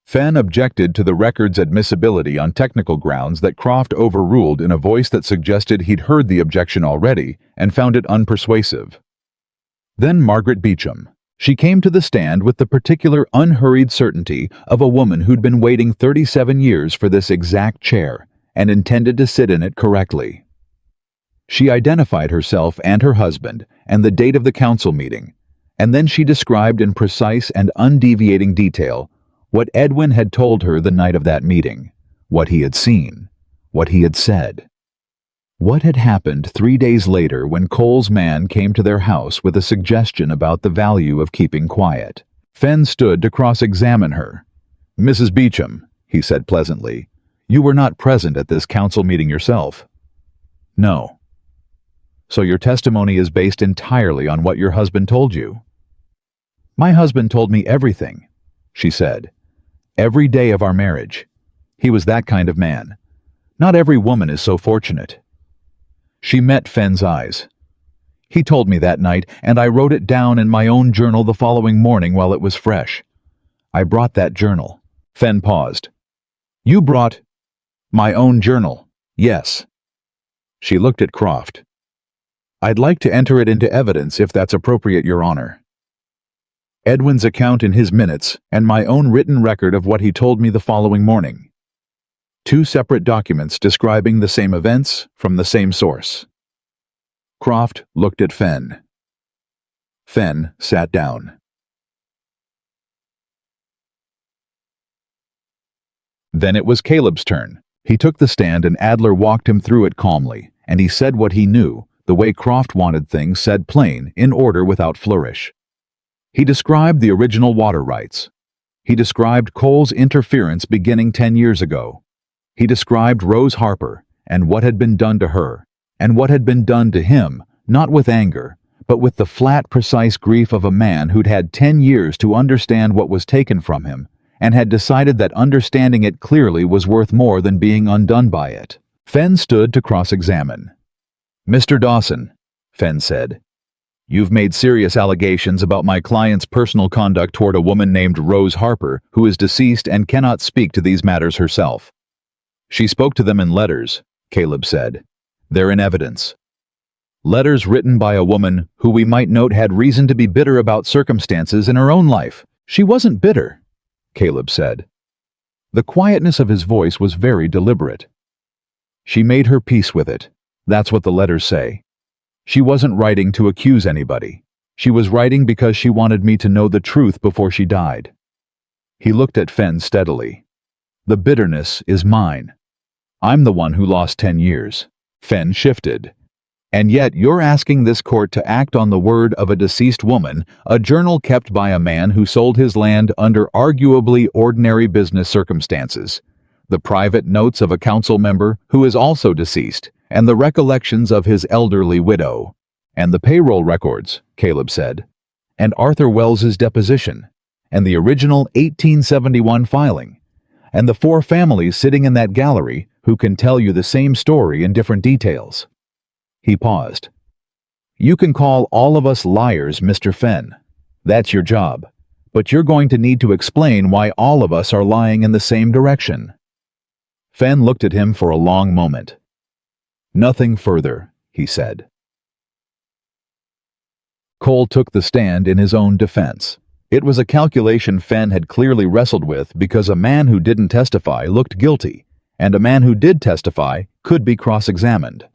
Fenn objected to the record's admissibility on technical grounds that Croft overruled in a voice that suggested he'd heard the objection already and found it unpersuasive. Then Margaret Beecham. She came to the stand with the particular unhurried certainty of a woman who'd been waiting 37 years for this exact chair and intended to sit in it correctly. She identified herself and her husband and the date of the council meeting, and then she described in precise and undeviating detail what Edwin had told her the night of that meeting, what he had seen, what he had said. What had happened 3 days later when Cole's man came to their house with a suggestion about the value of keeping quiet? Fenn stood to cross-examine her. "Mrs. Beecham," he said pleasantly, "you were not present at this council meeting yourself." "No." "So your testimony is based entirely on what your husband told you?" "My husband told me everything," she said. "Every day of our marriage. He was that kind of man. Not every woman is so fortunate." She met Fenn's eyes. "He told me that night, and I wrote it down in my own journal the following morning while it was fresh. I brought that journal." Fenn paused. "You brought—" "My own journal, yes." She looked at Croft. "I'd like to enter it into evidence if that's appropriate, Your Honor." "Edwin's account in his minutes and my own written record of what he told me the following morning. 2 separate documents describing the same events from the same source." Croft looked at Fenn. Fenn sat down. Then it was Caleb's turn. He took the stand and Adler walked him through it calmly, and he said what he knew, the way Croft wanted things said plain, in order without flourish. He described the original water rights. He described Cole's interference beginning 10 years ago. He described Rose Harper and what had been done to her, and what had been done to him, not with anger, but with the flat, precise grief of a man who'd had 10 years to understand what was taken from him, and had decided that understanding it clearly was worth more than being undone by it. Fenn stood to cross-examine. "Mr. Dawson," Fenn said, "you've made serious allegations about my client's personal conduct toward a woman named Rose Harper, who is deceased and cannot speak to these matters herself." "She spoke to them in letters," Caleb said. "They're in evidence. Letters written by a woman who we might note had reason to be bitter about circumstances in her own life." "She wasn't bitter," Caleb said. The quietness of his voice was very deliberate. "She made her peace with it. That's what the letters say. She wasn't writing to accuse anybody. She was writing because she wanted me to know the truth before she died." He looked at Fenn steadily. "The bitterness is mine. I'm the one who lost 10 years. Fenn shifted. "And yet you're asking this court to act on the word of a deceased woman, a journal kept by a man who sold his land under arguably ordinary business circumstances, the private notes of a council member who is also deceased, and the recollections of his elderly widow, and the payroll records," Caleb said, "and Arthur Wells's deposition, and the original 1871 filing, and the 4 families sitting in that gallery who can tell you the same story in different details." He paused. You can call all of us liars, Mr. Fenn. That's your job. But you're going to need to explain why all of us are lying in the same direction." Fenn looked at him for a long moment. "Nothing further," he said. Cole took the stand in his own defense. It was a calculation Fenn had clearly wrestled with because a man who didn't testify looked guilty, and a man who did testify could be cross-examined.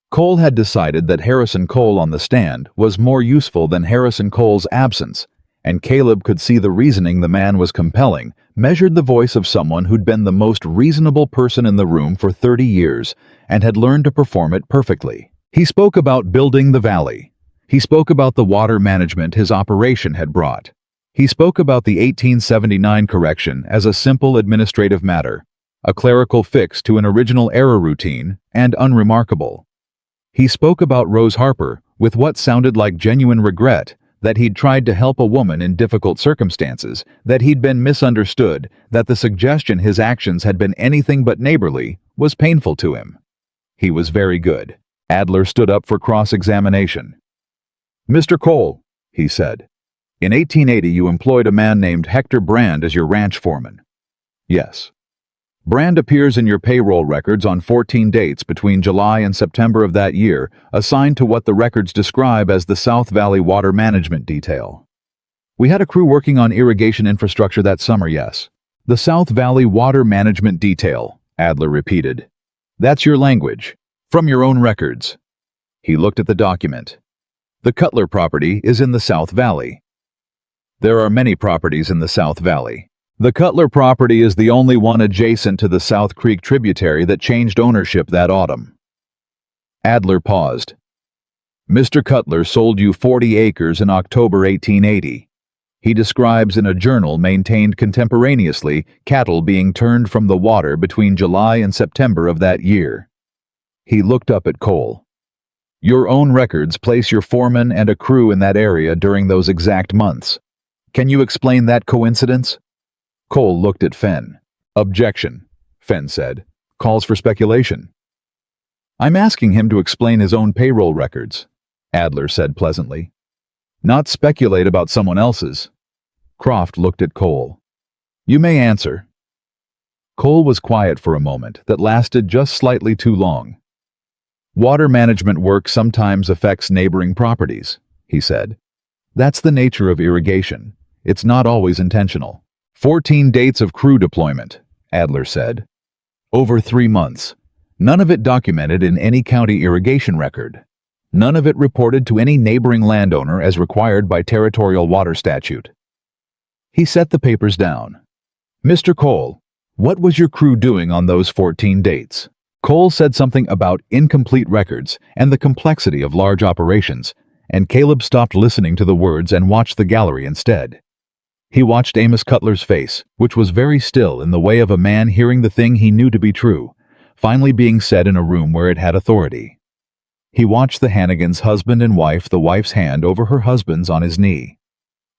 Cole had decided that Harrison Cole on the stand was more useful than Harrison Cole's absence, and Caleb could see the reasoning the man was compelling, measured the voice of someone who'd been the most reasonable person in the room for 30 years and had learned to perform it perfectly. He spoke about building the valley. He spoke about the water management his operation had brought. He spoke about the 1879 correction as a simple administrative matter, a clerical fix to an original error routine, and unremarkable. He spoke about Rose Harper with what sounded like genuine regret that he'd tried to help a woman in difficult circumstances, that he'd been misunderstood, that the suggestion his actions had been anything but neighborly was painful to him. He was very good. Adler stood up for cross-examination. "Mr. Cole," he said, "in 1880 you employed a man named Hector Brand as your ranch foreman." "Yes." "Brand appears in your payroll records on 14 dates between July and September of that year, assigned to what the records describe as the South Valley Water Management Detail." "We had a crew working on irrigation infrastructure that summer, yes." "The South Valley Water Management Detail," Adler repeated. "That's your language. From your own records." He looked at the document. "The Cutler property is in the South Valley." "There are many properties in the South Valley. The Cutler property is the only one adjacent to the South Creek tributary that changed ownership that autumn." Adler paused. "Mr. Cutler sold you 40 acres in October 1880. He describes in a journal maintained contemporaneously cattle being turned from the water between July and September of that year." He looked up at Cole. "Your own records place your foreman and a crew in that area during those exact months. Can you explain that coincidence?" Cole looked at Fenn. "Objection," Fenn said. "Calls for speculation." "I'm asking him to explain his own payroll records," Adler said pleasantly. "Not speculate about someone else's." Croft looked at Cole. "You may answer." Cole was quiet for a moment that lasted just slightly too long. "Water management work sometimes affects neighboring properties," he said. "That's the nature of irrigation. It's not always intentional." 14 dates of crew deployment, Adler said. Over 3 months. None of it documented in any county irrigation record. None of it reported to any neighboring landowner as required by territorial water statute. He set the papers down. "Mr. Cole, what was your crew doing on those 14 dates?" Cole said something about incomplete records and the complexity of large operations, and Caleb stopped listening to the words and watched the gallery instead. He watched Amos Cutler's face, which was very still in the way of a man hearing the thing he knew to be true, finally being said in a room where it had authority. He watched the Hannigans, husband and wife, the wife's hand over her husband's on his knee.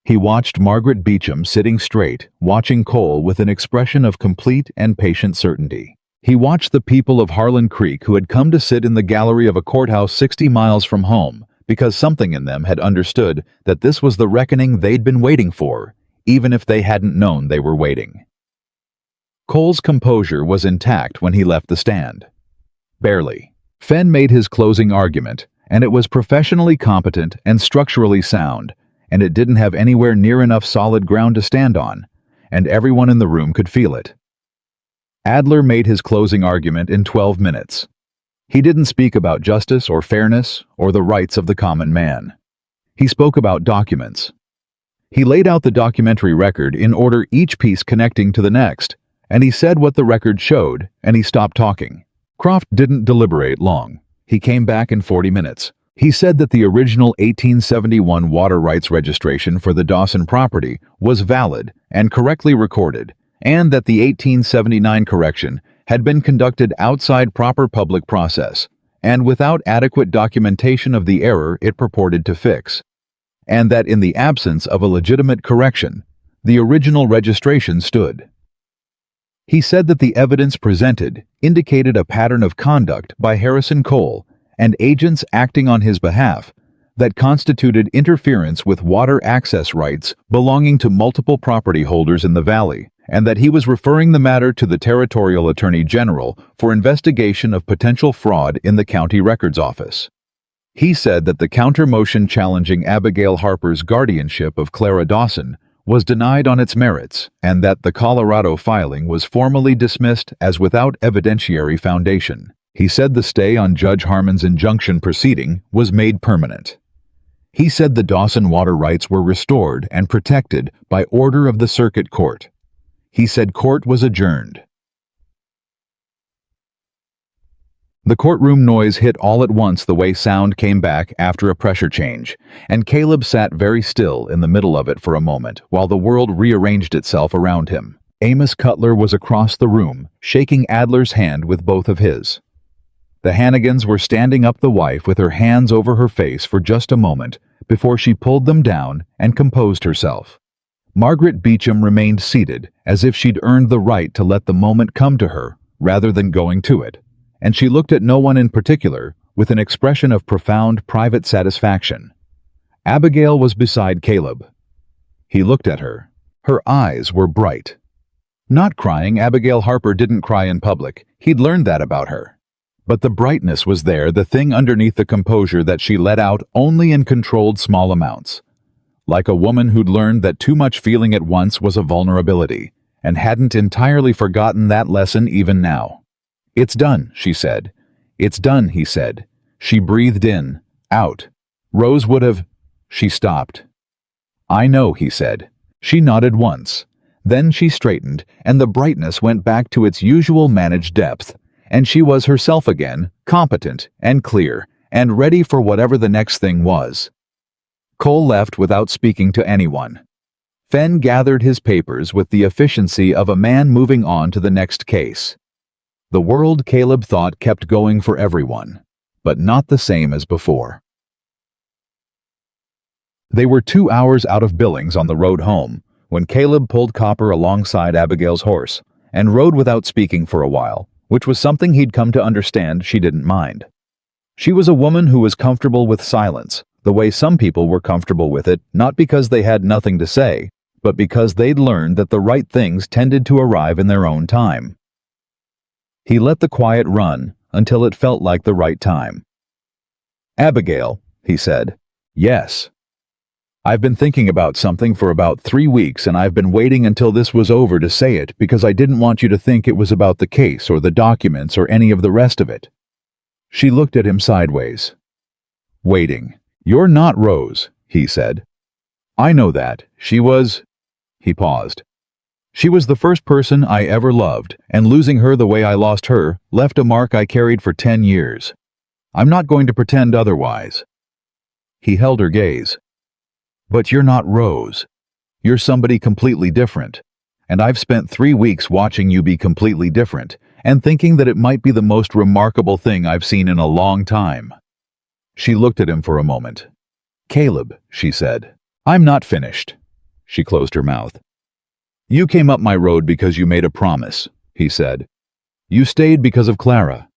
He watched Margaret Beecham sitting straight, watching Cole with an expression of complete and patient certainty. He watched the people of Harlan Creek who had come to sit in the gallery of a courthouse 60 miles from home because something in them had understood that this was the reckoning they'd been waiting for, even if they hadn't known they were waiting. Cole's composure was intact when he left the stand. Barely. Fenn made his closing argument, and it was professionally competent and structurally sound, and it didn't have anywhere near enough solid ground to stand on, and everyone in the room could feel it. Adler made his closing argument in 12 minutes. He didn't speak about justice or fairness or the rights of the common man. He spoke about documents. He laid out the documentary record in order, each piece connecting to the next, and he said what the record showed, and he stopped talking. Croft didn't deliberate long. He came back in 40 minutes. He said that the original 1871 water rights registration for the Dawson property was valid and correctly recorded, and that the 1879 correction had been conducted outside proper public process, and without adequate documentation of the error it purported to fix, and that in the absence of a legitimate correction, the original registration stood. He said that the evidence presented indicated a pattern of conduct by Harrison Cole and agents acting on his behalf that constituted interference with water access rights belonging to multiple property holders in the valley, and that he was referring the matter to the Territorial Attorney General for investigation of potential fraud in the county records office. He said that the counter-motion challenging Abigail Harper's guardianship of Clara Dawson was denied on its merits, and that the Colorado filing was formally dismissed as without evidentiary foundation. He said the stay on Judge Harmon's injunction proceeding was made permanent. He said the Dawson water rights were restored and protected by order of the Circuit Court. He said court was adjourned. The courtroom noise hit all at once the way sound came back after a pressure change, and Caleb sat very still in the middle of it for a moment while the world rearranged itself around him. Amos Cutler was across the room, shaking Adler's hand with both of his. The Hannigans were standing up the wife with her hands over her face for just a moment before she pulled them down and composed herself. Margaret Beecham remained seated as if she'd earned the right to let the moment come to her rather than going to it, and she looked at no one in particular with an expression of profound private satisfaction. Abigail was beside Caleb. He looked at her. Her eyes were bright. Not crying, Abigail Harper didn't cry in public. He'd learned that about her. But the brightness was there, the thing underneath the composure that she let out only in controlled small amounts. Like a woman who'd learned that too much feeling at once was a vulnerability, and hadn't entirely forgotten that lesson even now. "It's done," she said. "It's done," he said. She breathed in, out. Rose would have... She stopped. "I know," he said. She nodded once. Then she straightened, and the brightness went back to its usual managed depth, and she was herself again, competent and clear, and ready for whatever the next thing was. Cole left without speaking to anyone. Fenn gathered his papers with the efficiency of a man moving on to the next case. The world, Caleb thought, kept going for everyone, but not the same as before. They were 2 hours out of Billings on the road home when Caleb pulled Copper alongside Abigail's horse and rode without speaking for a while, which was something he'd come to understand she didn't mind. She was a woman who was comfortable with silence, the way some people were comfortable with it, not because they had nothing to say, but because they'd learned that the right things tended to arrive in their own time. He let the quiet run until it felt like the right time. "Abigail," he said. "Yes. I've been thinking about something for about 3 weeks, and I've been waiting until this was over to say it because I didn't want you to think it was about the case or the documents or any of the rest of it." She looked at him sideways. "Waiting. You're not Rose," he said. "I know that. She was..." He paused. "She was the first person I ever loved, and losing her the way I lost her left a mark I carried for 10 years. I'm not going to pretend otherwise." He held her gaze. "But you're not Rose. You're somebody completely different. And I've spent 3 weeks watching you be completely different, and thinking that it might be the most remarkable thing I've seen in a long time." She looked at him for a moment. "Caleb," she said. "I'm not finished." She closed her mouth. "You came up my road because you made a promise," he said. "You stayed because of Clara.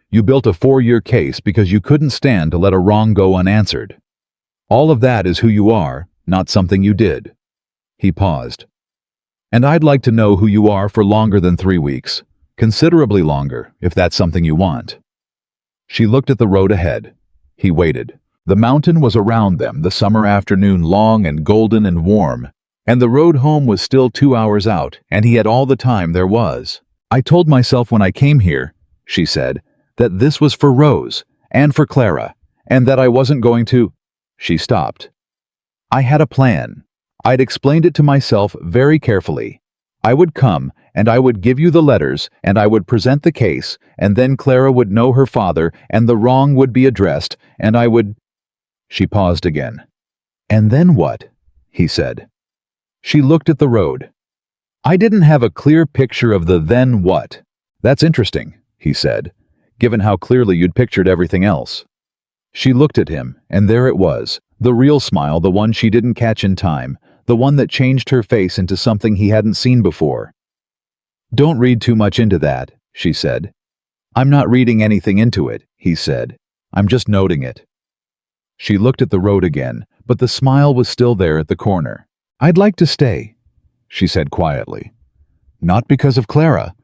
You built a 4-year case because you couldn't stand to let a wrong go unanswered. All of that is who you are, not something you did." He paused. "And I'd like to know who you are for longer than 3 weeks, considerably longer, if that's something you want." She looked at the road ahead. He waited. The mountain was around them, the summer afternoon long and golden and warm, and the road home was still 2 hours out, and he had all the time there was. "I told myself when I came here," she said, "that this was for Rose, and for Clara, and that I wasn't going to..." She stopped. "I had a plan. I'd explained it to myself very carefully. I would come, and I would give you the letters, and I would present the case, and then Clara would know her father, and the wrong would be addressed, and I would..." She paused again. "And then what?" he said. She looked at the road. "I didn't have a clear picture of the then what." "That's interesting," he said, "given how clearly you'd pictured everything else." She looked at him, and there it was, the real smile, the one she didn't catch in time, the one that changed her face into something he hadn't seen before. "Don't read too much into that," she said. "I'm not reading anything into it," he said. "I'm just noting it." She looked at the road again, but the smile was still there at the corner. "I'd like to stay," she said quietly. "Not because of Clara.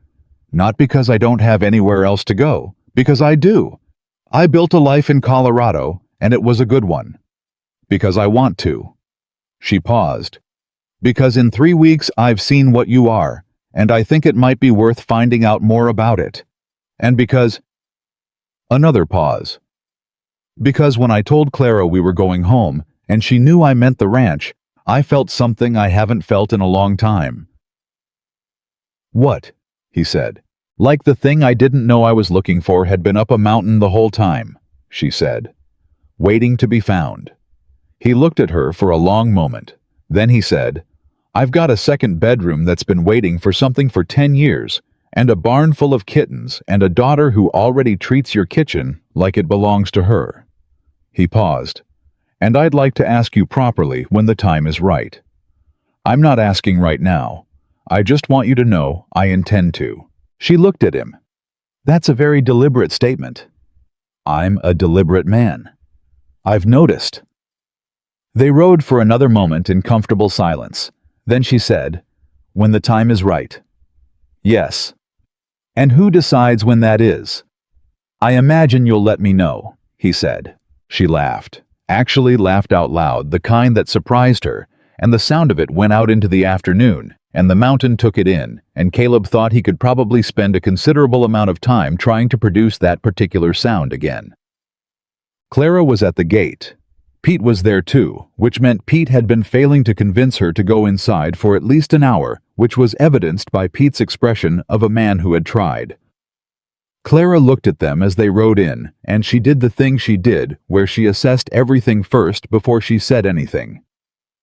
Not because I don't have anywhere else to go. Because I do. I built a life in Colorado, and it was a good one. Because I want to." She paused. "Because in 3 weeks I've seen what you are, and I think it might be worth finding out more about it. And because—" Another pause. "Because when I told Clara we were going home, and she knew I meant the ranch, I felt something I haven't felt in a long time." "What?" he said. "Like the thing I didn't know I was looking for had been up a mountain the whole time," she said. "Waiting to be found." He looked at her for a long moment. Then he said, "I've got a second bedroom that's been waiting for something for 10 years, and a barn full of kittens, and a daughter who already treats your kitchen like it belongs to her." He paused. "And I'd like to ask you properly when the time is right. I'm not asking right now. I just want you to know I intend to." She looked at him. "That's a very deliberate statement." "I'm a deliberate man. I've noticed." They rode for another moment in comfortable silence. Then she said, "When the time is right." "Yes." "And who decides when that is?" "I imagine you'll let me know," he said. She laughed. Actually laughed out loud, the kind that surprised her, and the sound of it went out into the afternoon, and the mountain took it in, and Caleb thought he could probably spend a considerable amount of time trying to produce that particular sound again. Clara was at the gate. Pete was there too, which meant Pete had been failing to convince her to go inside for at least an hour, which was evidenced by Pete's expression of a man who had tried. Clara looked at them as they rode in, and she did the thing she did, where she assessed everything first before she said anything.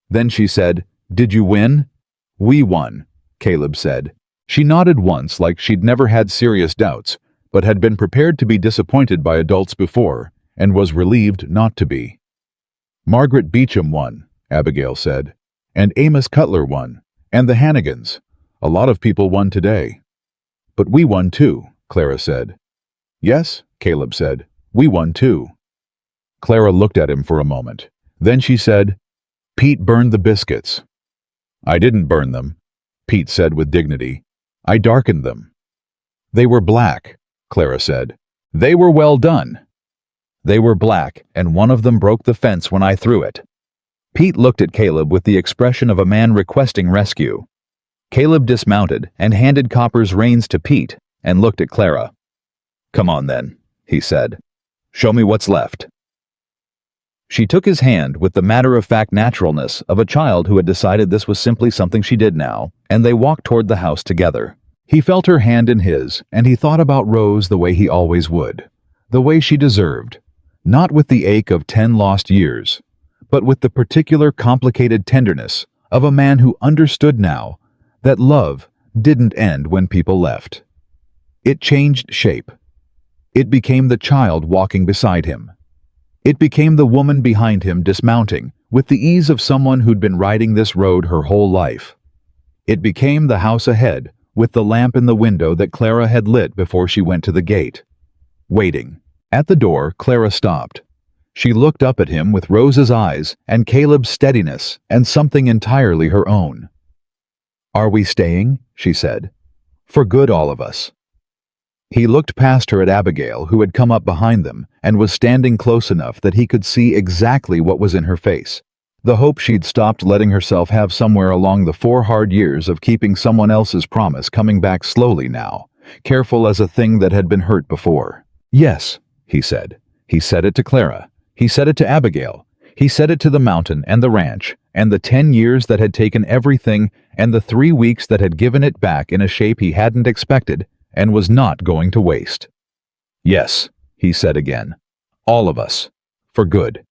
Then she said, "Did you win?" "We won," Caleb said. She nodded once like she'd never had serious doubts, but had been prepared to be disappointed by adults before, and was relieved not to be. "Margaret Beecham won," Abigail said. "And Amos Cutler won. And the Hannigans. A lot of people won today." "But we won too," Clara said. "Yes," Caleb said. "We won too." Clara looked at him for a moment. Then she said, "Pete burned the biscuits." "I didn't burn them," Pete said with dignity. "I darkened them." "They were black," Clara said. "They were well done." "They were black, and one of them broke the fence when I threw it." Pete looked at Caleb with the expression of a man requesting rescue. Caleb dismounted and handed Copper's reins to Pete and looked at Clara. "Come on then," he said. "Show me what's left." She took his hand with the matter-of-fact naturalness of a child who had decided this was simply something she did now, and they walked toward the house together. He felt her hand in his, and he thought about Rose the way he always would, the way she deserved, not with the ache of 10 lost years, but with the particular complicated tenderness of a man who understood now that love didn't end when people left. It changed shape. It became the child walking beside him. It became the woman behind him dismounting, with the ease of someone who'd been riding this road her whole life. It became the house ahead, with the lamp in the window that Clara had lit before she went to the gate. Waiting. At the door, Clara stopped. She looked up at him with Rose's eyes and Caleb's steadiness and something entirely her own. "Are we staying?" she said. "For good, all of us." He looked past her at Abigail, who had come up behind them and was standing close enough that he could see exactly what was in her face. The hope she'd stopped letting herself have somewhere along the 4 hard years of keeping someone else's promise coming back slowly now, careful as a thing that had been hurt before. "Yes," he said. He said it to Clara. He said it to Abigail. He said it to the mountain and the ranch, and the 10 years that had taken everything, and the 3 weeks that had given it back in a shape he hadn't expected and was not going to waste. "Yes," he said again. "All of us. For good."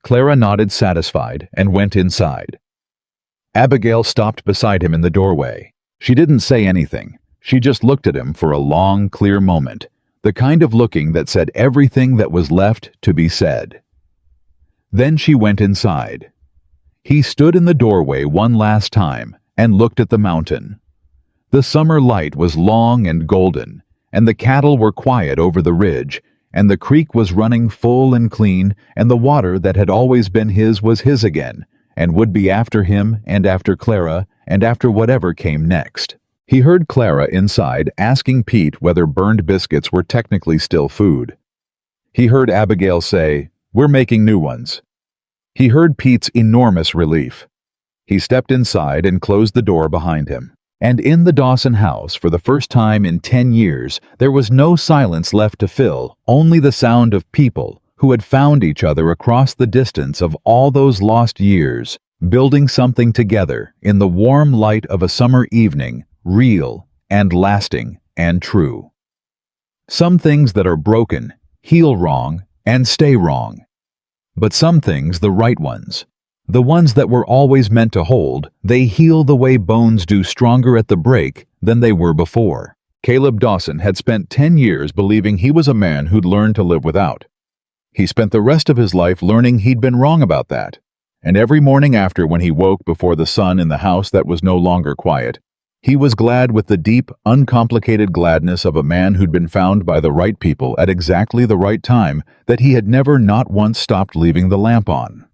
Clara nodded satisfied and went inside. Abigail stopped beside him in the doorway. She didn't say anything. She just looked at him for a long, clear moment, the kind of looking that said everything that was left to be said. Then she went inside. He stood in the doorway one last time and looked at the mountain. The summer light was long and golden, and the cattle were quiet over the ridge, and the creek was running full and clean, and the water that had always been his was his again, and would be after him and after Clara and after whatever came next. He heard Clara inside asking Pete whether burned biscuits were technically still food. He heard Abigail say, "We're making new ones." He heard Pete's enormous relief. He stepped inside and closed the door behind him. And in the Dawson house, for the first time in 10 years, there was no silence left to fill, only the sound of people who had found each other across the distance of all those lost years, building something together in the warm light of a summer evening, real and lasting and true. Some things that are broken heal wrong and stay wrong. But some things, the right ones, the ones that were always meant to hold, they heal the way bones do stronger at the break than they were before. Caleb Dawson had spent 10 years believing he was a man who'd learned to live without. He spent the rest of his life learning he'd been wrong about that. And every morning after, when he woke before the sun in the house that was no longer quiet, he was glad with the deep, uncomplicated gladness of a man who'd been found by the right people at exactly the right time, that he had never not once stopped leaving the lamp on.